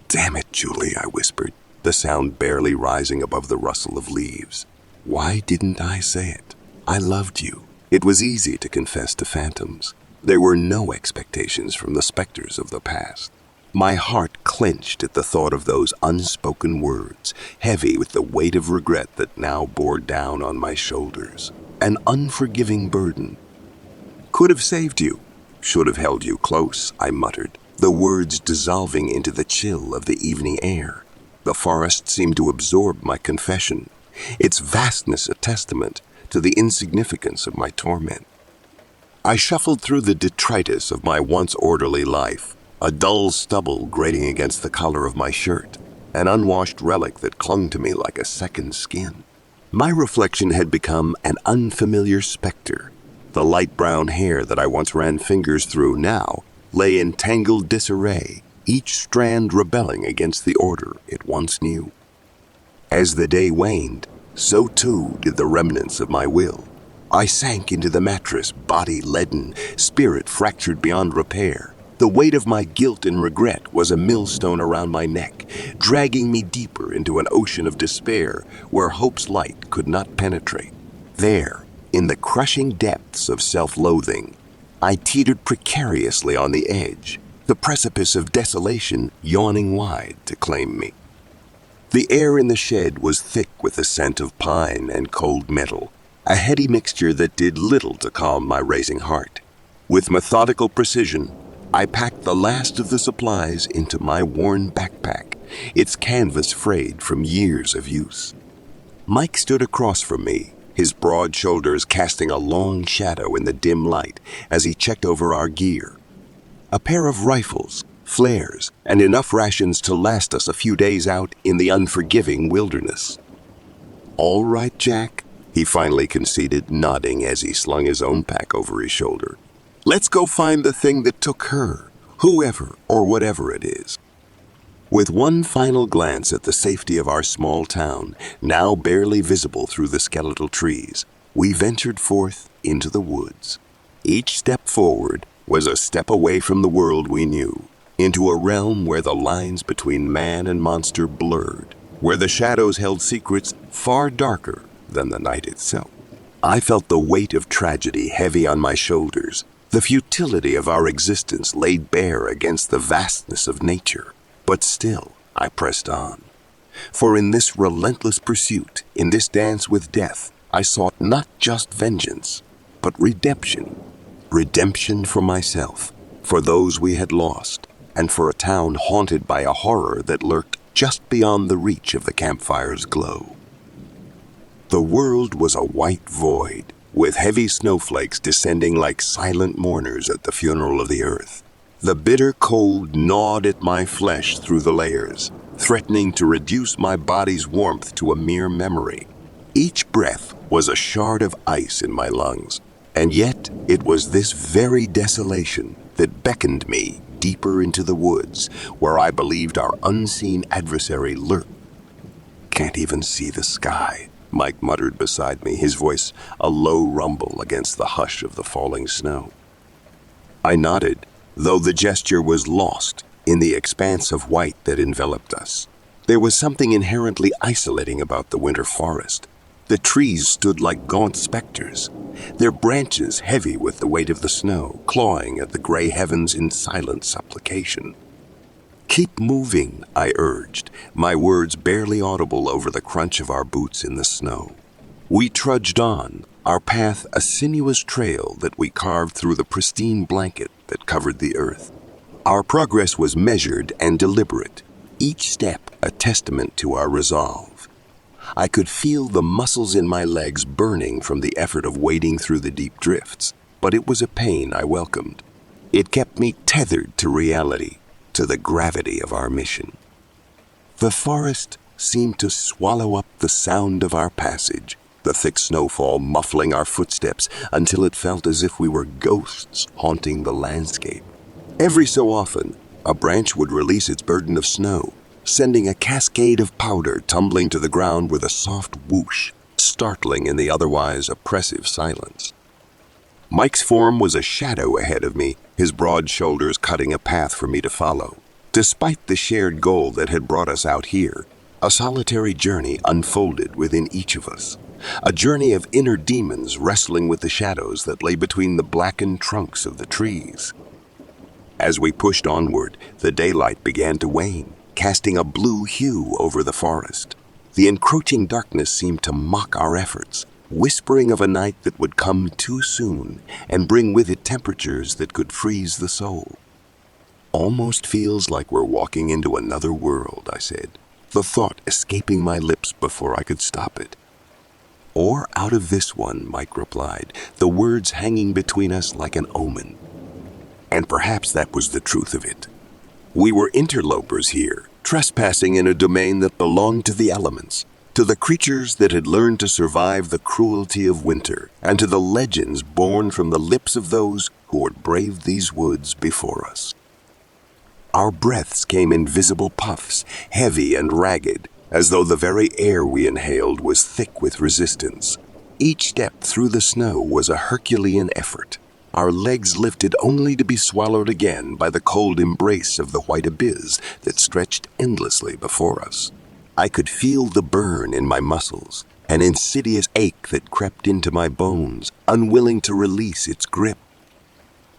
S1: "Damn it, Julie," I whispered, the sound barely rising above the rustle of leaves. "Why didn't I say it? I loved you." It was easy to confess to phantoms. There were no expectations from the specters of the past. My heart clenched at the thought of those unspoken words, heavy with the weight of regret that now bore down on my shoulders. An unforgiving burden. "Could have saved you. Should have held you close," I muttered, the words dissolving into the chill of the evening air. The forest seemed to absorb my confession, its vastness a testament to the insignificance of my torment. I shuffled through the detritus of my once orderly life, a dull stubble grating against the collar of my shirt, an unwashed relic that clung to me like a second skin. My reflection had become an unfamiliar specter. The light brown hair that I once ran fingers through now lay in tangled disarray, each strand rebelling against the order it once knew. As the day waned, so too did the remnants of my will. I sank into the mattress, body leaden, spirit fractured beyond repair. The weight of my guilt and regret was a millstone around my neck, dragging me deeper into an ocean of despair where hope's light could not penetrate. There, in the crushing depths of self-loathing, I teetered precariously on the edge, the precipice of desolation yawning wide to claim me. The air in the shed was thick with the scent of pine and cold metal, a heady mixture that did little to calm my racing heart. With methodical precision, I packed the last of the supplies into my worn backpack, its canvas frayed from years of use. Mike stood across from me, his broad shoulders casting a long shadow in the dim light as he checked over our gear. A pair of rifles, flares, and enough rations to last us a few days out in the unforgiving wilderness. "All right, Jack," he finally conceded, nodding as he slung his own pack over his shoulder. "Let's go find the thing that took her, whoever or whatever it is." With one final glance at the safety of our small town, now barely visible through the skeletal trees, we ventured forth into the woods. Each step forward was a step away from the world we knew, into a realm where the lines between man and monster blurred, where the shadows held secrets far darker than the night itself. I felt the weight of tragedy heavy on my shoulders, the futility of our existence laid bare against the vastness of nature. But still, I pressed on. For in this relentless pursuit, in this dance with death, I sought not just vengeance, but redemption. Redemption for myself, for those we had lost, and for a town haunted by a horror that lurked just beyond the reach of the campfire's glow. The world was a white void, with heavy snowflakes descending like silent mourners at the funeral of the earth. The bitter cold gnawed at my flesh through the layers, threatening to reduce my body's warmth to a mere memory. Each breath was a shard of ice in my lungs, and yet it was this very desolation that beckoned me deeper into the woods, where I believed our unseen adversary lurked. "Can't even see the sky," Mike muttered beside me, his voice a low rumble against the hush of the falling snow. I nodded, though the gesture was lost in the expanse of white that enveloped us. There was something inherently isolating about the winter forest. The trees stood like gaunt specters, their branches heavy with the weight of the snow, clawing at the gray heavens in silent supplication. "Keep moving," I urged, my words barely audible over the crunch of our boots in the snow. We trudged on, our path a sinuous trail that we carved through the pristine blanket that covered the earth. Our progress was measured and deliberate, each step a testament to our resolve. I could feel the muscles in my legs burning from the effort of wading through the deep drifts, but it was a pain I welcomed. It kept me tethered to reality, to the gravity of our mission. The forest seemed to swallow up the sound of our passage, the thick snowfall muffling our footsteps until it felt as if we were ghosts haunting the landscape. Every so often, a branch would release its burden of snow, sending a cascade of powder tumbling to the ground with a soft whoosh, startling in the otherwise oppressive silence. Mike's form was a shadow ahead of me, his broad shoulders cutting a path for me to follow. Despite the shared goal that had brought us out here, a solitary journey unfolded within each of us. A journey of inner demons wrestling with the shadows that lay between the blackened trunks of the trees. As we pushed onward, the daylight began to wane, casting a blue hue over the forest. The encroaching darkness seemed to mock our efforts, whispering of a night that would come too soon and bring with it temperatures that could freeze the soul. "Almost feels like we're walking into another world," I said, the thought escaping my lips before I could stop it. "Or out of this one," Mike replied, the words hanging between us like an omen. And perhaps that was the truth of it. We were interlopers here, trespassing in a domain that belonged to the elements, to the creatures that had learned to survive the cruelty of winter, and to the legends born from the lips of those who had braved these woods before us. Our breaths came in visible puffs, heavy and ragged, as though the very air we inhaled was thick with resistance. Each step through the snow was a Herculean effort. Our legs lifted only to be swallowed again by the cold embrace of the white abyss that stretched endlessly before us. I could feel the burn in my muscles, an insidious ache that crept into my bones, unwilling to release its grip.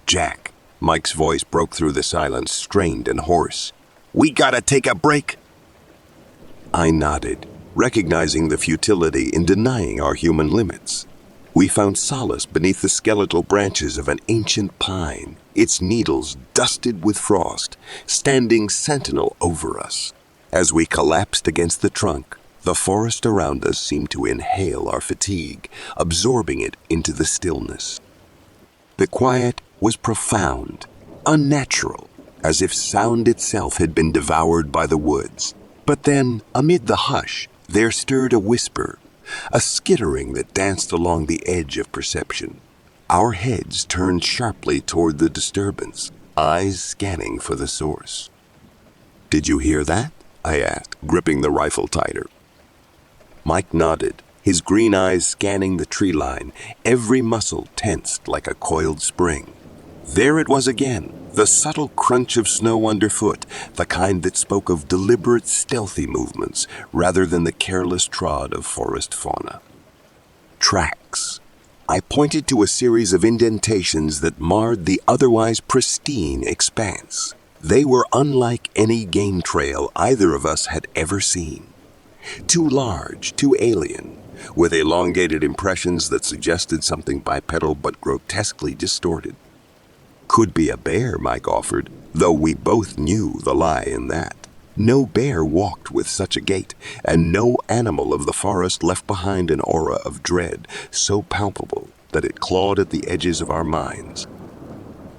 S1: "Jack," Mike's voice broke through the silence, strained and hoarse. "We gotta take a break." I nodded, recognizing the futility in denying our human limits. We found solace beneath the skeletal branches of an ancient pine, its needles dusted with frost, standing sentinel over us. As we collapsed against the trunk, the forest around us seemed to inhale our fatigue, absorbing it into the stillness. The quiet was profound, unnatural, as if sound itself had been devoured by the woods. But then, amid the hush, there stirred a whisper, a skittering that danced along the edge of perception. Our heads turned sharply toward the disturbance, eyes scanning for the source. "Did you hear that?" I asked, gripping the rifle tighter. Mike nodded, his green eyes scanning the tree line, every muscle tensed like a coiled spring. There it was again, the subtle crunch of snow underfoot, the kind that spoke of deliberate, stealthy movements rather than the careless trod of forest fauna. Tracks. I pointed to a series of indentations that marred the otherwise pristine expanse. They were unlike any game trail either of us had ever seen. Too large, too alien, with elongated impressions that suggested something bipedal but grotesquely distorted. "Could be a bear," Mike offered, though we both knew the lie in that. No bear walked with such a gait, and no animal of the forest left behind an aura of dread so palpable that it clawed at the edges of our minds.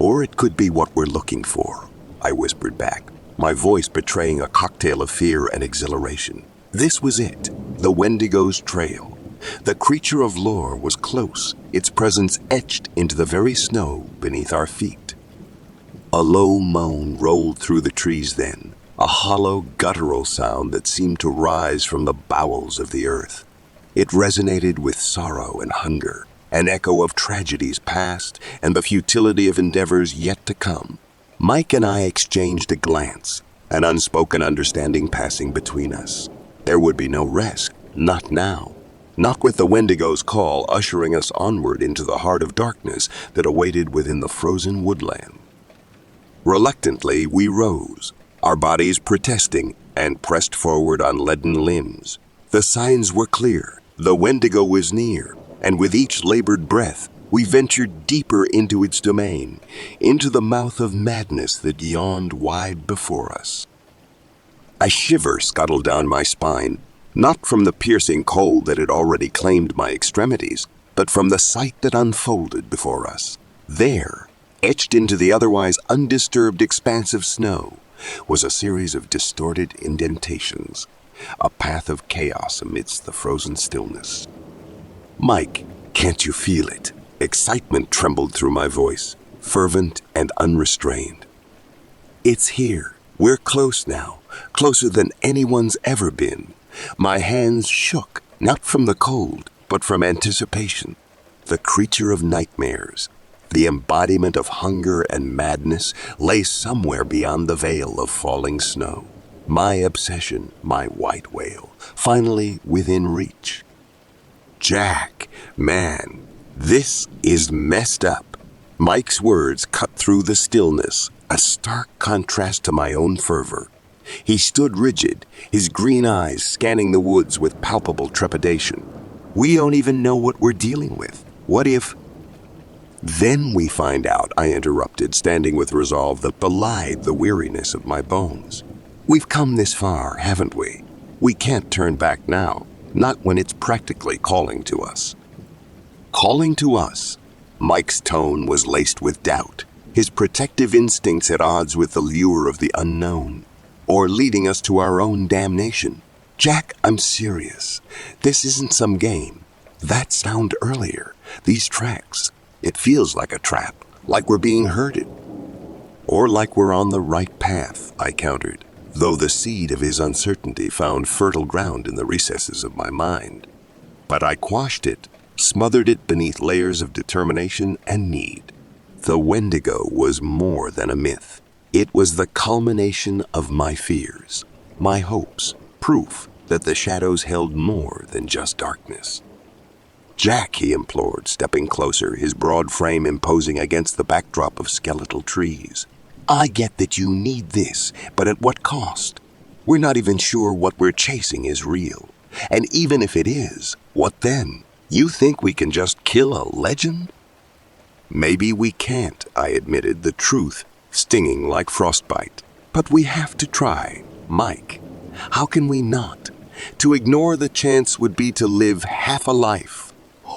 S1: "Or it could be what we're looking for," I whispered back, my voice betraying a cocktail of fear and exhilaration. This was it, the Wendigo's trail. The creature of lore was close, its presence etched into the very snow beneath our feet. A low moan rolled through the trees then, a hollow, guttural sound that seemed to rise from the bowels of the earth. It resonated with sorrow and hunger, an echo of tragedies past and the futility of endeavors yet to come. Mike and I exchanged a glance, an unspoken understanding passing between us. There would be no rest, not now. Not with the Wendigo's call ushering us onward into the heart of darkness that awaited within the frozen woodland. Reluctantly, we rose, our bodies protesting, and pressed forward on leaden limbs. The signs were clear, the Wendigo was near, and with each labored breath, we ventured deeper into its domain, into the mouth of madness that yawned wide before us. A shiver scuttled down my spine, not from the piercing cold that had already claimed my extremities, but from the sight that unfolded before us. There, etched into the otherwise undisturbed expanse of snow, was a series of distorted indentations, a path of chaos amidst the frozen stillness. "Mike, can't you feel it?" Excitement trembled through my voice, fervent and unrestrained. "It's here. We're close now, closer than anyone's ever been." My hands shook, not from the cold, but from anticipation. The creature of nightmares, the embodiment of hunger and madness, lay somewhere beyond the veil of falling snow. My obsession, my white whale, finally within reach. Jack, man, this is messed up. Mike's words cut through the stillness, a stark contrast to my own fervor. He stood rigid, his green eyes scanning the woods with palpable trepidation. We don't even know what we're dealing with. What if... Then we find out, I interrupted, standing with resolve that belied the weariness of my bones. We've come this far, haven't we? We can't turn back now, not when it's practically calling to us. Calling to us? Mike's tone was laced with doubt, his protective instincts at odds with the lure of the unknown, or leading us to our own damnation. Jack, I'm serious. This isn't some game. That sound earlier, these tracks, it feels like a trap, like we're being herded. Or like we're on the right path, I countered, though the seed of his uncertainty found fertile ground in the recesses of my mind. But I quashed it, smothered it beneath layers of determination and need. The Wendigo was more than a myth. It was the culmination of my fears, my hopes, proof that the shadows held more than just darkness. Jack, he implored, stepping closer, his broad frame imposing against the backdrop of skeletal trees. I get that you need this, but at what cost? We're not even sure what we're chasing is real. And even if it is, what then? You think we can just kill a legend? Maybe we can't, I admitted, the truth stinging like frostbite. But we have to try. Mike, how can we not? To ignore the chance would be to live half a life.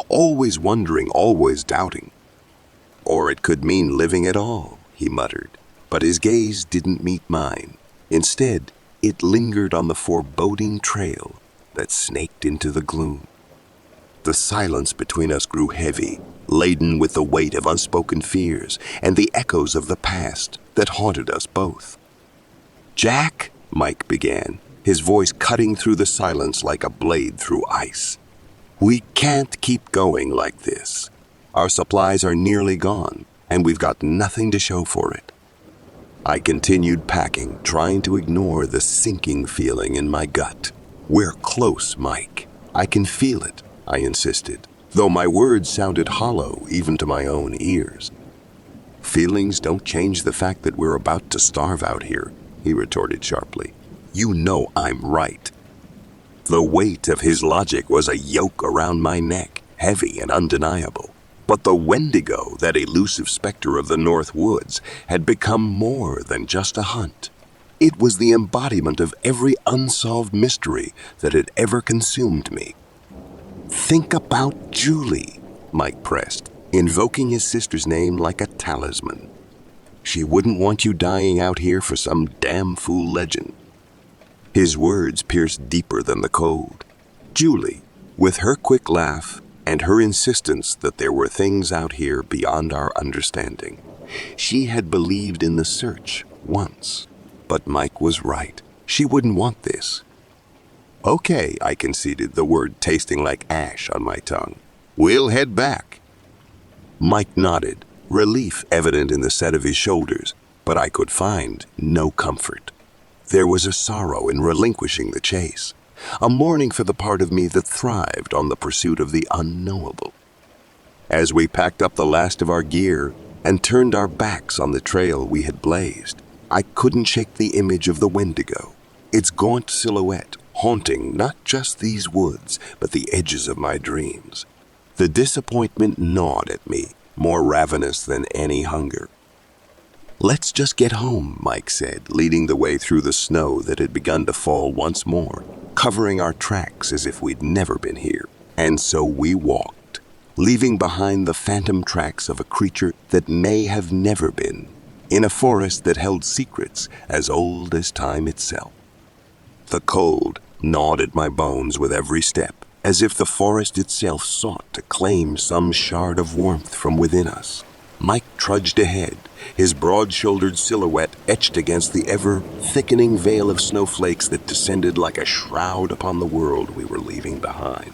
S1: Always wondering, always doubting. Or it could mean living at all, he muttered. But his gaze didn't meet mine. Instead, it lingered on the foreboding trail that snaked into the gloom. The silence between us grew heavy, laden with the weight of unspoken fears and the echoes of the past that haunted us both. Jack, Mike began, his voice cutting through the silence like a blade through ice. We can't keep going like this. Our supplies are nearly gone, and we've got nothing to show for it. I continued packing, trying to ignore the sinking feeling in my gut. We're close, Mike. I can feel it, I insisted, though my words sounded hollow even to my own ears. Feelings don't change the fact that we're about to starve out here, he retorted sharply. You know I'm right. The weight of his logic was a yoke around my neck, heavy and undeniable. But the Wendigo, that elusive specter of the North Woods, had become more than just a hunt. It was the embodiment of every unsolved mystery that had ever consumed me. Think about Julie, Mike pressed, invoking his sister's name like a talisman. She wouldn't want you dying out here for some damn fool legend. His words pierced deeper than the cold. Julie, with her quick laugh and her insistence that there were things out here beyond our understanding. She had believed in the search once. But Mike was right. She wouldn't want this. Okay, I conceded, the word tasting like ash on my tongue. We'll head back. Mike nodded, relief evident in the set of his shoulders, but I could find no comfort. There was a sorrow in relinquishing the chase, a mourning for the part of me that thrived on the pursuit of the unknowable. As we packed up the last of our gear and turned our backs on the trail we had blazed, I couldn't shake the image of the Wendigo, its gaunt silhouette haunting not just these woods, but the edges of my dreams. The disappointment gnawed at me, more ravenous than any hunger. Let's just get home, Mike said, leading the way through the snow that had begun to fall once more, covering our tracks as if we'd never been here. And so we walked, leaving behind the phantom tracks of a creature that may have never been, in a forest that held secrets as old as time itself. The cold gnawed at my bones with every step, as if the forest itself sought to claim some shard of warmth from within us. Mike trudged ahead, his broad-shouldered silhouette etched against the ever-thickening veil of snowflakes that descended like a shroud upon the world we were leaving behind.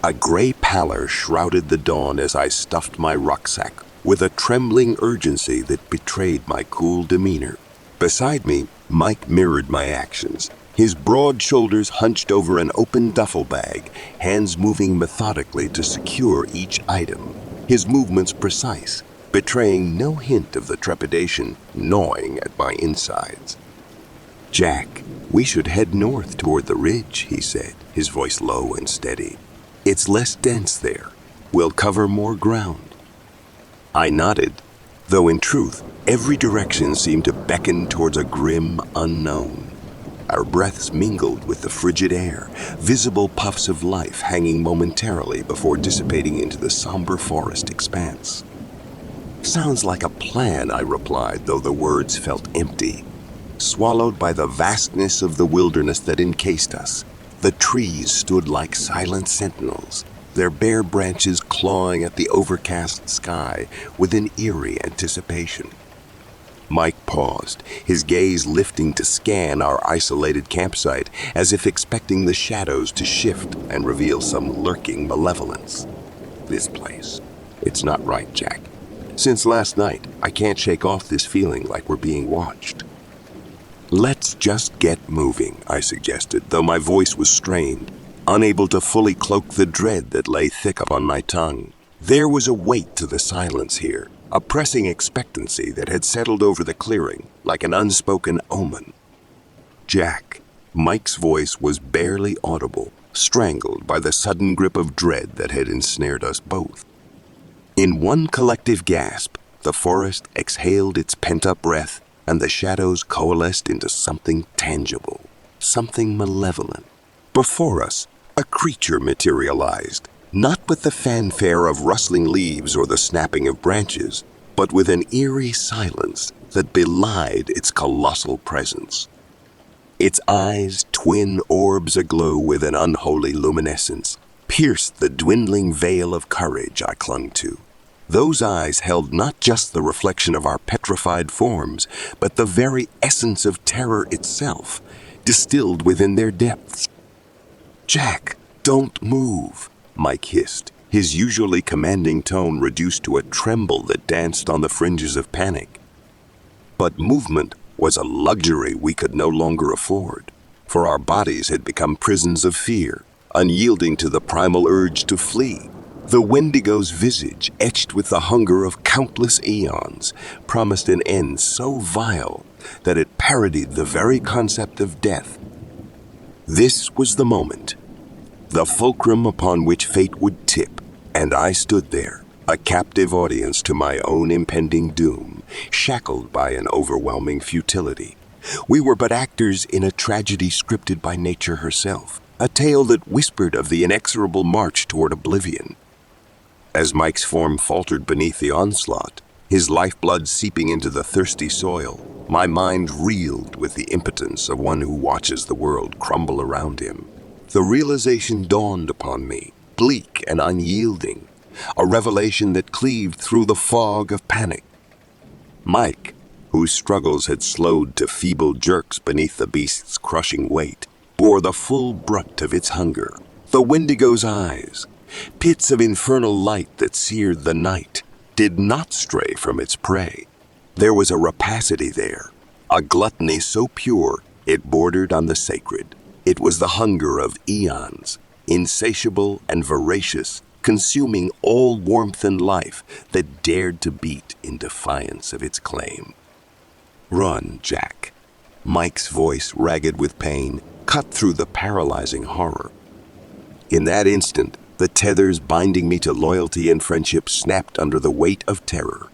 S1: A gray pallor shrouded the dawn as I stuffed my rucksack with a trembling urgency that betrayed my cool demeanor. Beside me, Mike mirrored my actions, his broad shoulders hunched over an open duffel bag, hands moving methodically to secure each item, his movements precise, betraying no hint of the trepidation gnawing at my insides. "Jack, we should head north toward the ridge," he said, his voice low and steady. "It's less dense there. We'll cover more ground." I nodded, though in truth, every direction seemed to beckon towards a grim unknown. Our breaths mingled with the frigid air, visible puffs of life hanging momentarily before dissipating into the somber forest expanse. "Sounds like a plan," I replied, though the words felt empty. Swallowed by the vastness of the wilderness that encased us, the trees stood like silent sentinels, their bare branches clawing at the overcast sky with an eerie anticipation. Mike paused, his gaze lifting to scan our isolated campsite as if expecting the shadows to shift and reveal some lurking malevolence. "This place. It's not right, Jack. Since last night, I can't shake off this feeling like we're being watched." "Let's just get moving," I suggested, though my voice was strained, unable to fully cloak the dread that lay thick upon my tongue. There was a weight to the silence here, a pressing expectancy that had settled over the clearing like an unspoken omen. "Jack," Mike's voice was barely audible, strangled by the sudden grip of dread that had ensnared us both. In one collective gasp, the forest exhaled its pent-up breath, and the shadows coalesced into something tangible, something malevolent. Before us, a creature materialized, not with the fanfare of rustling leaves or the snapping of branches, but with an eerie silence that belied its colossal presence. Its eyes, twin orbs aglow with an unholy luminescence, pierced the dwindling veil of courage I clung to. Those eyes held not just the reflection of our petrified forms, but the very essence of terror itself, distilled within their depths. "Jack, don't move," Mike hissed, his usually commanding tone reduced to a tremble that danced on the fringes of panic. But movement was a luxury we could no longer afford, for our bodies had become prisons of fear, unyielding to the primal urge to flee. The Wendigo's visage, etched with the hunger of countless eons, promised an end so vile that it parodied the very concept of death. This was the moment, the fulcrum upon which fate would tip, and I stood there, a captive audience to my own impending doom, shackled by an overwhelming futility. We were but actors in a tragedy scripted by nature herself, a tale that whispered of the inexorable march toward oblivion. As Mike's form faltered beneath the onslaught, his lifeblood seeping into the thirsty soil, my mind reeled with the impotence of one who watches the world crumble around him. The realization dawned upon me, bleak and unyielding, a revelation that cleaved through the fog of panic. Mike, whose struggles had slowed to feeble jerks beneath the beast's crushing weight, bore the full brunt of its hunger. The Wendigo's eyes, pits of infernal light that seared the night, did not stray from its prey. There was a rapacity there, a gluttony so pure it bordered on the sacred. It was the hunger of eons, insatiable and voracious, consuming all warmth and life that dared to beat in defiance of its claim. "Run, Jack." Mike's voice, ragged with pain, cut through the paralyzing horror. In that instant, the tethers binding me to loyalty and friendship snapped under the weight of terror.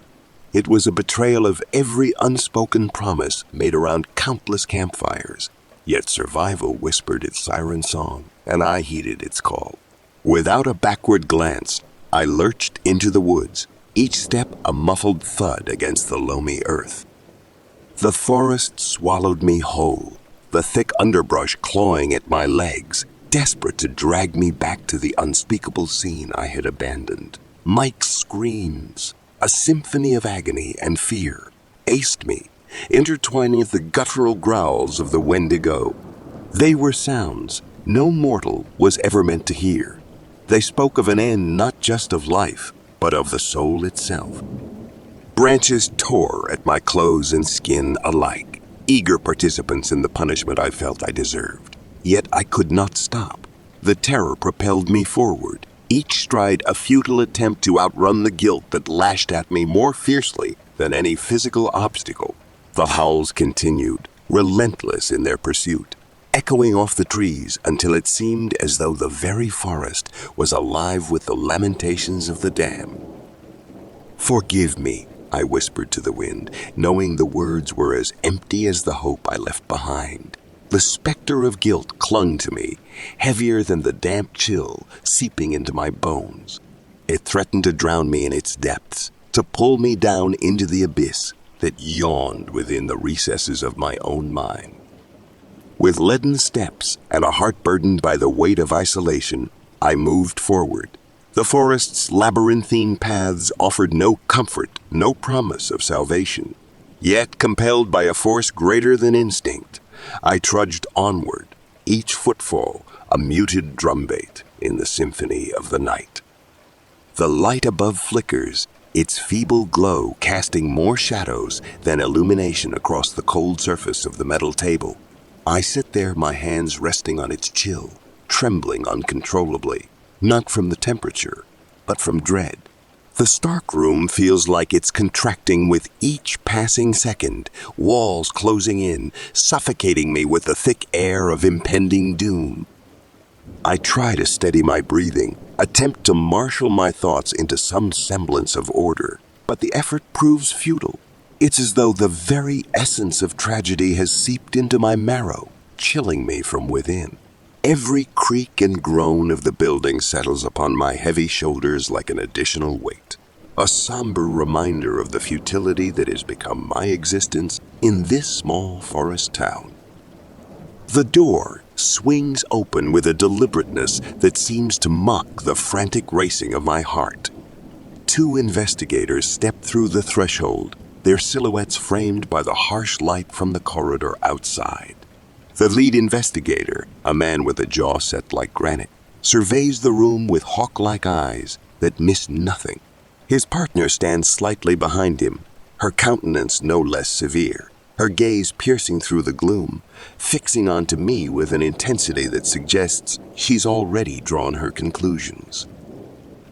S1: It was a betrayal of every unspoken promise made around countless campfires, yet survival whispered its siren song, and I heeded its call. Without a backward glance, I lurched into the woods, each step a muffled thud against the loamy earth. The forest swallowed me whole, the thick underbrush clawing at my legs, desperate to drag me back to the unspeakable scene I had abandoned. Mike's screams, a symphony of agony and fear, aced me, intertwining with the guttural growls of the Wendigo. They were sounds no mortal was ever meant to hear. They spoke of an end not just of life, but of the soul itself. Branches tore at my clothes and skin alike, eager participants in the punishment I felt I deserved. Yet I could not stop. The terror propelled me forward, each stride a futile attempt to outrun the guilt that lashed at me more fiercely than any physical obstacle. The howls continued, relentless in their pursuit, echoing off the trees until it seemed as though the very forest was alive with the lamentations of the damned. "Forgive me," I whispered to the wind, knowing the words were as empty as the hope I left behind. The specter of guilt clung to me, heavier than the damp chill seeping into my bones. It threatened to drown me in its depths, to pull me down into the abyss that yawned within the recesses of my own mind. With leaden steps and a heart burdened by the weight of isolation, I moved forward. The forest's labyrinthine paths offered no comfort, no promise of salvation. Yet, compelled by a force greater than instinct, I trudged onward, each footfall a muted drumbeat in the symphony of the night. The light above flickers, its feeble glow casting more shadows than illumination across the cold surface of the metal table. I sit there, my hands resting on its chill, trembling uncontrollably, not from the temperature, but from dread. The stark room feels like it's contracting with each passing second, walls closing in, suffocating me with the thick air of impending doom. I try to steady my breathing, attempt to marshal my thoughts into some semblance of order, but the effort proves futile. It's as though the very essence of tragedy has seeped into my marrow, chilling me from within. Every creak and groan of the building settles upon my heavy shoulders like an additional weight, a somber reminder of the futility that has become my existence in this small forest town. The door swings open with a deliberateness that seems to mock the frantic racing of my heart. Two investigators step through the threshold, their silhouettes framed by the harsh light from the corridor outside. The lead investigator, a man with a jaw set like granite, surveys the room with hawk-like eyes that miss nothing. His partner stands slightly behind him, her countenance no less severe, her gaze piercing through the gloom, fixing onto me with an intensity that suggests she's already drawn her conclusions.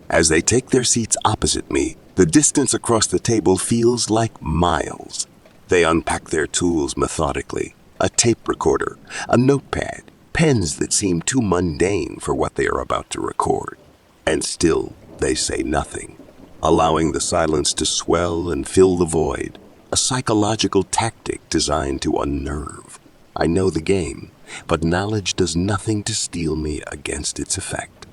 S1: As they take their seats opposite me, the distance across the table feels like miles. They unpack their tools methodically, a tape recorder, a notepad, pens that seem too mundane for what they are about to record. And still, they say nothing, allowing the silence to swell and fill the void, a psychological tactic designed to unnerve. I know the game, but knowledge does nothing to steel me against its effect.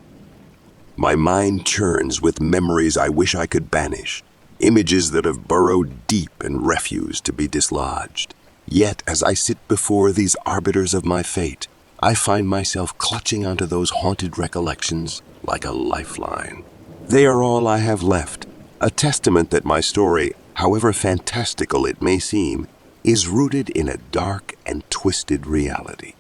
S1: My mind churns with memories I wish I could banish, images that have burrowed deep and refuse to be dislodged. Yet, as I sit before these arbiters of my fate, I find myself clutching onto those haunted recollections like a lifeline. They are all I have left, a testament that my story, however fantastical it may seem, is rooted in a dark and twisted reality.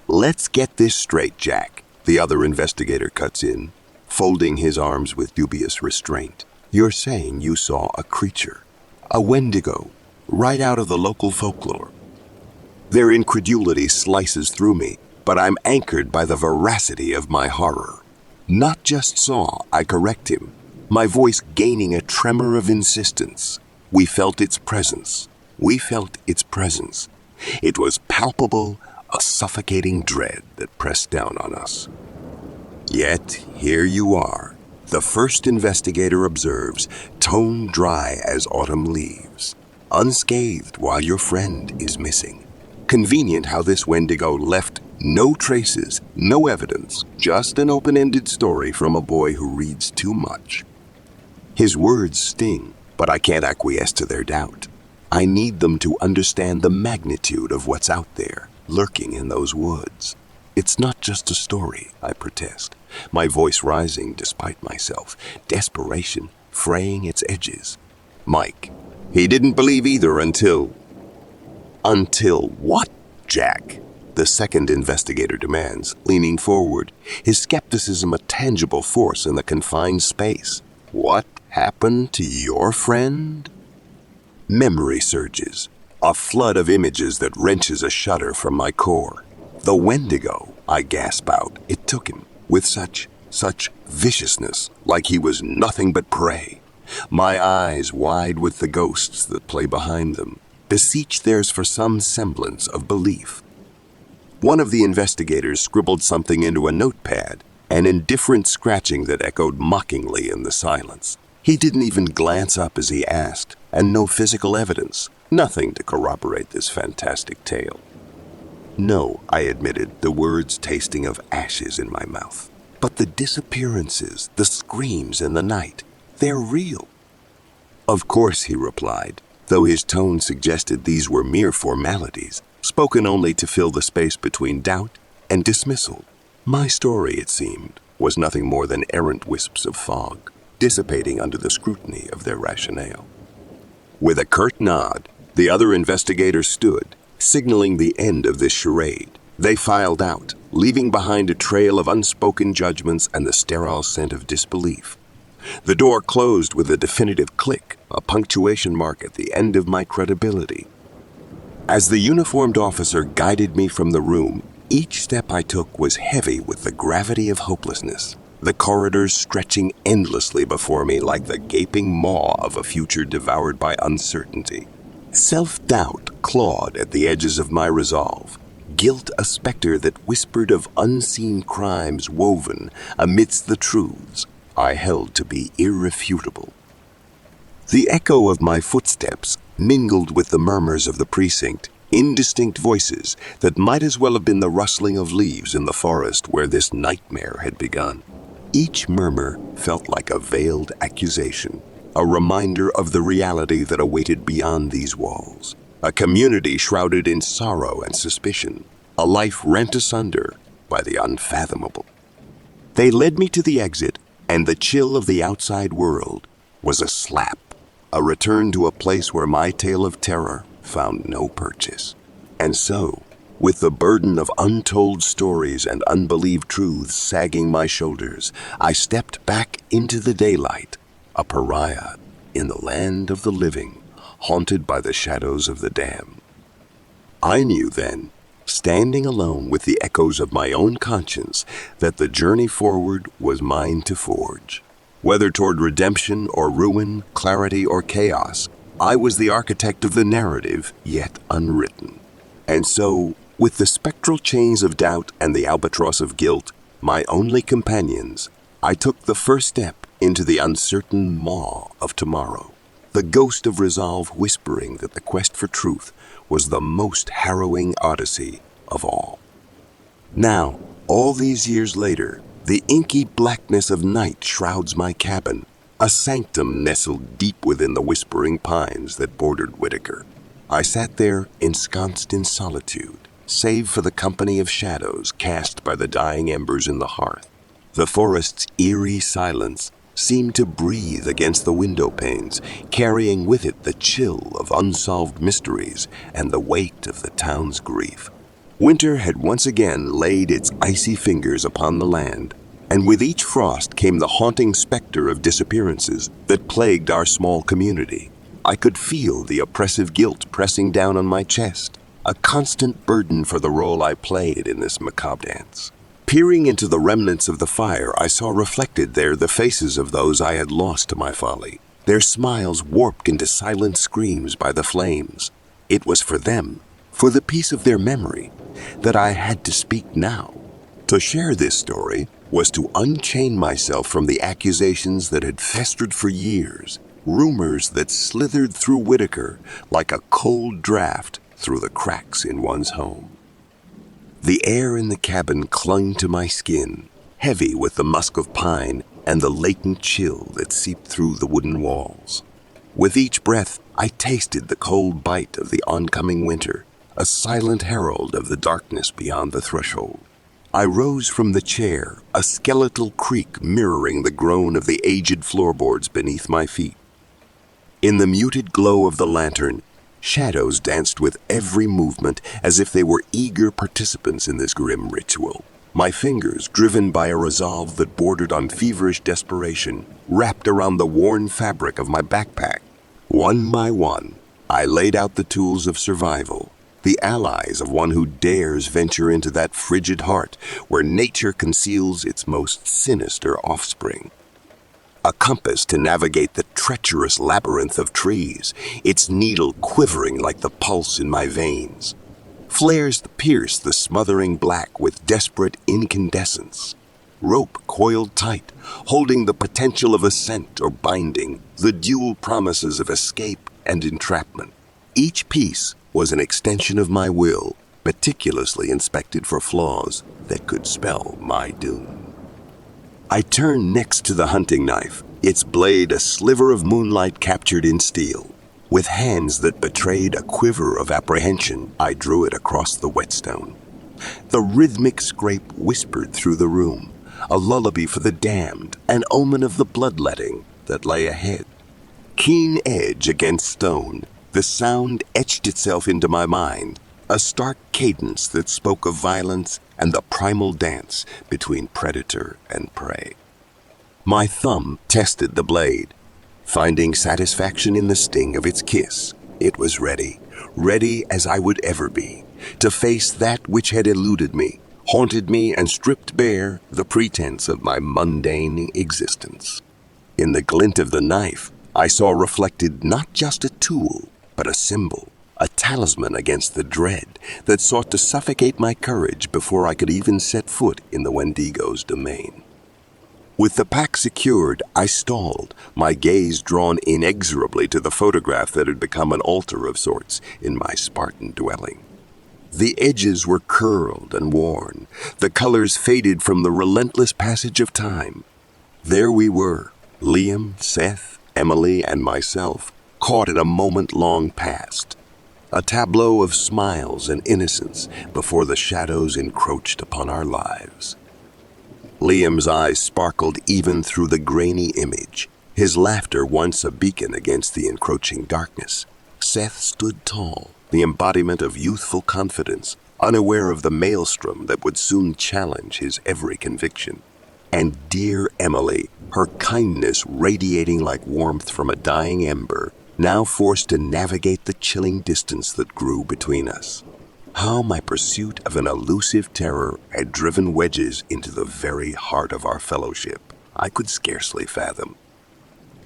S1: "Let's get this straight, Jack," the other investigator cuts in, folding his arms with dubious restraint. "You're saying you saw a creature, a Wendigo, right out of the local folklore." Their incredulity slices through me, but I'm anchored by the veracity of my horror. "Not just saw," I correct him, my voice gaining a tremor of insistence. "We felt its presence. We felt its presence. It was palpable, a suffocating dread that pressed down on us." Yet, here you are, the first investigator observes, tone dry as autumn leaves, unscathed while your friend is missing. Convenient how this Wendigo left no traces, no evidence, just an open-ended story from a boy who reads too much. His words sting, but I can't acquiesce to their doubt. I need them to understand the magnitude of what's out there, lurking in those woods. "It's not just a story," I protest, my voice rising despite myself, desperation fraying its edges. "Mike, he didn't believe either until..." "Until what, Jack?" the second investigator demands, leaning forward, his skepticism a tangible force in the confined space. "What happened to your friend?" Memory surges, a flood of images that wrenches a shudder from my core. The Wendigo, I gasp out. It took him, with such viciousness, like he was nothing but prey. My eyes, wide with the ghosts that play behind them, beseech theirs for some semblance of belief. One of the investigators scribbled something into a notepad, an indifferent scratching that echoed mockingly in the silence. He didn't even glance up as he asked, and no physical evidence, nothing to corroborate this fantastic tale. No, I admitted, the words tasting of ashes in my mouth. But the disappearances, the screams in the night, they're real. Of course, he replied, though his tone suggested these were mere formalities, spoken only to fill the space between doubt and dismissal. My story, it seemed, was nothing more than errant wisps of fog, dissipating under the scrutiny of their rationale. With a curt nod, the other investigators stood, signaling the end of this charade. They filed out, leaving behind a trail of unspoken judgments and the sterile scent of disbelief. The door closed with a definitive click, a punctuation mark at the end of my credibility. As the uniformed officer guided me from the room, each step I took was heavy with the gravity of hopelessness, the corridors stretching endlessly before me like the gaping maw of a future devoured by uncertainty. Self-doubt clawed at the edges of my resolve, guilt a specter that whispered of unseen crimes woven amidst the truths I held to be irrefutable. The echo of my footsteps mingled with the murmurs of the precinct, indistinct voices that might as well have been the rustling of leaves in the forest where this nightmare had begun. Each murmur felt like a veiled accusation, a reminder of the reality that awaited beyond these walls. A community shrouded in sorrow and suspicion, a life rent asunder by the unfathomable. They led me to the exit, and the chill of the outside world was a slap, a return to a place where my tale of terror found no purchase. And so, with the burden of untold stories and unbelieved truths sagging my shoulders, I stepped back into the daylight, a pariah in the land of the living, haunted by the shadows of the damned. I knew then, standing alone with the echoes of my own conscience, that the journey forward was mine to forge. Whether toward redemption or ruin, clarity or chaos, I was the architect of the narrative yet unwritten. And so, with the spectral chains of doubt and the albatross of guilt, my only companions, I took the first step into the uncertain maw of tomorrow, the ghost of resolve whispering that the quest for truth was the most harrowing odyssey of all. Now, all these years later, the inky blackness of night shrouds my cabin, a sanctum nestled deep within the whispering pines that bordered Whitaker. I sat there ensconced in solitude, save for the company of shadows cast by the dying embers in the hearth. The forest's eerie silence seemed to breathe against the window panes, carrying with it the chill of unsolved mysteries and the weight of the town's grief. Winter had once again laid its icy fingers upon the land, and with each frost came the haunting specter of disappearances that plagued our small community. I could feel the oppressive guilt pressing down on my chest, a constant burden for the role I played in this macabre dance. Peering into the remnants of the fire, I saw reflected there the faces of those I had lost to my folly, their smiles warped into silent screams by the flames. It was for them, for the peace of their memory, that I had to speak now. To share this story was to unchain myself from the accusations that had festered for years, rumors that slithered through Whitaker like a cold draft through the cracks in one's home. The air in the cabin clung to my skin, heavy with the musk of pine and the latent chill that seeped through the wooden walls. With each breath, I tasted the cold bite of the oncoming winter, a silent herald of the darkness beyond the threshold. I rose from the chair, a skeletal creak mirroring the groan of the aged floorboards beneath my feet. In the muted glow of the lantern, shadows danced with every movement as if they were eager participants in this grim ritual. My fingers, driven by a resolve that bordered on feverish desperation, wrapped around the worn fabric of my backpack. One by one, I laid out the tools of survival, the allies of one who dares venture into that frigid heart where nature conceals its most sinister offspring. A compass to navigate the treacherous labyrinth of trees, its needle quivering like the pulse in my veins. Flares pierce the smothering black with desperate incandescence. Rope coiled tight, holding the potential of ascent or binding, the dual promises of escape and entrapment. Each piece was an extension of my will, meticulously inspected for flaws that could spell my doom. I turned next to the hunting knife, its blade a sliver of moonlight captured in steel. With hands that betrayed a quiver of apprehension, I drew it across the whetstone. The rhythmic scrape whispered through the room, a lullaby for the damned, an omen of the bloodletting that lay ahead. Keen edge against stone, the sound etched itself into my mind, a stark cadence that spoke of violence and the primal dance between predator and prey. My thumb tested the blade, finding satisfaction in the sting of its kiss. It was ready as I would ever be, to face that which had eluded me, haunted me, and stripped bare the pretense of my mundane existence. In the glint of the knife, I saw reflected not just a tool, but a symbol, a talisman against the dread that sought to suffocate my courage before I could even set foot in the Wendigo's domain. With the pack secured, I stalled, my gaze drawn inexorably to the photograph that had become an altar of sorts in my Spartan dwelling. The edges were curled and worn, the colors faded from the relentless passage of time. There we were, Liam, Seth, Emily, and myself, caught in a moment long past. A tableau of smiles and innocence before the shadows encroached upon our lives. Liam's eyes sparkled even through the grainy image, his laughter once a beacon against the encroaching darkness. Seth stood tall, the embodiment of youthful confidence, unaware of the maelstrom that would soon challenge his every conviction. And dear Emily, her kindness radiating like warmth from a dying ember, now forced to navigate the chilling distance that grew between us. How my pursuit of an elusive terror had driven wedges into the very heart of our fellowship, I could scarcely fathom.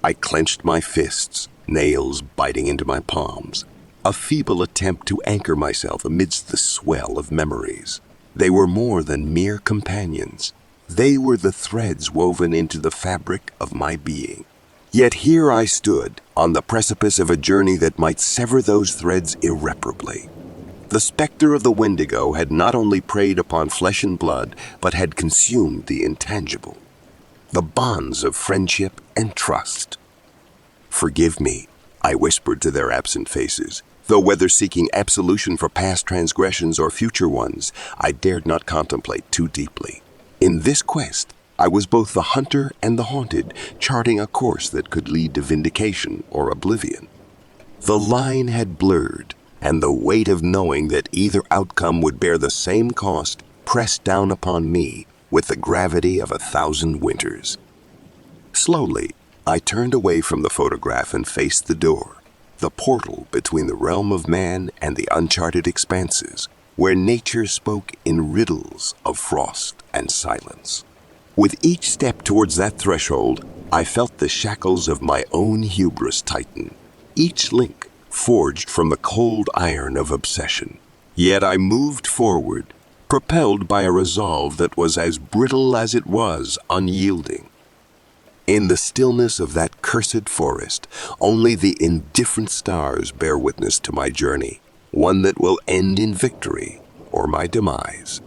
S1: I clenched my fists, nails biting into my palms, a feeble attempt to anchor myself amidst the swell of memories. They were more than mere companions. They were the threads woven into the fabric of my being. Yet here I stood, on the precipice of a journey that might sever those threads irreparably. The specter of the Wendigo had not only preyed upon flesh and blood, but had consumed the intangible, the bonds of friendship and trust. "Forgive me," I whispered to their absent faces, though whether seeking absolution for past transgressions or future ones, I dared not contemplate too deeply. In this quest, I was both the hunter and the haunted, charting a course that could lead to vindication or oblivion. The line had blurred, and the weight of knowing that either outcome would bear the same cost pressed down upon me with the gravity of 1,000 winters. Slowly, I turned away from the photograph and faced the door, the portal between the realm of man and the uncharted expanses, where nature spoke in riddles of frost and silence. With each step towards that threshold, I felt the shackles of my own hubris tighten, each link forged from the cold iron of obsession. Yet I moved forward, propelled by a resolve that was as brittle as it was unyielding. In the stillness of that cursed forest, only the indifferent stars bear witness to my journey, one that will end in victory or my demise.